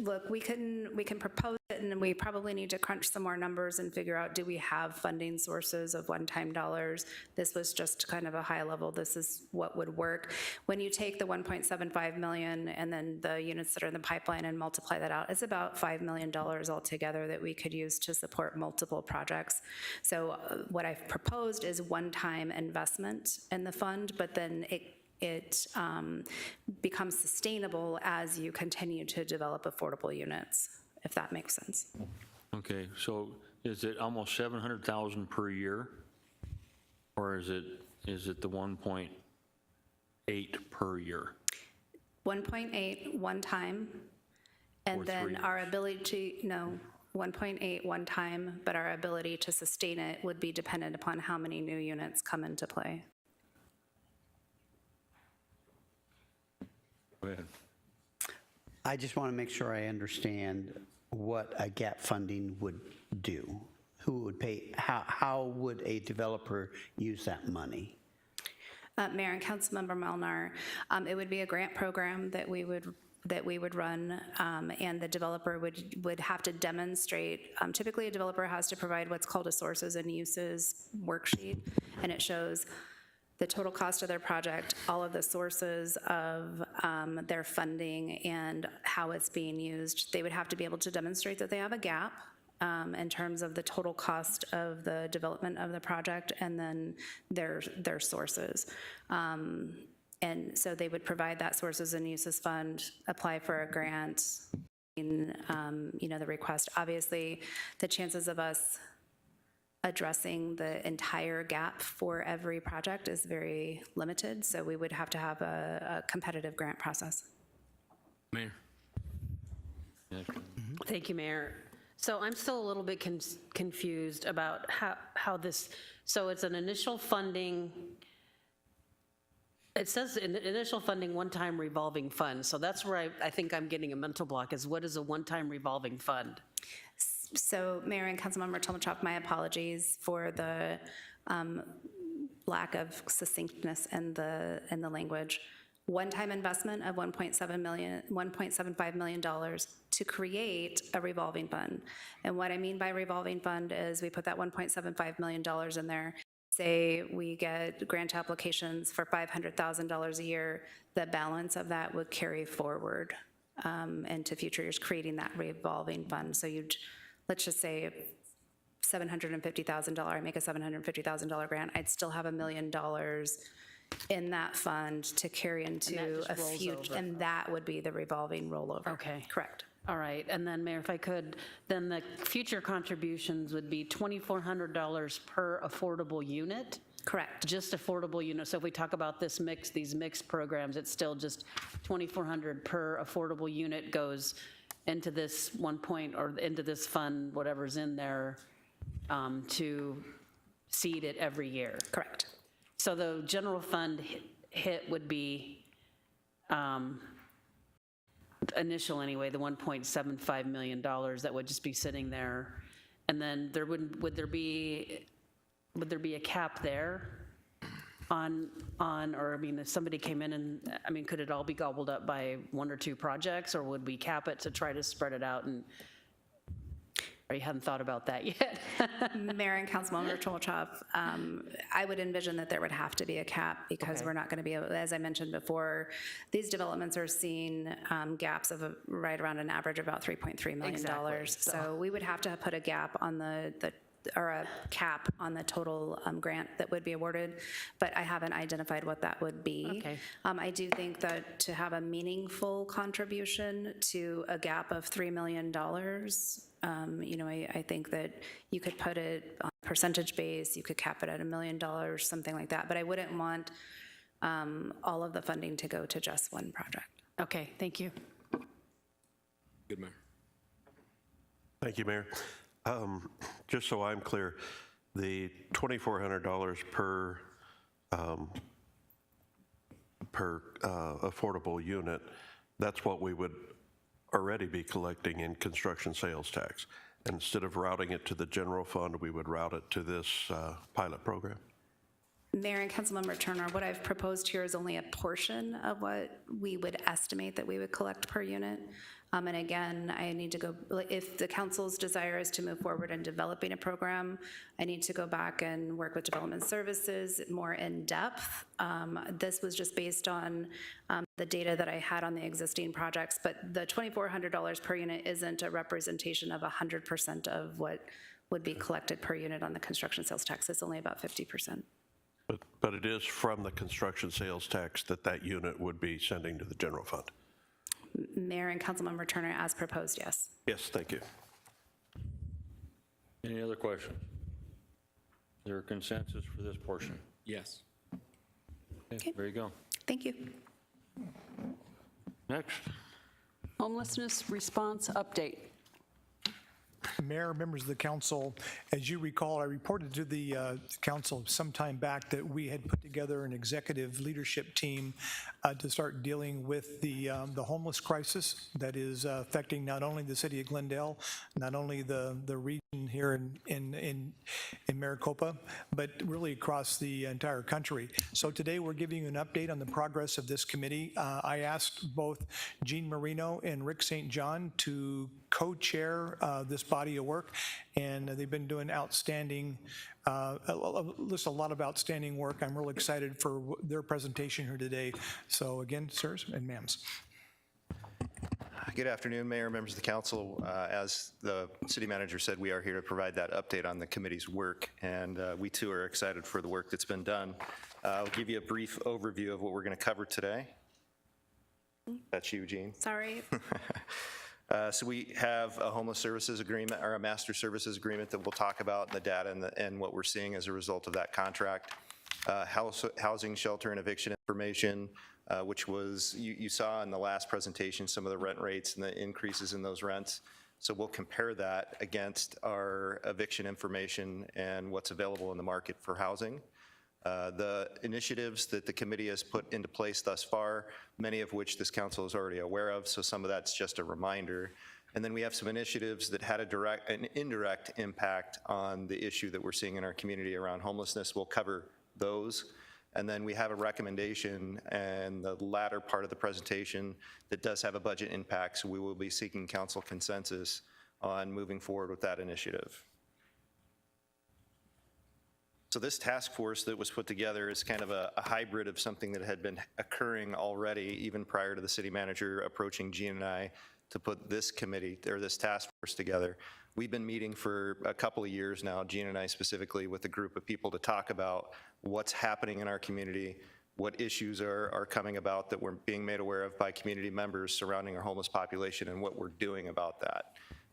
Look, we can propose it, and we probably need to crunch some more numbers and figure out, do we have funding sources of one-time dollars? This was just kind of a high level, this is what would work. When you take the $1.75 million and then the units that are in the pipeline and multiply that out, it's about $5 million altogether that we could use to support multiple projects. So what I've proposed is one-time investment in the fund, but then it becomes sustainable as you continue to develop affordable units, if that makes sense. Okay, so is it almost 700,000 per year? Or is it the 1.8 per year? 1.8 one time, and For then 3 our ability to, no, 1.8 one time, but our ability to sustain it would be dependent upon how many new units come into play. Go ahead. I just want to make sure I understand what a gap funding would do. Who would pay, how would a developer use that money? Mayor and Councilmember Melnar, it would be a grant program that we would run, and the developer would have to demonstrate. Typically, a developer has to provide what's called a sources and uses worksheet, and it shows the total cost of their project, all of the sources of their funding, and how it's being used. They would have to be able to demonstrate that they have a gap in terms of the total cost of the development of the project, and then their sources. And so they would provide that sources and uses fund, apply for a grant, in the request. Obviously, the chances of us addressing the entire gap for every project is very limited, so we would have to have a competitive grant process. Mayor. Thank you, Mayor. So I'm still a little bit confused about how this, so it's an initial funding, it says initial funding one-time revolving fund. So that's where I think I'm getting a mental block, is what is a one-time revolving fund? So Mayor and Councilmember Tomachok, my apologies for the lack of succinctness in the language. One-time investment of $1.75 million to create a revolving fund. And what I mean by revolving fund is we put that $1.75 million in there. Say we get grant applications for $500,000 a year, the balance of that would carry forward into future years, creating that revolving fund. So you'd, let's just say $750,000, I make a $750,000 grant, I'd still have $1 million in that fund to carry into a future, and that would be the revolving rollover. Okay. Correct. All right, and then Mayor, if I could, then the future contributions would be $2,400 per affordable unit? Correct. Just affordable unit. So if we talk about this mix, these mixed programs, it's still just $2,400 per affordable unit goes into this into this fund, whatever's in there, to seed it every year. Correct. So the general fund hit would be, initial anyway, the $1.75 million that would just be sitting there. And then there would there be a cap there on, or I mean, if somebody came in and, I mean, could it all be gobbled up by one or two projects, or would we cap it to try to spread it out? And or you hadn't thought about that yet? Mayor and Councilmember Tomachok, I would envision that there would have to be a cap, because Okay. we're not going to be able, as I mentioned before, these developments are seeing gaps of right around an average of about $3.3 million. Exactly. So we would have to put a gap on or a cap on the total grant that would be awarded, but I haven't identified what that would be. Okay. I do think that to have a meaningful contribution to a gap of $3 million, I think that you could put it on a percentage base, you could cap it at $1 million, something like that, but I wouldn't want all of the funding to go to just one project. Okay, thank you. Good, Mayor. Thank you, Mayor. Just so I'm clear, the $2,400 per affordable unit, that's what we would already be collecting in construction sales tax. And instead of routing it to the general fund, we would route it to this pilot program. Mayor and Councilmember Turner, what I've proposed here is only a portion of what we would estimate that we would collect per unit. And again, I need to go, if the council's desire is to move forward in developing a program, I need to go back and work with Development Services more in depth. This was just based on the data that I had on the existing projects, but the $2,400 per unit isn't a representation of 100% of what would be collected per unit on the construction sales tax. It's only about 50%. But it is from the construction sales tax that unit would be sending to the general fund. Mayor and Councilmember Turner, as proposed, yes. Yes, thank you. Any other questions? Is there a consensus for this portion? Yes. Okay, there you go. Thank you. Next. Homelessness response update. Mayor, members of the council, as you recall, I reported to the council some time back that we had put together an executive leadership team to start dealing with the homeless crisis that is affecting not only the city of Glendale, not only the region here in Maricopa, but really across the entire country. So today we're giving you an update on the progress of this committee. I asked both Jean Marino and Rick St. John to co-chair this body of work, and they've been doing outstanding, a lot of outstanding work. I'm really excited for their presentation here today. So again, sirs and ma'ams. Good afternoon, Mayor, members of the council. As the city manager said, we are here to provide that update on the committee's work, and we too are excited for the work that's been done. I'll give you a brief overview of what we're going to cover today. That's you, Jean. Sorry. So we have a homeless services agreement, or a master services agreement that we'll talk about, and the data and what we're seeing as a result of that contract. Housing, shelter, and eviction information, which was, you saw in the last presentation some of the rent rates and the increases in those rents. So we'll compare that against our eviction information and what's available in the market for housing. The initiatives that the committee has put into place thus far, many of which this council is already aware of, so some of that's just a reminder. And then we have some initiatives that had an indirect impact on the issue that we're seeing in our community around homelessness. We'll cover those. And then we have a recommendation in the latter part of the presentation that does have a budget impact, so we will be seeking council consensus on moving forward with that initiative. So this task force that was put together is kind of a hybrid of something that had been occurring already even prior to the city manager approaching Jean and I to put this committee, or this task force together. We've been meeting for a couple of years now, Jean and I specifically, with a group of people to talk about what's happening in our community, what issues are coming about that we're being made aware of by community members surrounding our homeless population, and what we're doing about that.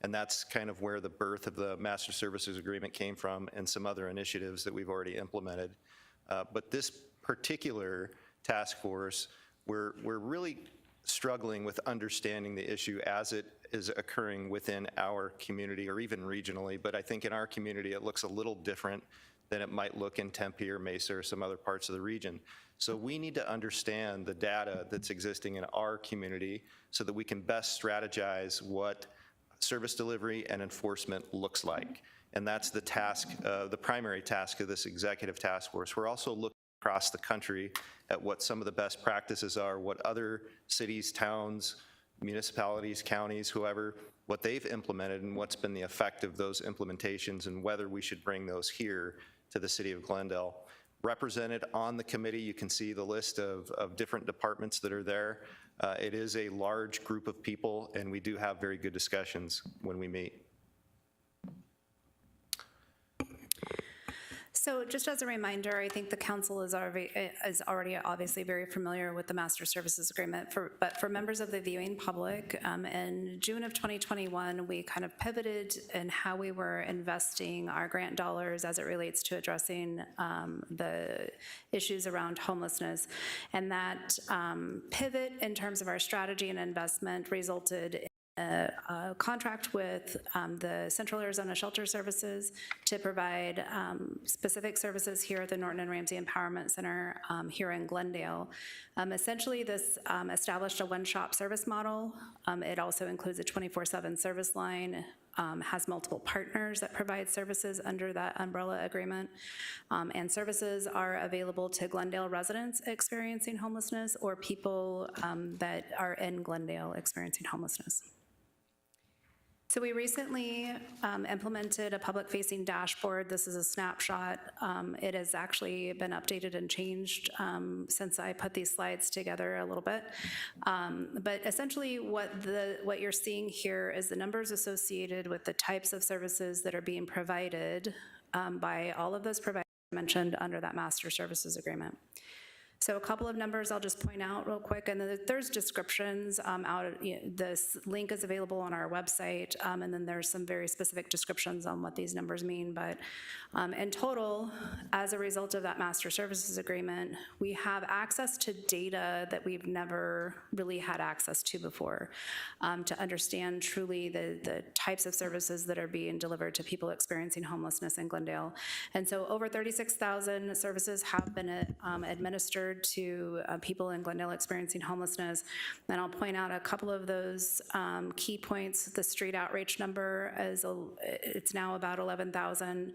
And that's kind of where the birth of the Master Services Agreement came from, and some other initiatives that we've already implemented. But this particular task force, we're really struggling with understanding the issue as it is occurring within our community, or even regionally. But I think in our community it looks a little different than it might look in Tempe or Mesa or some other parts of the region. So we need to understand the data that's existing in our community so that we can best strategize what service delivery and enforcement looks like. And that's the task, the primary task of this executive task force. We're also looking across the country at what some of the best practices are, what other cities, towns, municipalities, counties, whoever, what they've implemented and what's been the effect of those implementations, and whether we should bring those here to the city of Glendale. Represented on the committee, you can see the list of different departments that are there. It is a large group of people, and we do have very good discussions when we meet. So just as a reminder, I think the council is already obviously very familiar with the Master Services Agreement, but for members of the viewing public, in June of 2021, we kind of pivoted in how we were investing our grant dollars as it relates to addressing the issues around homelessness. And that pivot in terms of our strategy and investment resulted in a contract with the Central Arizona Shelter Services to provide specific services here at the Norton and Ramsey Empowerment Center here in Glendale. Essentially, this established a one-shop service model. It also includes a 24/7 service line, has multiple partners that provide services under that umbrella agreement, and services are available to Glendale residents experiencing homelessness or people that are in Glendale experiencing homelessness. So we recently implemented a public-facing dashboard. This is a snapshot. It has actually been updated and changed since I put these slides together a little bit. But essentially what you're seeing here is the numbers associated with the types of services that are being provided by all of those providers mentioned under that master services agreement. So a couple of numbers I'll just point out real quick, and then there's descriptions this link is available on our website, and then there's some very specific descriptions on what these numbers mean. But in total, as a result of that master services agreement, we have access to data that we've never really had access to before, to understand truly the types of services that are being delivered to people experiencing homelessness in Glendale. And so over 36,000 services have been administered to people in Glendale experiencing homelessness. And I'll point out a couple of those key points. The street outreach number it's now about 11,000.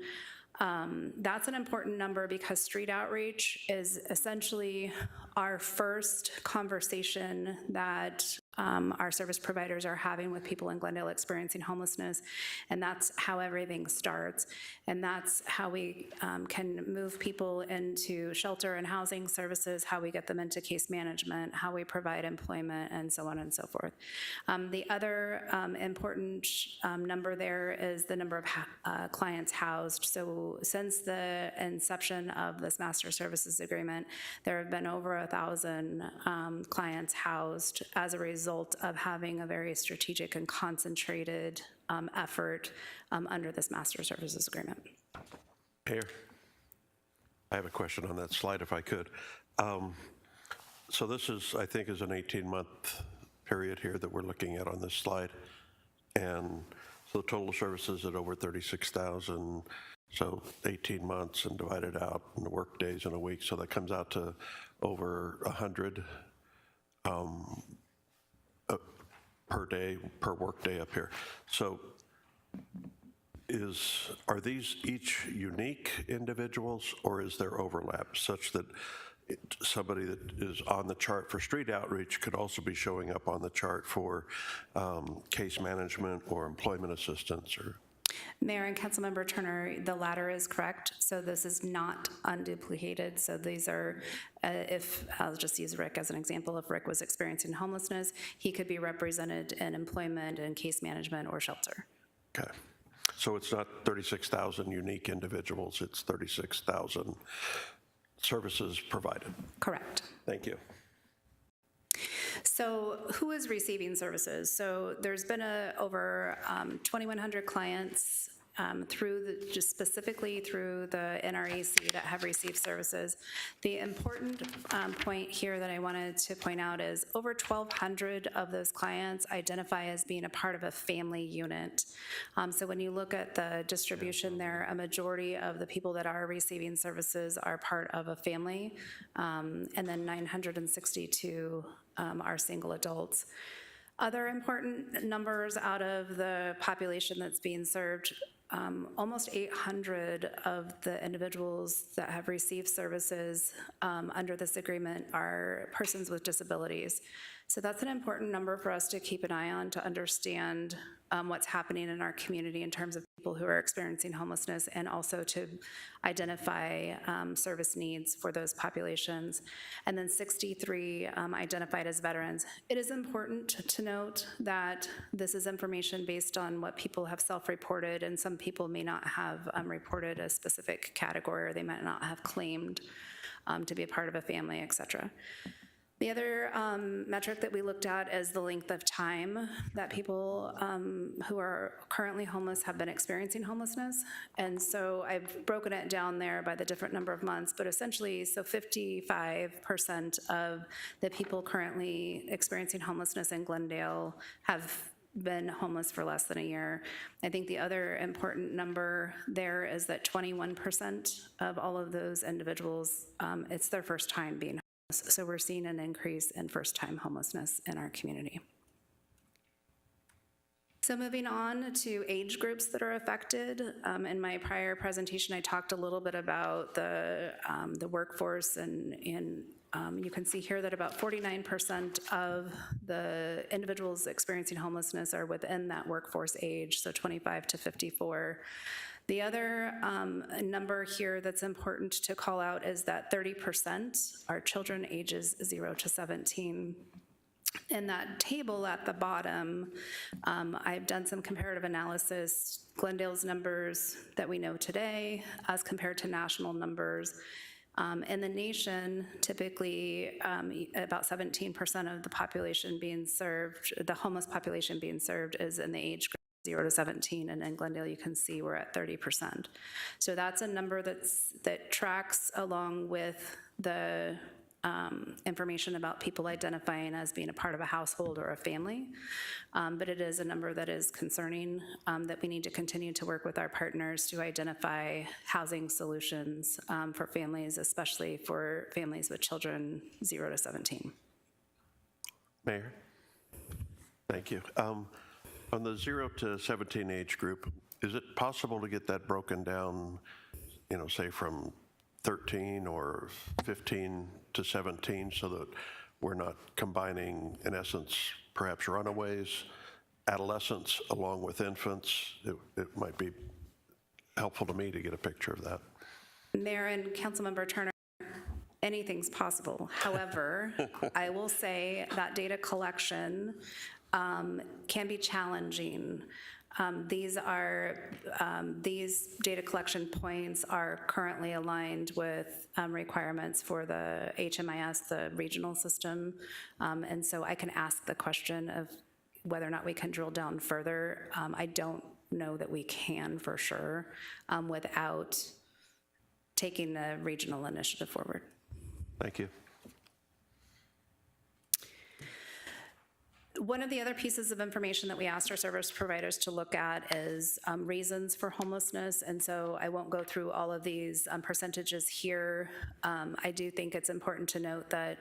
That's an important number because street outreach is essentially our first conversation that our service providers are having with people in Glendale experiencing homelessness, and that's how everything starts. And that's how we can move people into shelter and housing services, how we get them into case management, how we provide employment, and so on and so forth. The other important number there is the number of clients housed. So since the inception of this master services agreement, there have been over 1,000 clients housed as a result of having a very strategic and concentrated effort under this master services agreement. Mayor, I have a question on that slide if I could. So this is, I think, is an 18-month period here that we're looking at on this slide. And so the total services at over 36,000, so 18 months and divided out in the work days in a week. So that comes out to over 100 per day, per work day up here. So are these each unique individuals, or is there overlap such that somebody that is on the chart for street outreach could also be showing up on the chart for case management or employment assistance? Or Mayor and Councilmember Turner, the latter is correct. So this is not unduplicated. So these are, if I'll just use Rick as an example, if Rick was experiencing homelessness, he could be represented in employment and case management or shelter. Okay. So it's not 36,000 unique individuals, it's 36,000 services provided. Correct. Thank you. So who is receiving services? So there's been over 2,100 clients just specifically through the NREC that have received services. The important point here that I wanted to point out is over 1,200 of those clients identify as being a part of a family unit. So when you look at the distribution there, a majority of the people that are receiving services are part of a family, and then 962 are single adults. Other important numbers out of the population that's being served, almost 800 of the individuals that have received services under this agreement are persons with disabilities. So that's an important number for us to keep an eye on to understand what's happening in our community in terms of people who are experiencing homelessness, and also to identify service needs for those populations. And then 63 identified as veterans. It is important to note that this is information based on what people have self-reported, and some people may not have reported a specific category, or they might not have claimed to be a part of a family, et cetera. The other metric that we looked at is the length of time that people who are currently homeless have been experiencing homelessness. And so I've broken it down there by the different number of months, but essentially, so 55% of the people currently experiencing homelessness in Glendale have been homeless for less than a year. I think the other important number there is that 21% of all of those individuals, it's their first time being homeless. So we're seeing an increase in first-time homelessness in our community. So moving on to age groups that are affected. In my prior presentation, I talked a little bit about the workforce, and you can see here that about 49% of the individuals experiencing homelessness are within that workforce age, so 25 to 54. The other number here that's important to call out is that 30% are children ages 0 to 17. In that table at the bottom, I've done some comparative analysis, Glendale's numbers that we know today as compared to national numbers. In the nation, typically about 17% of the population being served, the homeless population being served is in the age group 0 to 17, and in Glendale you can see we're at 30%. So that's a number that tracks along with the information about people identifying as being a part of a household or a family. But it is a number that is concerning, that we need to continue to work with our partners to identify housing solutions for families, especially for families with children 0 to 17. Mayor? Thank you. On the 0 to 17 age group, is it possible to get that broken down, you know, say from 13 or 15 to 17, so that we're not combining, in essence, perhaps runaways, adolescents, along with infants? It might be helpful to me to get a picture of that. Mayor and Councilmember Turner, anything's possible. However, I will say that data collection can be challenging. These data collection points are currently aligned with requirements for the HMIS, the regional system. And so I can ask the question of whether or not we can drill down further. I don't know that we can for sure without taking the regional initiative forward. Thank you. One of the other pieces of information that we asked our service providers to look at is reasons for homelessness, and so I won't go through all of these percentages here. I do think it's important to note that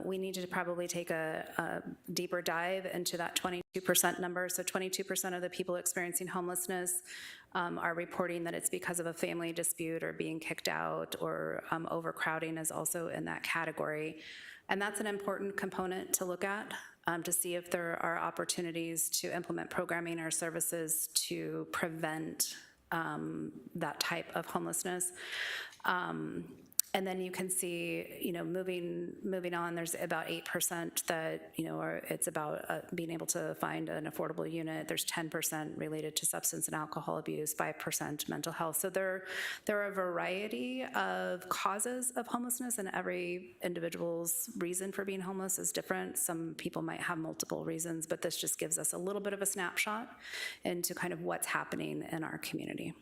we need to probably take a deeper dive into that 22% number. So 22% of the people experiencing homelessness are reporting that it's because of a family dispute or being kicked out, or overcrowding is also in that category. And that's an important component to look at, to see if there are opportunities to implement programming or services to prevent that type of homelessness. And then you can see, moving on, there's about 8% that, it's about being able to find an affordable unit. There's 10% related to substance and alcohol abuse, 5% mental health. So there are a variety of causes of homelessness, and every individual's reason for being homeless is different. Some people might have multiple reasons, but this just gives us a little bit of a snapshot into kind of what's happening in our community.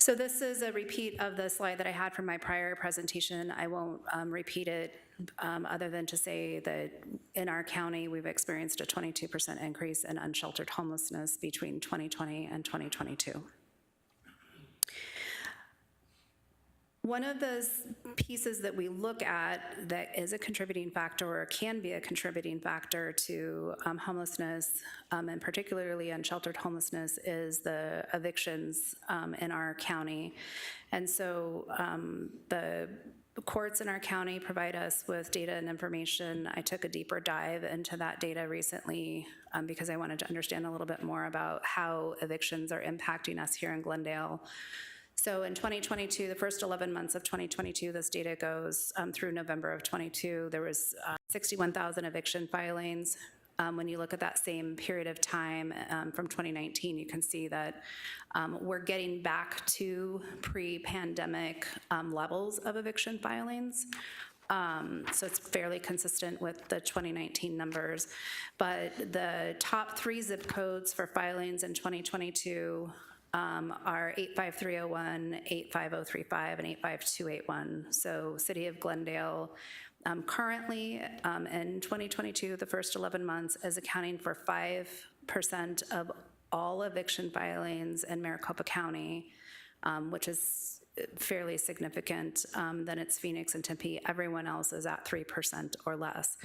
So this is a repeat of the slide that I had from my prior presentation. I won't repeat it other than to say that in our county, we've experienced a 22% increase in unsheltered homelessness between 2020 and 2022. One of the pieces that we look at that is a contributing factor, or can be a contributing factor to homelessness, and particularly unsheltered homelessness, is the evictions in our county. And so the courts in our county provide us with data and information. I took a deeper dive into that data recently because I wanted to understand a little bit more about how evictions are impacting us here in Glendale. So in 2022, the first 11 months of 2022, this data goes through November of 22, there was 61,000 eviction filings. When you look at that same period of time from 2019, you can see that we're getting back to pre-pandemic levels of eviction filings. So it's fairly consistent with the 2019 numbers. But the top 3 zip codes for filings in 2022 are 85301, 85035, and 85281. So City of Glendale currently in 2022, the first 11 months, is accounting for 5% of all eviction filings in Maricopa County, which is fairly significant. Then it's Phoenix and Tempe. Everyone else is at 3% or less.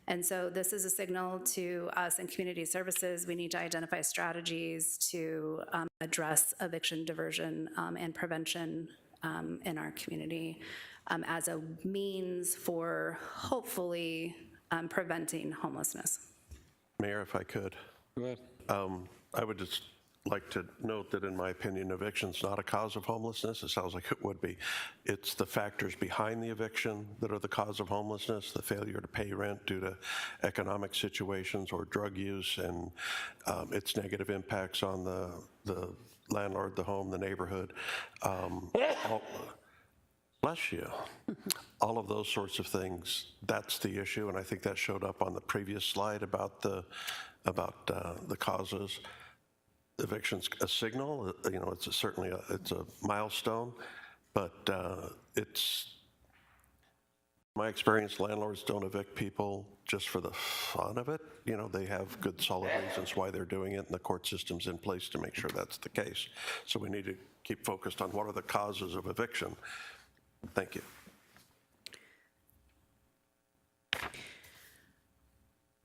And so this is a signal to us in community services. We need to identify strategies to address eviction diversion and prevention in our community as a means for hopefully preventing homelessness. Mayor, if I could. Go ahead. I would just like to note that, in my opinion, eviction's not a cause of homelessness. It sounds like it would be. It's the factors behind the eviction that are the cause of homelessness, the failure to pay rent due to economic situations or drug use, and its negative impacts on the landlord, the home, the neighborhood. Bless you. All of those sorts of things, that's the issue, and I think that showed up on the previous slide about the causes. Eviction's a signal, you know, it's certainly it's a milestone, but it's my experience, landlords don't evict people just for the fun of it. You know, they have good solid reasons why they're doing it, and the court system's in place to make sure that's the case. So we need to keep focused on what are the causes of eviction. Thank you.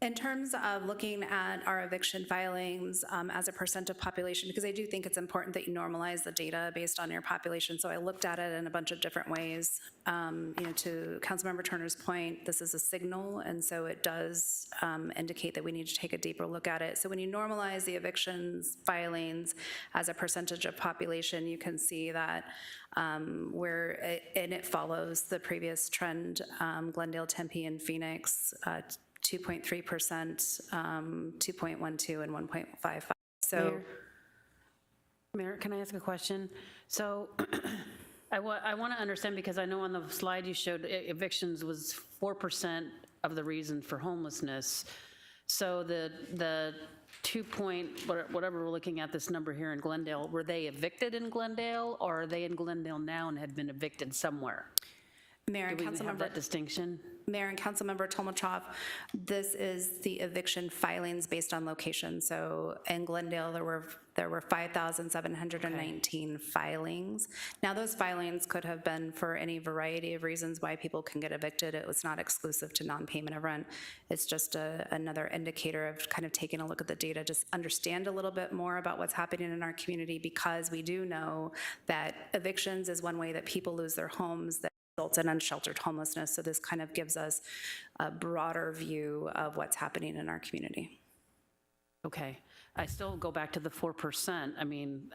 In terms of looking at our eviction filings as a percent of population, because I do think it's important that you normalize the data based on your population, so I looked at it in a bunch of different ways. You know, to Councilmember Turner's point, this is a signal, and so it does indicate that we need to take a deeper look at it. So when you normalize the evictions filings as a percentage of population, you can see that and it follows the previous trend, Glendale, Tempe, and Phoenix, 2.3%, 2.12, and 1.55. So, Mayor, can I ask a question? So I want to understand, because I know on the slide you showed evictions was 4% of the reason for homelessness. So the 2 point, whatever we're looking at, this number here in Glendale, were they evicted in Glendale, or are they in Glendale now and had been evicted somewhere? Mayor and Do we have Councilmember, that distinction? Mayor and Councilmember Tolmachov, this is the eviction filings based on location. So in Glendale, there were 5,719 filings. Now, those filings could have been for any variety of reasons why people can get evicted. It was not exclusive to non-payment of rent. It's just another indicator of kind of taking a look at the data, just understand a little bit more about what's happening in our community, because we do know that evictions is one way that people lose their homes, that results in unsheltered homelessness. So this kind of gives us a broader view of what's happening in our community. Okay. I still go back to the 4%. I mean,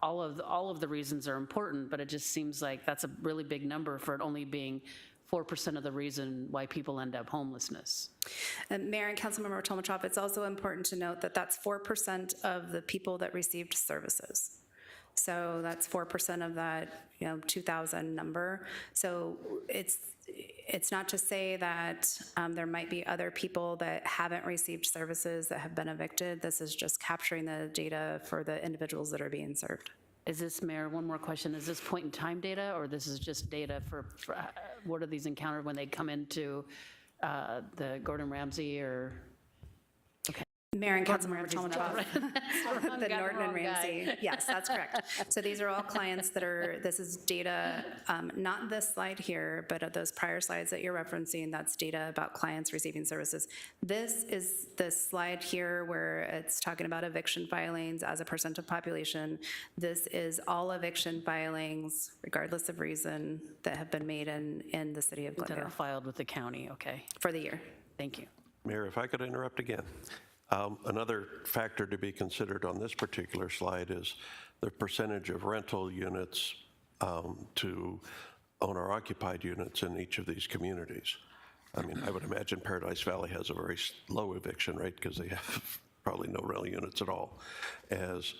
all of the reasons are important, but it just seems like that's a really big number for it only being 4% of the reason why people end up homelessness. And Mayor and Councilmember Tolmachov, it's also important to note that that's 4% of the people that received services. So that's 4% of that, 2,000 number. So it's not to say that there might be other people that haven't received services that have been evicted. This is just capturing the data for the individuals that are being served. Is this, Mayor, one more question, is this point in time data, or this is just data for what are these encountered when they come into the Gordon Ramsay or? Mayor and Councilmember Tolmachov, the Norton and Ramsey. Yes, that's correct. So these are all clients that this is data, not this slide here, but of those prior slides that you're referencing, that's data about clients receiving services. This is the slide here where it's talking about eviction filings as a percent of population. This is all eviction filings, regardless of reason, that have been made in the city of Glendale. That are filed with the county, okay. For the year. Thank you. Mayor, if I could interrupt again. Another factor to be considered on this particular slide is the percentage of rental units to owner-occupied units in each of these communities. I mean, I would imagine Paradise Valley has a very low eviction rate because they have probably no rental units at all.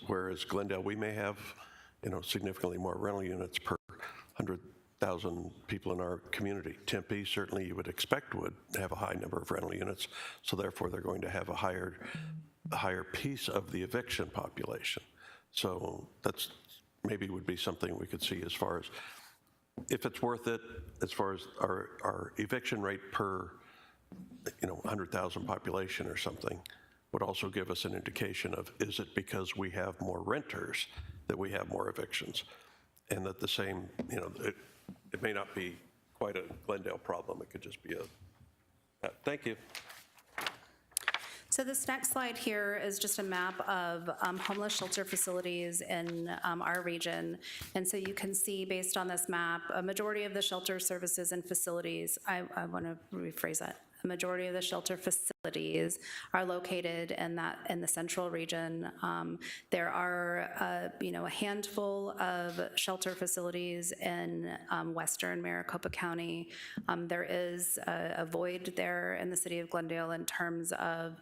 Whereas Glendale, we may have, significantly more rental units per 100,000 people in our community. Tempe, certainly you would expect, would have a high number of rental units, so therefore they're going to have a higher piece of the eviction population. So that's maybe would be something we could see as far as if it's worth it, as far as our eviction rate per 100,000 population or something would also give us an indication of, is it because we have more renters that we have more evictions? And that the same, it may not be quite a Glendale problem. It could just be thank you. So this next slide here is just a map of homeless shelter facilities in our region. And so you can see, based on this map, a majority of the shelter services and facilities, I want to rephrase that. The majority of the shelter facilities are located in the central region. There are, a handful of shelter facilities in western Maricopa County. There is a void there in the city of Glendale in terms of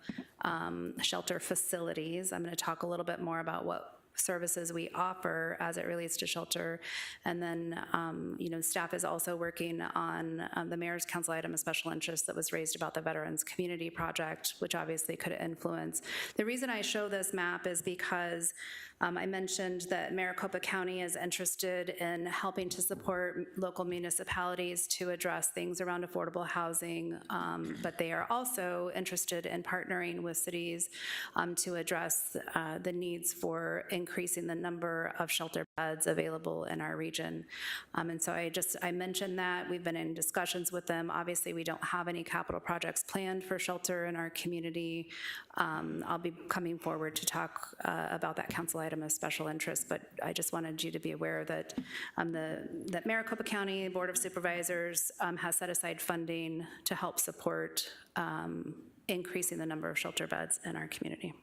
shelter facilities. I'm going to talk a little bit more about what services we offer as it relates to shelter. And then, staff is also working on the mayor's council item of special interest that was raised about the Veterans Community Project, which obviously could influence. The reason I show this map is because I mentioned that Maricopa County is interested in helping to support local municipalities to address things around affordable housing, but they are also interested in partnering with cities to address the needs for increasing the number of shelter beds available in our region. And so I mentioned that. We've been in discussions with them. Obviously, we don't have any capital projects planned for shelter in our community. I'll be coming forward to talk about that council item of special interest, but I just wanted you to be aware that that Maricopa County Board of Supervisors has set aside funding to help support increasing the number of shelter beds in our community.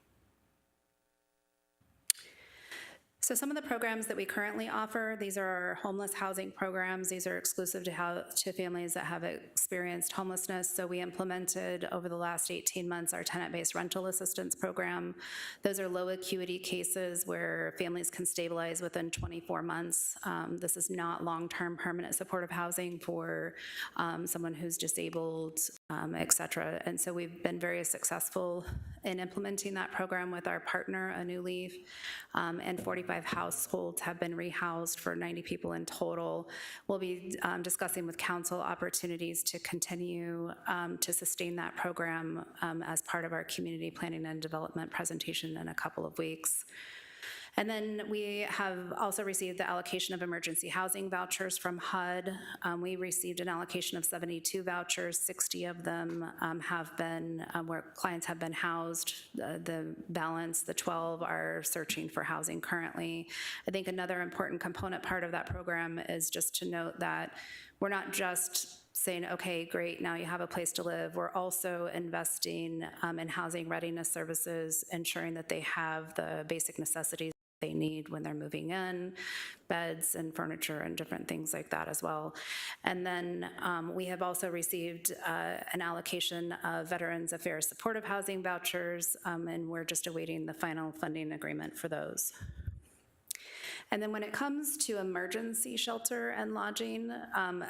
So some of the programs that we currently offer, these are our homeless housing programs. These are exclusive to families that have experienced homelessness. So we implemented over the last 18 months our tenant-based rental assistance program. Those are low acuity cases where families can stabilize within 24 months. This is not long-term permanent supportive housing for someone who's disabled, et cetera. And so we've been very successful in implementing that program with our partner, A New Leaf, and 45 households have been rehoused for 90 people in total. We'll be discussing with council opportunities to continue to sustain that program as part of our community planning and development presentation in a couple of weeks. And then we have also received the allocation of emergency housing vouchers from HUD. We received an allocation of 72 vouchers. 60 of them have been where clients have been housed. The balance, the 12, are searching for housing currently. I think another important component part of that program is just to note that we're not just saying, okay, great, now you have a place to live. We're also investing in housing readiness services, ensuring that they have the basic necessities they need when they're moving in, beds and furniture and different things like that as well. And then we have also received an allocation of Veterans Affairs supportive housing vouchers, and we're just awaiting the final funding agreement for those. And then when it comes to emergency shelter and lodging,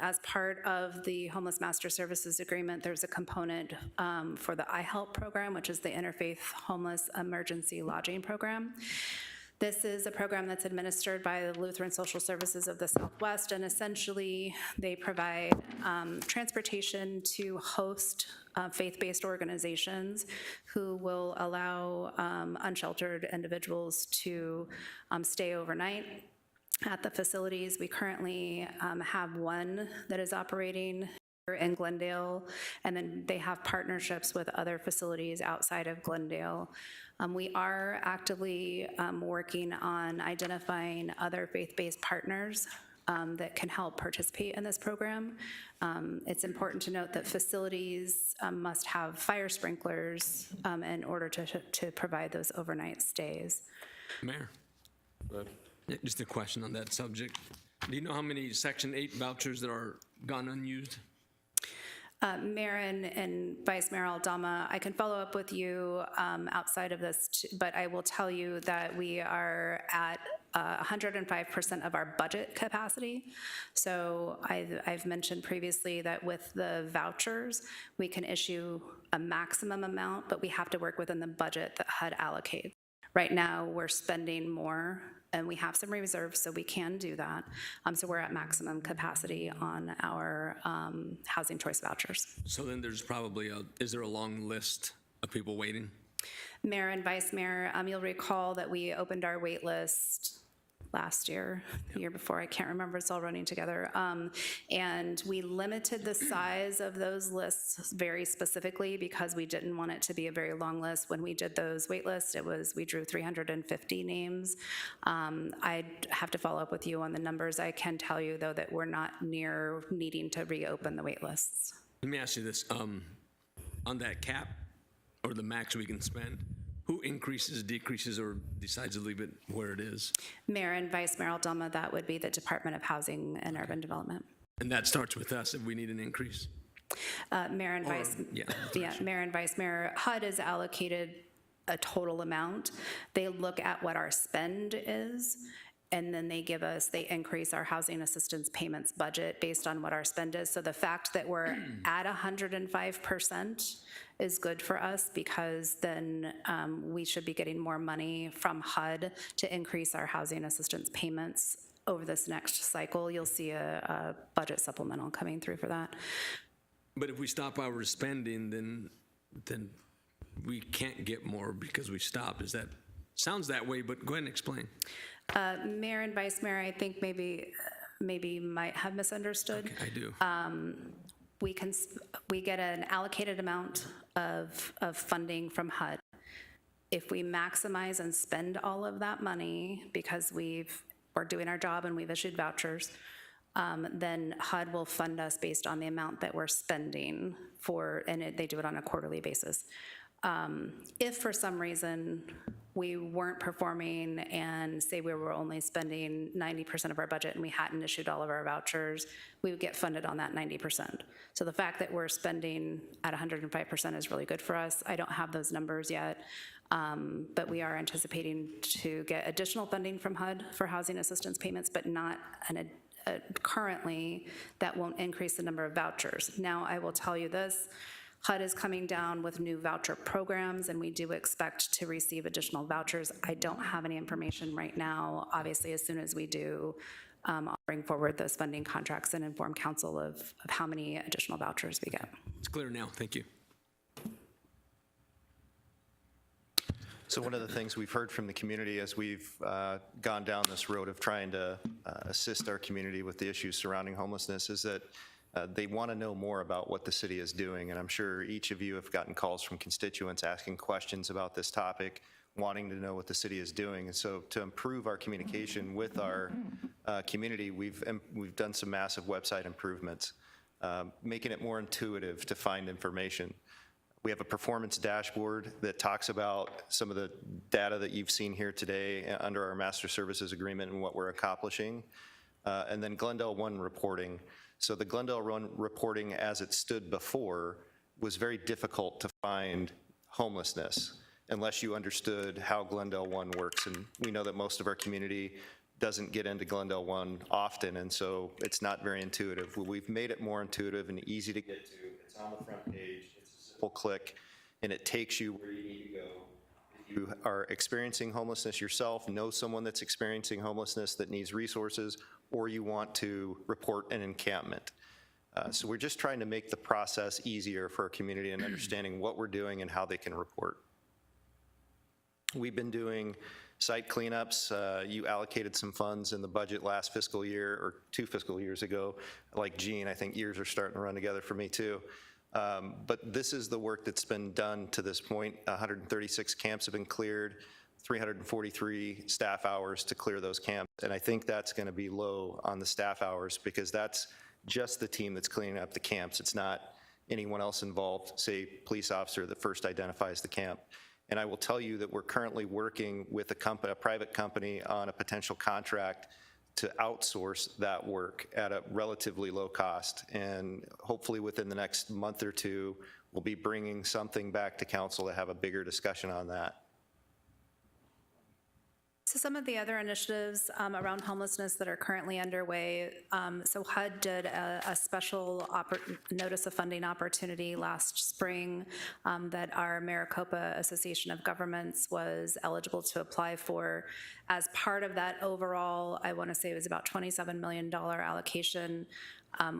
as part of the Homeless Master Services Agreement, there's a component for the iHelp program, which is the Interfaith Homeless Emergency Lodging Program. This is a program that's administered by the Lutheran Social Services of the Southwest, and essentially they provide transportation to host faith-based organizations who will allow unsheltered individuals to stay overnight at the facilities. We currently have one that is operating in Glendale, and then they have partnerships with other facilities outside of Glendale. We are actively working on identifying other faith-based partners that can help participate in this program. It's important to note that facilities must have fire sprinklers in order to provide those overnight stays. Mayor? Yeah, just a question on that subject. Do you know how many Section 8 vouchers that are gone unused? Mayor and Vice Mayor Aldama, I can follow up with you outside of this, but I will tell you that we are at 105% of our budget capacity. So I've mentioned previously that with the vouchers, we can issue a maximum amount, but we have to work within the budget that HUD allocates. Right now, we're spending more, and we have some reserves, so we can do that. So we're at maximum capacity on our housing choice vouchers. So then there's probably is there a long list of people waiting? Mayor and Vice Mayor, you'll recall that we opened our wait list last year, the year before, I can't remember, it's all running together. And we limited the size of those lists very specifically because we didn't want it to be a very long list. When we did those wait lists, we drew 350 names. I'd have to follow up with you on the numbers. I can tell you, though, that we're not near needing to reopen the wait lists. Let me ask you this. on that cap or the max we can spend? Who increases, decreases, or decides to leave it where it is? Mayor and Vice Mayor Aldama, that would be the Department of Housing and Urban Development. And that starts with us if we need an increase? Mayor and Vice, Mayor and Vice Mayor, HUD is allocated a total amount. They look at what our spend is, and then they increase our housing assistance payments budget based on what our spend is. So the fact that we're at 105% is good for us, because then we should be getting more money from HUD to increase our housing assistance payments over this next cycle. You'll see a budget supplemental coming through for that. But if we stop our spending, then we can't get more because we stopped. Sounds that way, but go ahead and explain. Mayor and Vice Mayor, I think maybe might have misunderstood. Okay, I do. We get an allocated amount of funding from HUD. If we maximize and spend all of that money because we're doing our job and we've issued vouchers, then HUD will fund us based on the amount that we're spending they do it on a quarterly basis. If for some reason we weren't performing and say we were only spending 90% of our budget and we hadn't issued all of our vouchers, we would get funded on that 90%. So the fact that we're spending at 105% is really good for us. I don't have those numbers yet, but we are anticipating to get additional funding from HUD for housing assistance payments, but not currently that won't increase the number of vouchers. Now, I will tell you this, HUD is coming down with new voucher programs, and we do expect to receive additional vouchers. I don't have any information right now. Obviously, as soon as we do, I'll bring forward those funding contracts and inform council of how many additional vouchers we get. It's clear now. Thank you. So one of the things we've heard from the community as we've gone down this road of trying to assist our community with the issues surrounding homelessness is that they want to know more about what the city is doing. And I'm sure each of you have gotten calls from constituents asking questions about this topic, wanting to know what the city is doing. And so to improve our communication with our community, we've done some massive website improvements, making it more intuitive to find information. We have a performance dashboard that talks about some of the data that you've seen here today under our master services agreement and what we're accomplishing. And then Glendale One reporting. So the Glendale One reporting as it stood before was very difficult to find homelessness unless you understood how Glendale One works. And we know that most of our community doesn't get into Glendale One often, and so it's not very intuitive. Well, we've made it more intuitive and easy to get to. It's on the front page. It's a simple click, and it takes you where you need to go. If you are experiencing homelessness yourself, know someone that's experiencing homelessness that needs resources, or you want to report an encampment. So we're just trying to make the process easier for our community and understanding what we're doing and how they can report. We've been doing site cleanups. You allocated some funds in the budget last fiscal year or 2 fiscal years ago. Like Gene, I think years are starting to run together for me too. But this is the work that's been done to this point. 136 camps have been cleared, 343 staff hours to clear those camps. And I think that's going to be low on the staff hours because that's just the team that's cleaning up the camps. It's not anyone else involved, say police officer that first identifies the camp. And I will tell you that we're currently working with a private company on a potential contract to outsource that work at a relatively low cost. And hopefully within the next month or two, we'll be bringing something back to council to have a bigger discussion on that. So some of the other initiatives around homelessness that are currently underway, so HUD did a special notice of funding opportunity last spring that our Maricopa Association of Governments was eligible to apply for. As part of that overall, I want to say it was about $27 million allocation,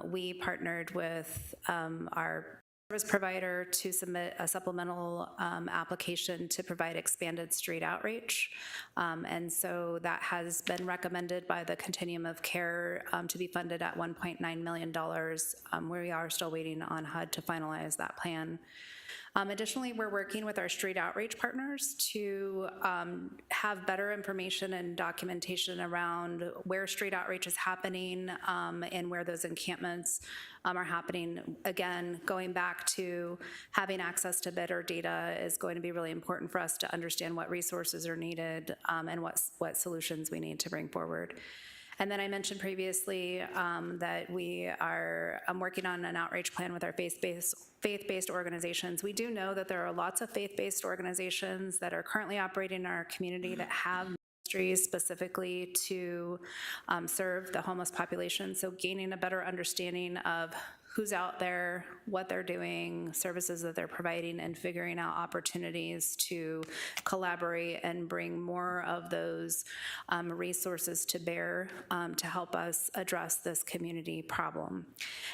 we partnered with our service provider to submit a supplemental application to provide expanded street outreach. And so that has been recommended by the Continuum of Care to be funded at $1.9 million. We are still waiting on HUD to finalize that plan. Additionally, we're working with our street outreach partners to have better information and documentation around where street outreach is happening and where those encampments are happening. Again, going back to having access to better data is going to be really important for us to understand what resources are needed and what solutions we need to bring forward. And then I mentioned previously that we are working on an outreach plan with our faith-based organizations. We do know that there are lots of faith-based organizations that are currently operating in our community that have ministries specifically to serve the homeless population. So gaining a better understanding of who's out there, what they're doing, services that they're providing, and figuring out opportunities to collaborate and bring more of those resources to bear to help us address this community problem.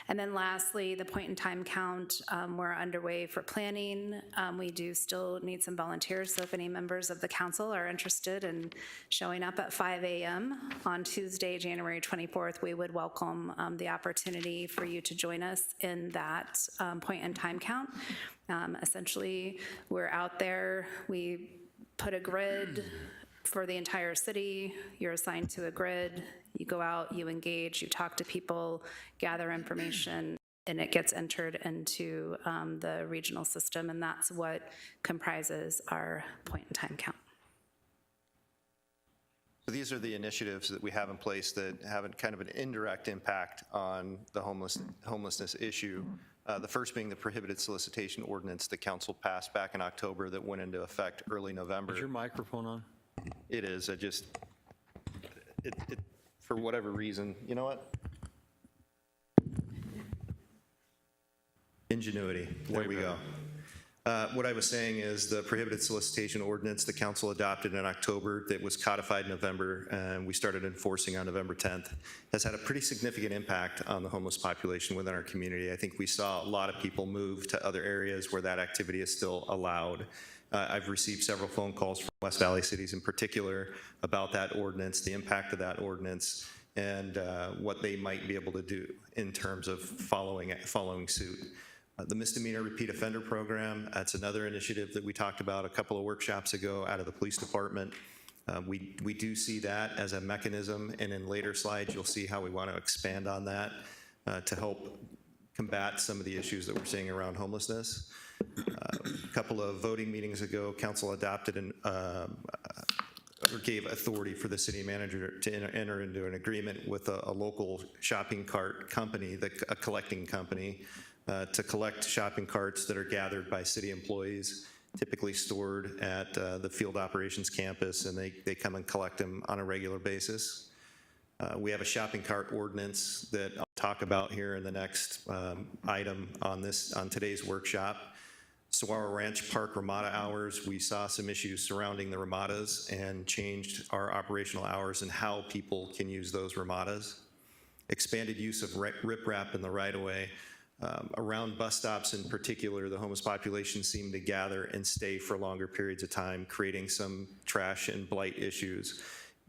And then lastly, the point in time count, we're underway for planning. We do still need some volunteers, so if any members of the council are interested in showing up at 5 a.m. on Tuesday, January 24th, we would welcome the opportunity for you to join us in that point in time count. Essentially, we're out there, we put a grid for the entire city, you're assigned to a grid, you go out, you engage, you talk to people, gather information, and it gets entered into the regional system, and that's what comprises our point in time count. So these are the initiatives that we have in place that have kind of an indirect impact on the homelessness issue. The first being the prohibited solicitation ordinance the council passed back in October that went into effect early November. Is your microphone on? It is. For whatever reason, you know what? Ingenuity. There we go. What I was saying is the prohibited solicitation ordinance the council adopted in October that was codified in November and we started enforcing on November 10th has had a pretty significant impact on the homeless population within our community. I think we saw a lot of people move to other areas where that activity is still allowed. I've received several phone calls from West Valley cities in particular about that ordinance, the impact of that ordinance, and what they might be able to do in terms of following suit. The misdemeanor repeat offender program, that's another initiative that we talked about a couple of workshops ago out of the police department. We do see that as a mechanism, and in later slides you'll see how we want to expand on that to help combat some of the issues that we're seeing around homelessness. A couple of voting meetings ago, council adopted or gave authority for the city manager to enter into an agreement with a local shopping cart company, a collecting company, to collect shopping carts that are gathered by city employees, typically stored at the field operations campus, and they come and collect them on a regular basis. We have a shopping cart ordinance that I'll talk about here in the next item on today's workshop. Saguaro Ranch Park Ramada hours, we saw some issues surrounding the Ramadas and changed our operational hours and how people can use those Ramadas. Expanded use of riprap in the right-of-way. Around bus stops in particular, the homeless population seem to gather and stay for longer periods of time, creating some trash and blight issues.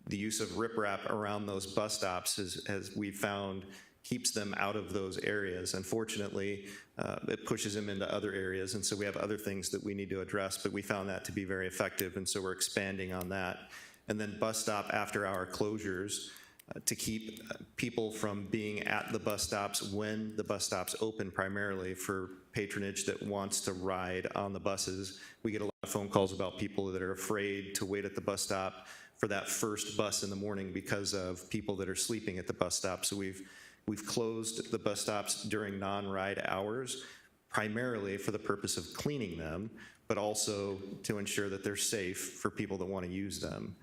The use of riprap around those bus stops, as we found, keeps them out of those areas. Unfortunately, it pushes them into other areas, and so we have other things that we need to address, but we found that to be very effective, and so we're expanding on that. And then bus stop after-hour closures, to keep people from being at the bus stops when the bus stops open, primarily for patronage that wants to ride on the buses. We get a lot of phone calls about people that are afraid to wait at the bus stop for that first bus in the morning because of people that are sleeping at the bus stop. So we've closed the bus stops during non-ride hours, primarily for the purpose of cleaning them, but also to ensure that they're safe for people that want to use them.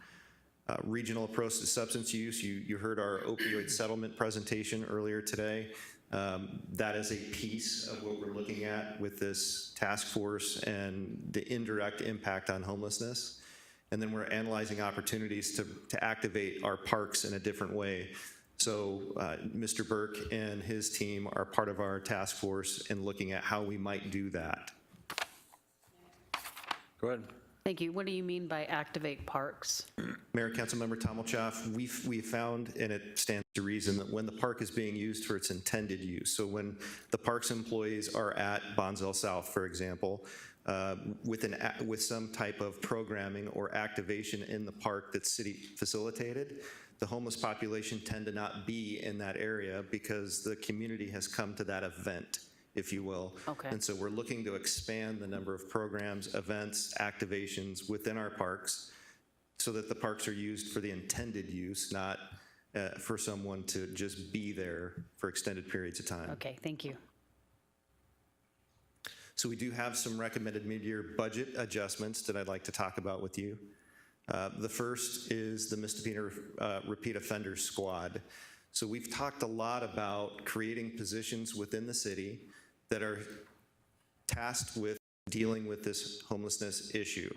Regional approach to substance use, you heard our opioid settlement presentation earlier today. That is a piece of what we're looking at with this task force and the indirect impact on homelessness. And then we're analyzing opportunities to activate our parks in a different way. So Mr. Burke and his team are part of our task force in looking at how we might do that. Go ahead. Thank you. What do you mean by activate parks? Mayor and Councilmember Tommelchoff, we found, and it stands to reason, that when the park is being used for its intended use, so when the park's employees are at Bonzell South, for example, with some type of programming or activation in the park that's city facilitated, the homeless population tend to not be in that area because the community has come to that event, if you will. Okay. And so we're looking to expand the number of programs, events, activations within our parks so that the parks are used for the intended use, not for someone to just be there for extended periods of time. Okay, thank you. So we do have some recommended mid-year budget adjustments that I'd like to talk about with you. The first is the misdemeanor repeat offender squad. So we've talked a lot about creating positions within the city that are tasked with dealing with this homelessness issue,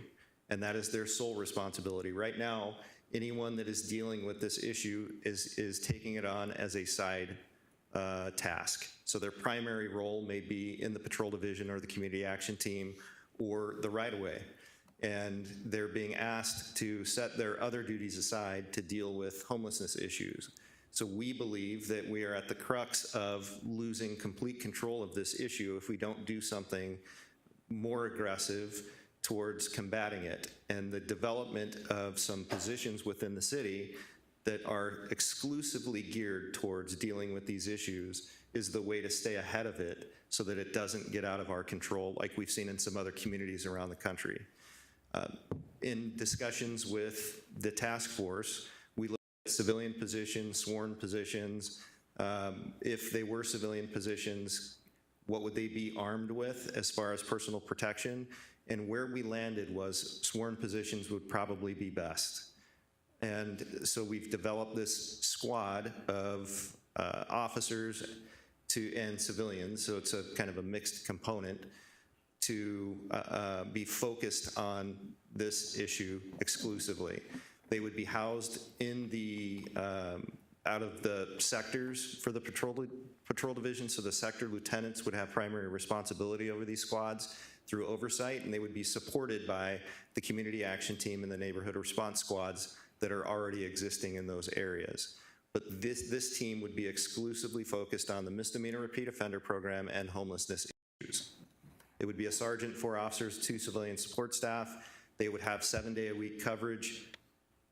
and that is their sole responsibility. Right now, anyone that is dealing with this issue is taking it on as a side task. So their primary role may be in the patrol division or the community action team or the right-of-way. And they're being asked to set their other duties aside to deal with homelessness issues. So we believe that we are at the crux of losing complete control of this issue if we don't do something more aggressive towards combating it. And the development of some positions within the city that are exclusively geared towards dealing with these issues is the way to stay ahead of it so that it doesn't get out of our control like we've seen in some other communities around the country. In discussions with the task force, we looked at civilian positions, sworn positions. If they were civilian positions, what would they be armed with as far as personal protection? And where we landed was sworn positions would probably be best. And so we've developed this squad of officers and civilians, so it's a kind of a mixed component, to be focused on this issue exclusively. They would be housed in the, out of the sectors for the patrol division, so the sector lieutenants would have primary responsibility over these squads through oversight, and they would be supported by the community action team and the neighborhood response squads that are already existing in those areas. But this team would be exclusively focused on the misdemeanor repeat offender program and homelessness issues. It would be a sergeant, 4 officers, 2 civilian support staff. They would have 7-day-a-week coverage,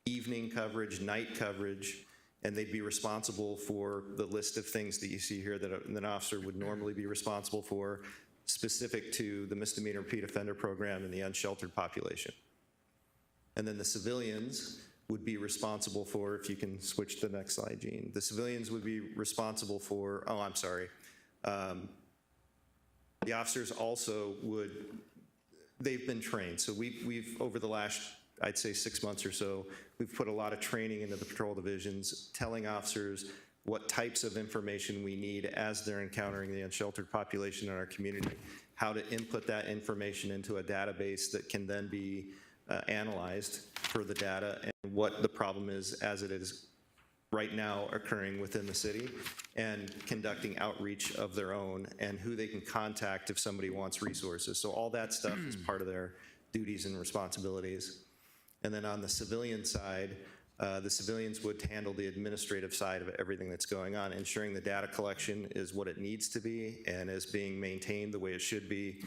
evening coverage, night coverage, and they'd be responsible for the list of things that you see here that an officer would normally be responsible for, specific to the misdemeanor repeat offender program and the unsheltered population. And then the civilians would be responsible for, if you can switch to the next slide, Gene. The civilians would be responsible for, oh, I'm sorry. The officers also would, they've been trained. So we've over the last, I'd say 6 months or so, we've put a lot of training into the patrol divisions, telling officers what types of information we need as they're encountering the unsheltered population in our community, how to input that information into a database that can then be analyzed for the data, and what the problem is as it is right now occurring within the city, and conducting outreach of their own, and who they can contact if somebody wants resources. So all that stuff is part of their duties and responsibilities. And then on the civilian side, the civilians would handle the administrative side of everything that's going on, ensuring the data collection is what it needs to be and is being maintained the way it should be.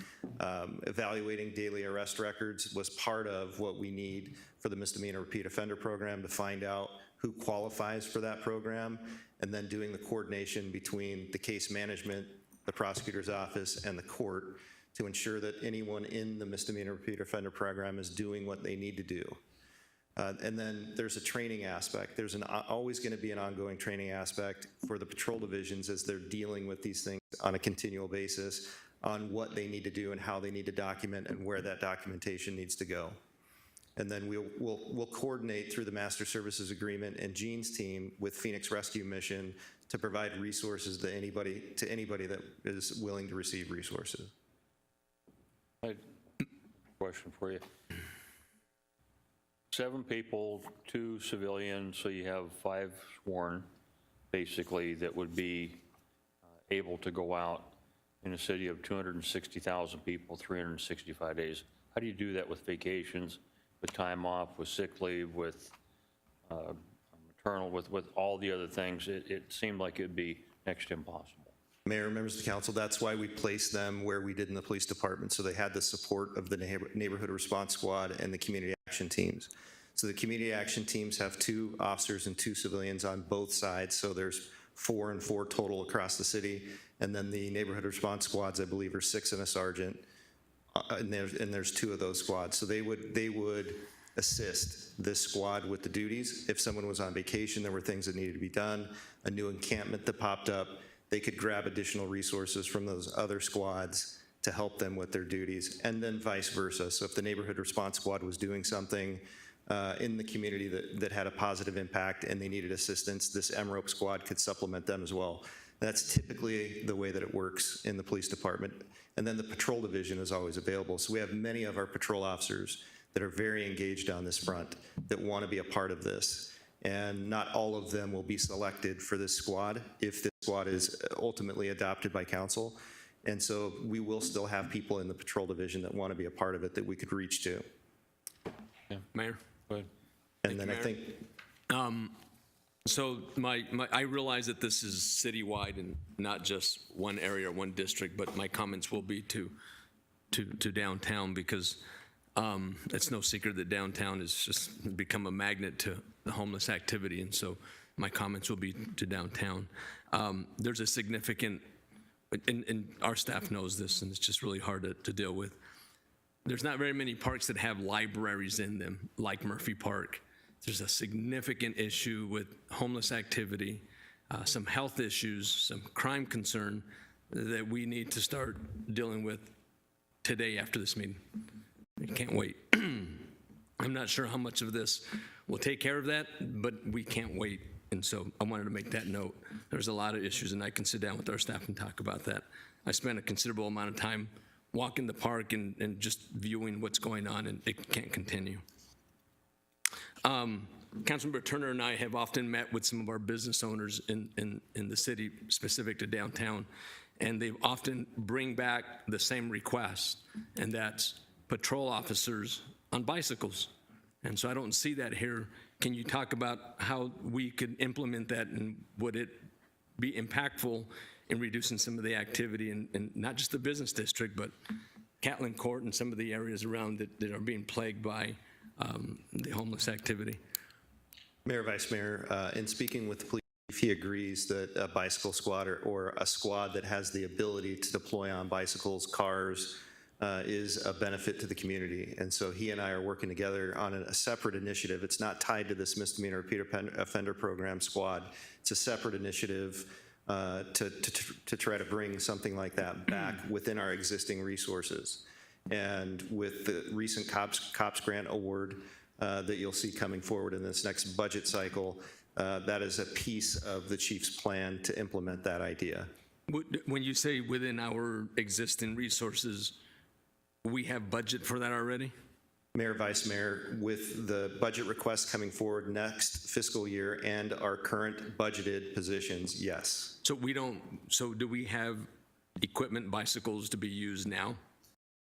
Evaluating daily arrest records was part of what we need for the misdemeanor repeat offender program to find out who qualifies for that program, and then doing the coordination between the case management, the prosecutor's office, and the court to ensure that anyone in the misdemeanor repeat offender program is doing what they need to do. And then there's a training aspect. There's always going to be an ongoing training aspect for the patrol divisions as they're dealing with these things on a continual basis on what they need to do and how they need to document and where that documentation needs to go. And then we'll coordinate through the Master Services Agreement and Gene's team with Phoenix Rescue Mission to provide resources to anybody that is willing to receive resources. I have a question for you. 7 people, 2 civilians, so you have 5 sworn, basically, that would be able to go out in a city of 260,000 people, 365 days how do you do that with vacations, with time off, with sick leave, with maternal, with all the other things? It seemed like it'd be next to impossible. Mayor, members of the council, that's why we placed them where we did in the police department, so they had the support of the neighborhood response squad and the community action teams. So the community action teams have 2 officers and 2 civilians on both sides, so there's 4 and 4 total across the city. And then the neighborhood response squads, I believe, are 6 and a sergeant, and there's 2 of those squads. So they would assist this squad with the duties. If someone was on vacation, there were things that needed to be done, a new encampment that popped up, they could grab additional resources from those other squads to help them with their duties, and then vice versa. So if the neighborhood response squad was doing something in the community that had a positive impact and they needed assistance, this MROPE squad could supplement them as well. That's typically the way that it works in the police department. And then the patrol division is always available. So we have many of our patrol officers that are very engaged on this front that want to be a part of this. And not all of them will be selected for this squad if this squad is ultimately adopted by council. And so we will still have people in the patrol division that want to be a part of it that we could reach to. Yeah. Mayor? Go ahead. And then I think, So I realize that this is citywide and not just one area or one district, but my comments will be to downtown, because it's no secret that downtown has just become a magnet to the homeless activity, and so my comments will be to downtown. There's a significant, and our staff knows this, and it's just really hard to deal with. There's not very many parks that have libraries in them, like Murphy Park. There's a significant issue with homeless activity, some health issues, some crime concern that we need to start dealing with today after this meeting. I can't wait. I'm not sure how much of this will take care of that, but we can't wait. And so I wanted to make that note. There's a lot of issues, and I can sit down with our staff and talk about that. I spent a considerable amount of time walking the park and just viewing what's going on, and it can't continue. Councilmember Turner and I have often met with some of our business owners in the city specific to downtown, and they often bring back the same request, and that's patrol officers on bicycles. And so I don't see that here. Can you talk about how we could implement that, and would it be impactful in reducing some of the activity in not just the business district, but Catlin Court and some of the areas around that are being plagued by the homeless activity? Mayor, Vice Mayor, in speaking with the police chief, he agrees that a bicycle squad or a squad that has the ability to deploy on bicycles, cars, is a benefit to the community. And so he and I are working together on a separate initiative. It's not tied to this misdemeanor repeat offender program squad. It's a separate initiative to try to bring something like that back within our existing resources. And with the recent COPS grant award that you'll see coming forward in this next budget cycle, that is a piece of the chief's plan to implement that idea. When you say within our existing resources, we have budget for that already? Mayor, Vice Mayor, with the budget requests coming forward next fiscal year and our current budgeted positions, yes. So do we have equipment, bicycles to be used now?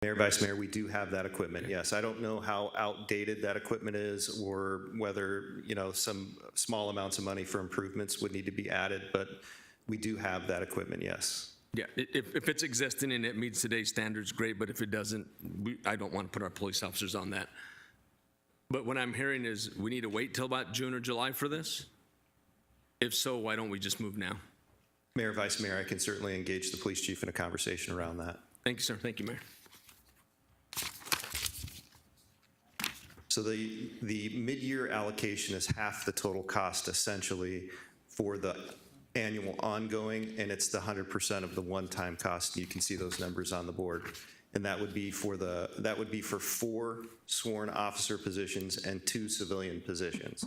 Mayor, Vice Mayor, we do have that equipment, yes. I don't know how outdated that equipment is, or whether, some small amounts of money for improvements would need to be added, but we do have that equipment, yes. Yeah, if it's existing and it meets today's standards, great, but if it doesn't, I don't want to put our police officers on that. But what I'm hearing is we need to wait till about June or July for this? If so, why don't we just move now? Mayor, Vice Mayor, I can certainly engage the police chief in a conversation around that. Thank you, sir. Thank you, Mayor. So the mid-year allocation is half the total cost essentially for the annual ongoing, and it's the 100% of the one-time cost. You can see those numbers on the board. And that would be for 4 sworn officer positions and 2 civilian positions.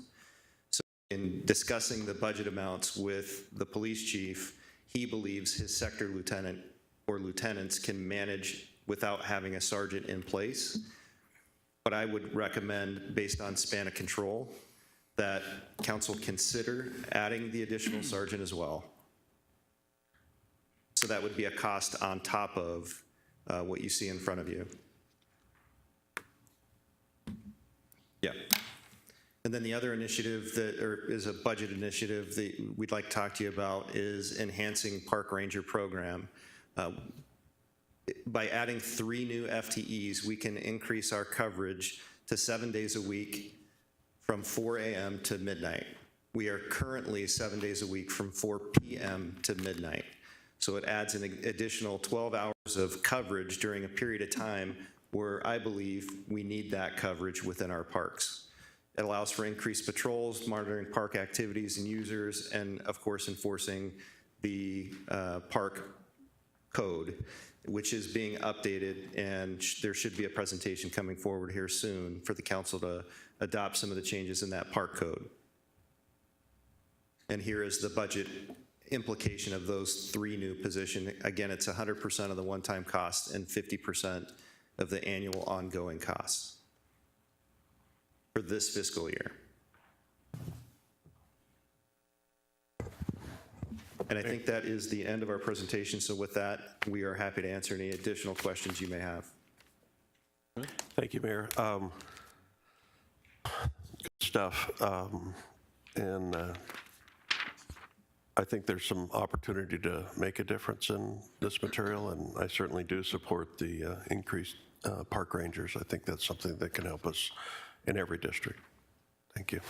So in discussing the budget amounts with the police chief, he believes his sector lieutenant or lieutenants can manage without having a sergeant in place. But I would recommend, based on span of control, that council consider adding the additional sergeant as well. So that would be a cost on top of what you see in front of you. And then the other initiative that, or is a budget initiative that we'd like to talk to you about is enhancing park ranger program. By adding 3 new FTEs, we can increase our coverage to 7 days a week from 4 a.m. to midnight. We are currently 7 days a week from 4 p.m. to midnight. So it adds an additional 12 hours of coverage during a period of time where I believe we need that coverage within our parks. It allows for increased patrols, monitoring park activities and users, and of course enforcing the park code, which is being updated, and there should be a presentation coming forward here soon for the council to adopt some of the changes in that park code. And here is the budget implication of those 3 new positions. Again, it's 100% of the one-time cost and 50% of the annual ongoing costs for this fiscal year. And I think that is the end of our presentation. So with that, we are happy to answer any additional questions you may have. Thank you, Mayor. Good stuff. I think there's some opportunity to make a difference in this material, and I certainly do support the increased park rangers. I think that's something that can help us in every district. Thank you.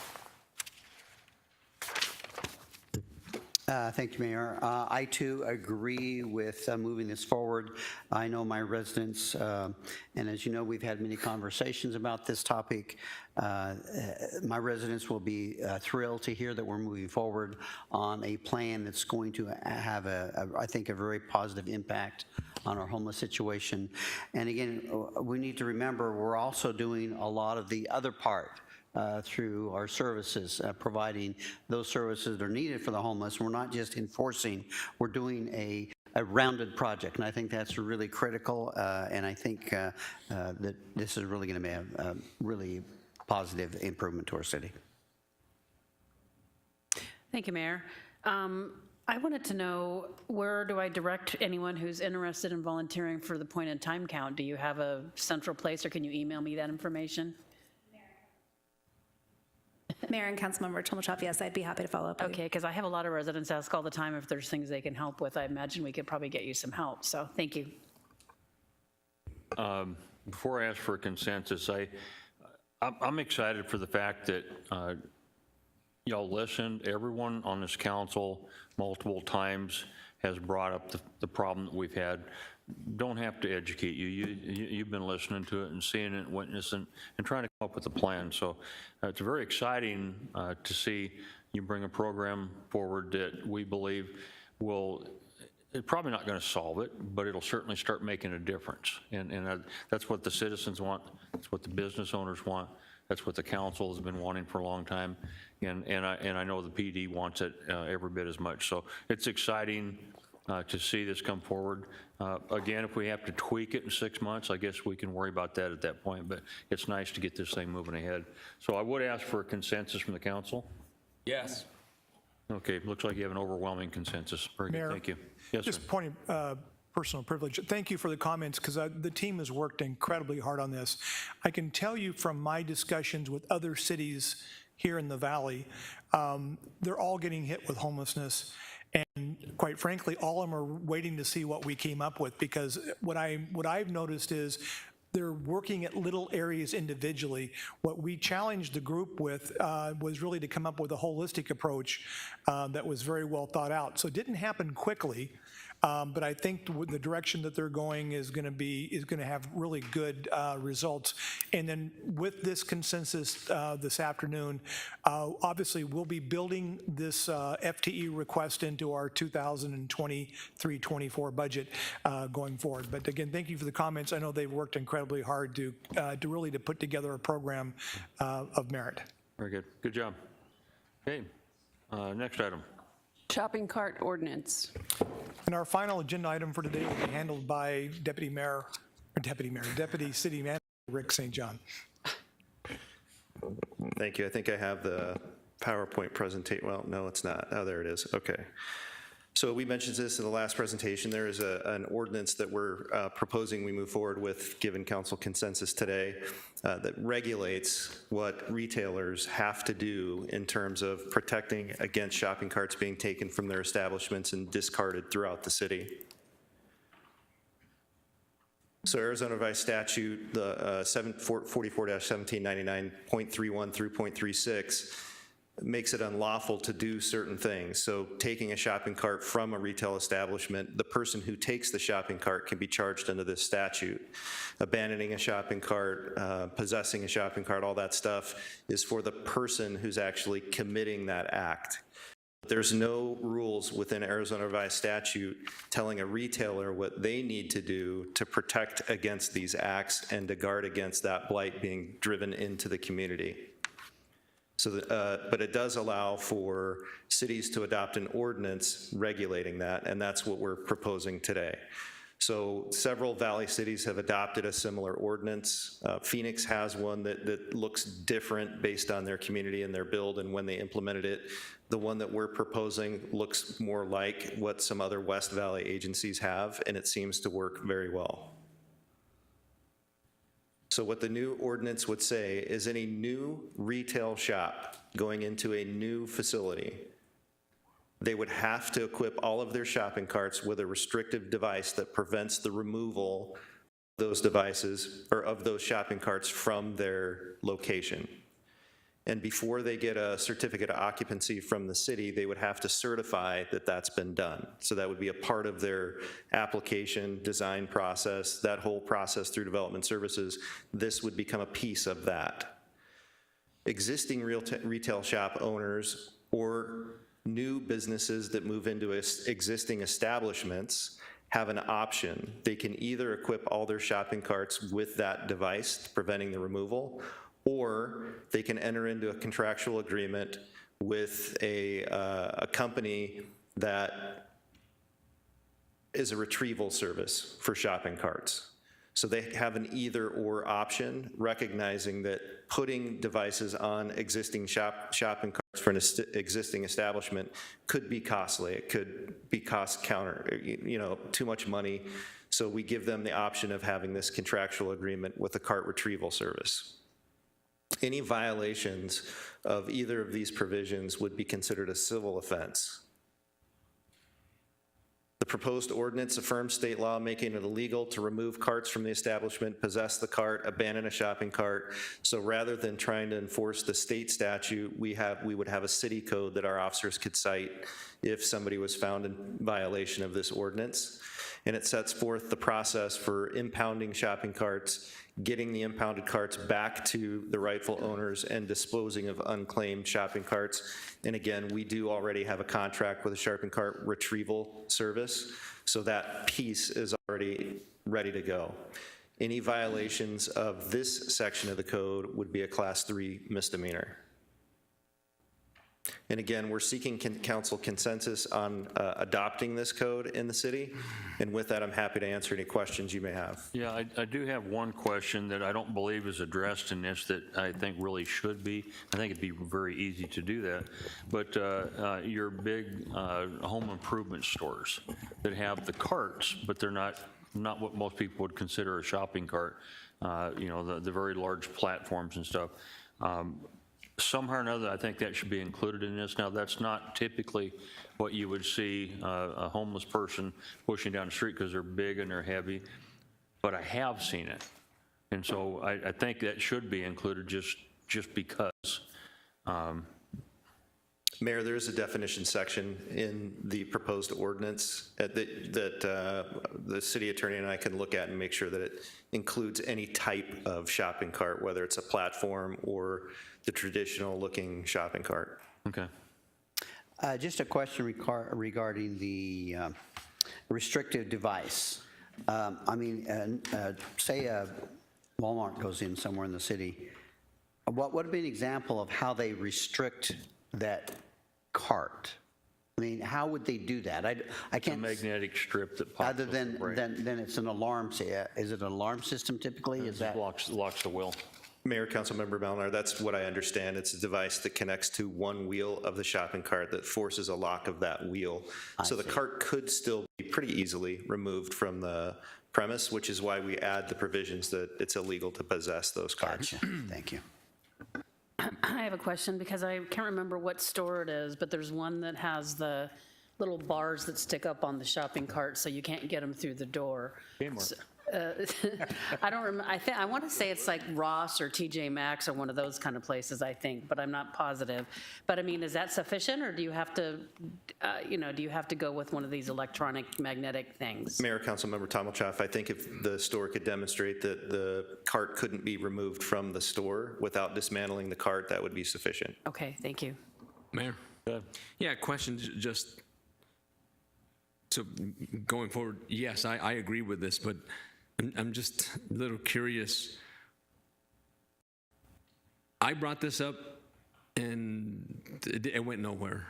Thank you, Mayor. I too agree with moving this forward. I know my residents, and as you know, we've had many conversations about this topic. My residents will be thrilled to hear that we're moving forward on a plan that's going to have, I think, a very positive impact on our homeless situation. And again, we need to remember we're also doing a lot of the other part. Through our services, providing those services that are needed for the homeless. We're not just enforcing, we're doing a rounded project, and I think that's really critical, and I think that this is really going to be a really positive improvement to our city. Thank you, Mayor. I wanted to know, where do I direct anyone who's interested in volunteering for the point-in-time count? Do you have a central place, or can you email me that information? Mayor and Councilmember Tomachov, yes, I'd be happy to follow up with you. Okay, because I have a lot of residents ask all the time if there's things they can help with. I imagine we could probably get you some help, so thank you. Before I ask for a consensus, I'm excited for the fact that y'all listened. Everyone on this council multiple times has brought up the problem that we've had. Don't have to educate you. You've been listening to it and seeing it, witnessing, and trying to come up with a plan. So it's very exciting to see you bring a program forward that we believe will, it's probably not going to solve it, but it'll certainly start making a difference. And that's what the citizens want. That's what the business owners want. That's what the council has been wanting for a long time. And I know the PD wants it every bit as much. So it's exciting to see this come forward. Again, if we have to tweak it in 6 months, I guess we can worry about that at that point, but it's nice to get this thing moving ahead. So I would ask for a consensus from the council. Yes. Okay, looks like you have an overwhelming consensus. Very good, Mayor, thank you. Yes, just sir. point of personal privilege. Thank you for the comments, because the team has worked incredibly hard on this. I can tell you from my discussions with other cities here in the Valley, they're all getting hit with homelessness. And quite frankly, all of them are waiting to see what we came up with, because what I've noticed is they're working at little areas individually. What we challenged the group with was really to come up with a holistic approach that was very well thought out. So it didn't happen quickly, but I think the direction that they're going is going to have really good results. And then with this consensus this afternoon, obviously we'll be building this FTE request into our 2023-24 budget going forward. But again, thank you for the comments. I know they've worked incredibly hard to really put together a program of merit. Very good. Good job. Okay, next item. Shopping cart ordinance. And our final agenda item for today will be handled by Deputy City Manager Rick St. John. Thank you. I think I have the PowerPoint presentation. Well, no, it's not. Oh, there it is. Okay. So we mentioned this in the last presentation. There is an ordinance that we're proposing we move forward with, given council consensus today, that regulates what retailers have to do in terms of protecting against shopping carts being taken from their establishments and discarded throughout the city. So Arizona Revised Statute, the 44-1799.31 through .36, makes it unlawful to do certain things. So taking a shopping cart from a retail establishment, the person who takes the shopping cart can be charged under this statute. Abandoning a shopping cart, possessing a shopping cart, all that stuff is for the person who's actually committing that act. There's no rules within Arizona Revised Statute telling a retailer what they need to do to protect against these acts and to guard against that blight being driven into the community. So, but it does allow for cities to adopt an ordinance regulating that, and that's what we're proposing today. So several Valley cities have adopted a similar ordinance. Phoenix has one that looks different based on their community and their build and when they implemented it. The one that we're proposing looks more like what some other West Valley agencies have, and it seems to work very well. So what the new ordinance would say is any new retail shop going into a new facility, they would have to equip all of their shopping carts with a restrictive device that prevents the removal of those devices or of those shopping carts from their location. And before they get a certificate of occupancy from the city, they would have to certify that that's been done. So that would be a part of their application design process, that whole process through development services. This would become a piece of that. Existing retail shop owners or new businesses that move into existing establishments have an option. They can either equip all their shopping carts with that device preventing the removal, or they can enter into a contractual agreement with a company that is a retrieval service for shopping carts. So they have an either-or option, recognizing that putting devices on existing shopping carts for an existing establishment could be costly. It could be cost counter, too much money. So we give them the option of having this contractual agreement with a cart retrieval service. Any violations of either of these provisions would be considered a civil offense. The proposed ordinance affirms state law making it illegal to remove carts from the establishment, possess the cart, abandon a shopping cart. So rather than trying to enforce the state statute, we would have a city code that our officers could cite if somebody was found in violation of this ordinance. And it sets forth the process for impounding shopping carts, getting the impounded carts back to the rightful owners, and disposing of unclaimed shopping carts. And again, we do already have a contract with a shopping cart retrieval service, so that piece is already ready to go. Any violations of this section of the code would be a Class 3 misdemeanor. And again, we're seeking council consensus on adopting this code in the city. And with that, I'm happy to answer any questions you may have. Yeah, I do have one question that I don't believe is addressed in this that I think really should be. I think it'd be very easy to do that. But your big home improvement stores that have the carts, but they're not what most people would consider a shopping cart, the very large platforms and stuff. Somehow or another, I think that should be included in this. Now, that's not typically what you would see a homeless person pushing down the street because they're big and they're heavy, but I have seen it. And so I think that should be included just because. Mayor, there is a definition section in the proposed ordinance that the city attorney and I can look at and make sure that it includes any type of shopping cart, whether it's a platform or the traditional looking shopping cart. Okay. Just a question regarding the restrictive device. Say Walmart goes in somewhere in the city. What would be an example of how they restrict that cart? I mean, how would they do that? I can't. It's a magnetic strip that pops. Other than it's an alarm. Is it an alarm system typically? Is that locks the wheel? Mayor, Councilmember Melnar, that's what I understand. It's a device that connects to one wheel of the shopping cart that forces a lock of that wheel. So the cart could still be pretty easily removed from the premise, which is why we add the provisions that it's illegal to possess those carts. Gotcha. Thank you. I have a question because I can't remember what store it is, but there's one that has the little bars that stick up on the shopping cart so you can't get them through the door. Kmart. I don't remember, I want to say it's like Ross or TJ Maxx or one of those kind of places, I think, but I'm not positive. But I mean, is that sufficient, or do you have to, do you have to go with one of these electronic magnetic things? Mayor, Councilmember Tommelchoff, I think if the store could demonstrate that the cart couldn't be removed from the store without dismantling the cart, that would be sufficient. Okay, thank you. Mayor? Yeah, question just, so going forward, yes, I agree with this, but I'm just a little curious. I brought this up and it went nowhere.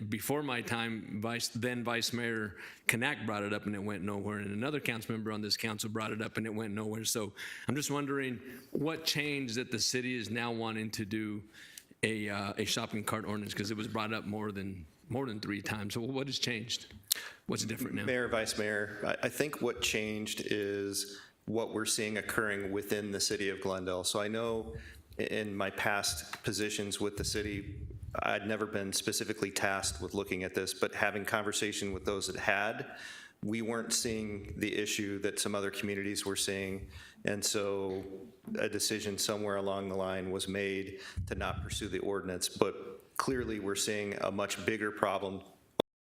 Before my time, then Vice Mayor Knack brought it up and it went nowhere, and another council member on this council brought it up and it went nowhere. So I'm just wondering what changed that the city is now wanting to do a shopping cart ordinance, because it was brought up more than 3 times. So what has changed? What's different now? Mayor, Vice Mayor, I think what changed is what we're seeing occurring within the city of Glendale. So I know in my past positions with the city, I'd never been specifically tasked with looking at this, but having conversation with those that had, we weren't seeing the issue that some other communities were seeing. And so a decision somewhere along the line was made to not pursue the ordinance. But clearly we're seeing a much bigger problem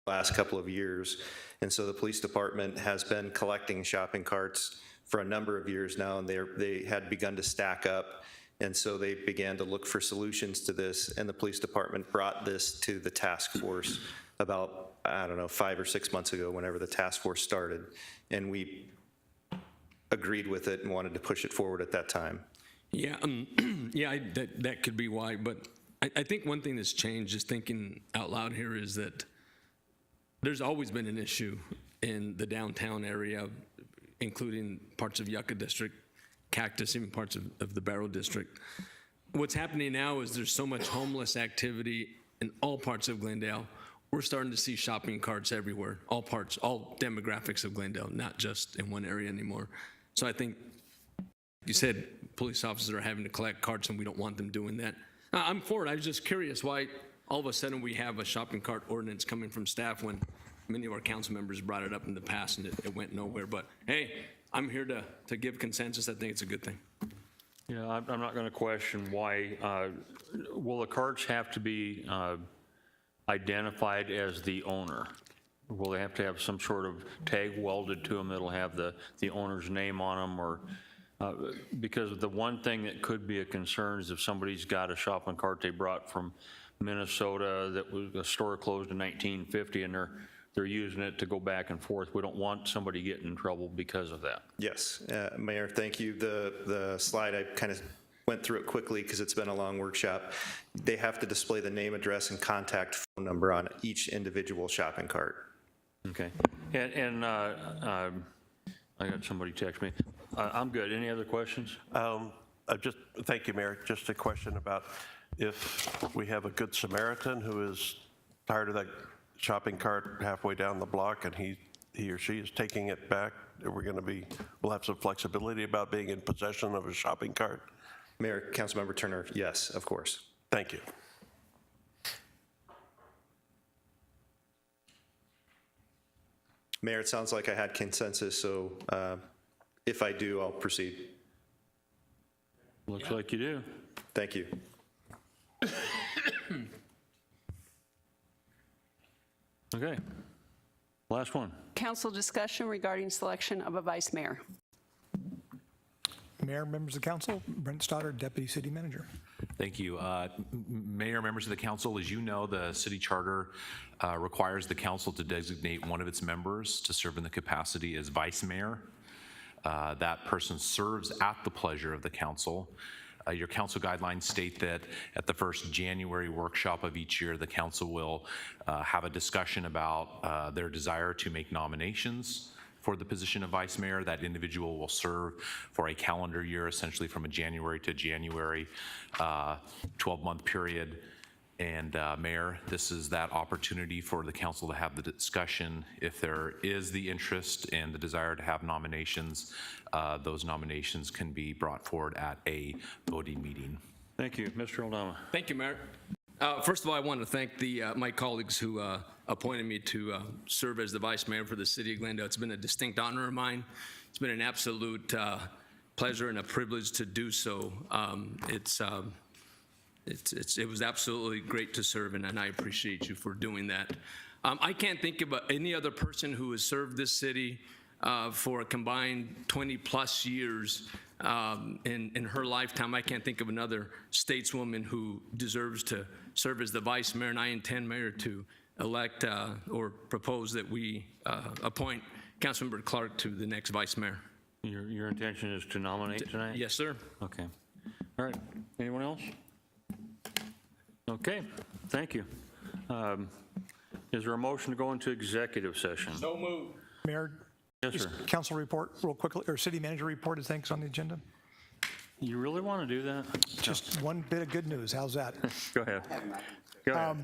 the last couple of years. And so the police department has been collecting shopping carts for a number of years now, and they had begun to stack up. And so they began to look for solutions to this, and the police department brought this to the task force about, I don't know, 5 or 6 months ago, whenever the task force started. And we agreed with it and wanted to push it forward at that time. Yeah, that could be why. But I think one thing that's changed, just thinking out loud here, is that there's always been an issue in the downtown area, including parts of Yucca District, Cactus, even parts of the Barrow District. What's happening now is there's so much homeless activity in all parts of Glendale. We're starting to see shopping carts everywhere, all parts, all demographics of Glendale, not just in one area anymore. So I think you said police officers are having to collect carts, and we don't want them doing that. I'm for it. I was just curious why all of a sudden we have a shopping cart ordinance coming from staff when many of our council members brought it up in the past and it went nowhere. But hey, I'm here to give consensus. I think it's a good thing. Yeah, I'm not going to question why. Will the carts have to be identified as the owner? Will they have to have some sort of tag welded to them that'll have the owner's name on them? Or because the one thing that could be a concern is if somebody's got a shopping cart they brought from Minnesota that was a store closed in 1950 and they're using it to go back and forth. We don't want somebody getting in trouble because of that. Yes, Mayor, thank you. The slide, I kind of went through it quickly because it's been a long workshop. They have to display the name, address, and contact phone number on each individual shopping cart. Okay. And I got somebody text me. I'm good. Any other questions? Thank you, Mayor. Just a question about if we have a good Samaritan who is tired of that shopping cart halfway down the block and he or she is taking it back, we'll have some flexibility about being in possession of a shopping cart? Mayor, Councilmember Turner, yes, of course. Thank you. Mayor, it sounds like I had consensus, so if I do, I'll proceed. Looks like you do. Thank you. Okay. Last one. Council discussion regarding selection of a vice mayor. Mayor, members of the council, Brent Stoddard, Deputy City Manager. Thank you. Mayor, members of the council, as you know, the city charter requires the council to designate one of its members to serve in the capacity as vice mayor. That person serves at the pleasure of the council. Your council guidelines state that at the first January workshop of each year, the council will have a discussion about their desire to make nominations for the position of vice mayor. That individual will serve for a calendar year, essentially from a January to January, 12-month period. And Mayor, this is that opportunity for the council to have the discussion. If there is the interest and the desire to have nominations, those nominations can be brought forward at a voting meeting. Thank you. Mr. Aldama. Thank you, Mayor. First of all, I want to thank my colleagues who appointed me to serve as the vice mayor for the city of Glendale. It's been a distinct honor of mine. It's been an absolute pleasure and a privilege to do so. It was absolutely great to serve, and I appreciate you for doing that. I can't think of any other person who has served this city for a combined 20-plus years in her lifetime. I can't think of another stateswoman who deserves to serve as the vice mayor, and I intend, Mayor, to elect or propose that we appoint Councilmember Clark to the next vice mayor. Your intention is to nominate tonight? Yes, sir. Okay. All right. Anyone else? Okay. Thank you. Is there a motion to go into executive session? So moved. Mayor, Yes, sir. council report real quickly, or city manager report is things on the agenda. You really want to do that? Just one bit of good news. How's that? Go ahead. Go ahead.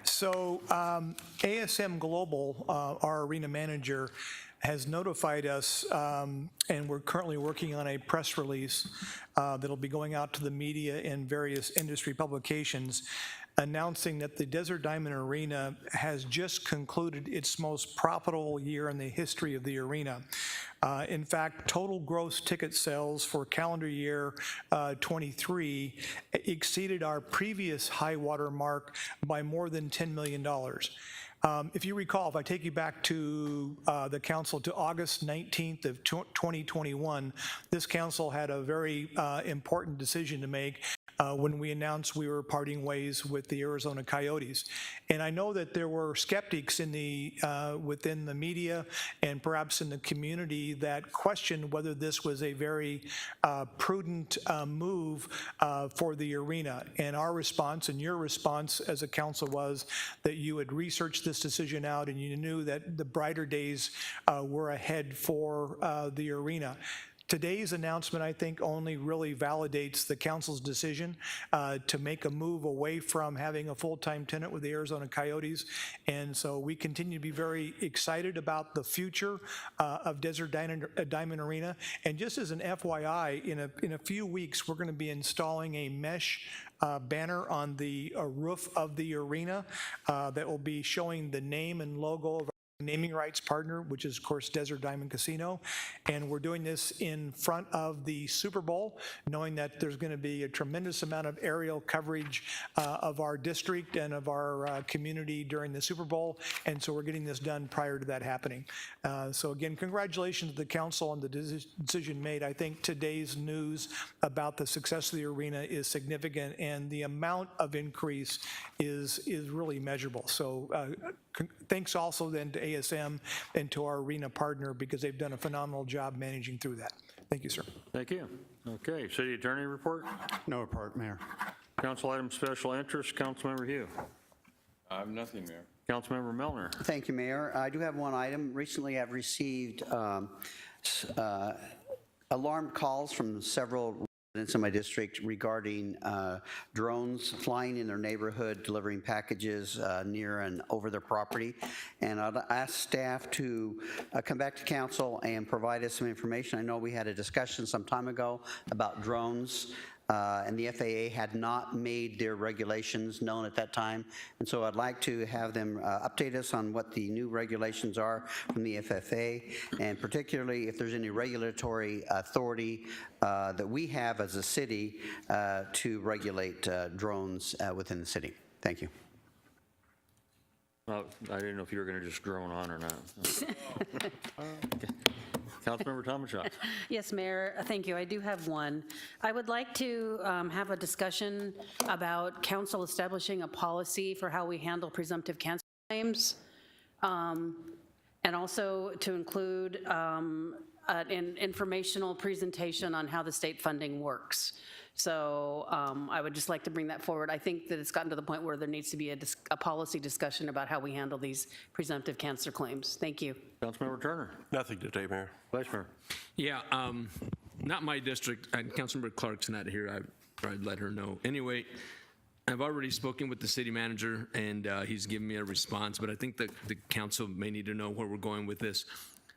So ASM Global, our arena manager, has notified us, and we're currently working on a press release that'll be going out to the media and various industry publications, announcing that the Desert Diamond Arena has just concluded its most profitable year in the history of the arena. In fact, total gross ticket sales for calendar year 23 exceeded our previous high water mark by more than $10 million. If you recall, if I take you back to the council to August 19th of 2021, this council had a very important decision to make when we announced we were parting ways with the Arizona Coyotes. And I know that there were skeptics in within the media and perhaps in the community that questioned whether this was a very prudent move for the arena. And our response and your response as a council was that you had researched this decision out and you knew that the brighter days were ahead for the arena. Today's announcement, I think, only really validates the council's decision to make a move away from having a full-time tenant with the Arizona Coyotes. And so we continue to be very excited about the future of Desert Diamond Arena. And just as an FYI, in a few weeks, we're going to be installing a mesh banner on the roof of the arena that will be showing the name and logo of naming rights partner, which is, of course, Desert Diamond Casino. And we're doing this in front of the Super Bowl, knowing that there's going to be a tremendous amount of aerial coverage of our district and of our community during the Super Bowl. And so we're getting this done prior to that happening. So again, congratulations to the council on the decision made. I think today's news about the success of the arena is significant, and the amount of increase is really measurable. So thanks also then to ASM and to our arena partner, because they've done a phenomenal job managing through that. Thank you, sir. Thank you. Okay, city attorney report? No report, Mayor. Council item special interest, Councilmember Hugh. I have nothing, Mayor. Councilmember Milner. Thank you, Mayor. I do have one item. Recently, I've received alarm calls from several residents in my district regarding drones flying in their neighborhood, delivering packages near and over their property. And I'd ask staff to come back to council and provide us some information. I know we had a discussion some time ago about drones. And the FAA had not made their regulations known at that time. And so I'd like to have them update us on what the new regulations are from the FAA, and particularly if there's any regulatory authority that we have as a city to regulate drones within the city. Thank you. Well, I didn't know if you were going to just drone on or not. Councilmember Tomachak. Yes, Mayor, thank you. I do have one. I would like to have a discussion about council establishing a policy for how we handle presumptive cancer claims, and also to include an informational presentation on how the state funding works. So I would just like to bring that forward. I think that it's gotten to the point where there needs to be a policy discussion about how we handle these presumptive cancer claims. Thank you. Councilmember Turner. Nothing today, Mayor. Vice Mayor. Yeah, not my district. Councilmember Clark's not here. I'd let her know. Anyway, I've already spoken with the city manager, and he's given me a response, but I think that the council may need to know where we're going with this.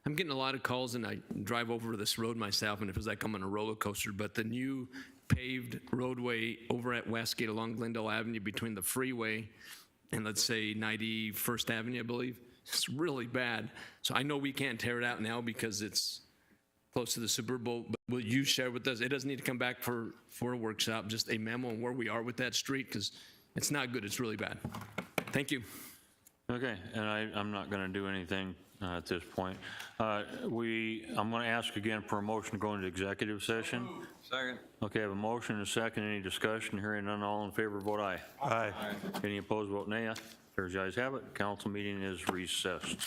I'm getting a lot of calls, and I drive over this road myself, and it feels like I'm on a roller coaster, but the new paved roadway over at Westgate along Glendale Avenue between the freeway and, let's say, 91st Avenue, I believe, it's really bad. So I know we can't tear it out now because it's close to the Super Bowl, but will you share with us? It doesn't need to come back for a workshop, just a memo on where we are with that street, because it's not good, it's really bad. Thank you. Okay, and I'm not going to do anything at this point. I'm going to ask again for a motion to go into executive session. Second. Okay, I have a motion and a second. Any discussion? Hearing none, all in favor, vote aye. Aye. Any opposed, vote nay. There's the ayes have it. Council meeting is recessed.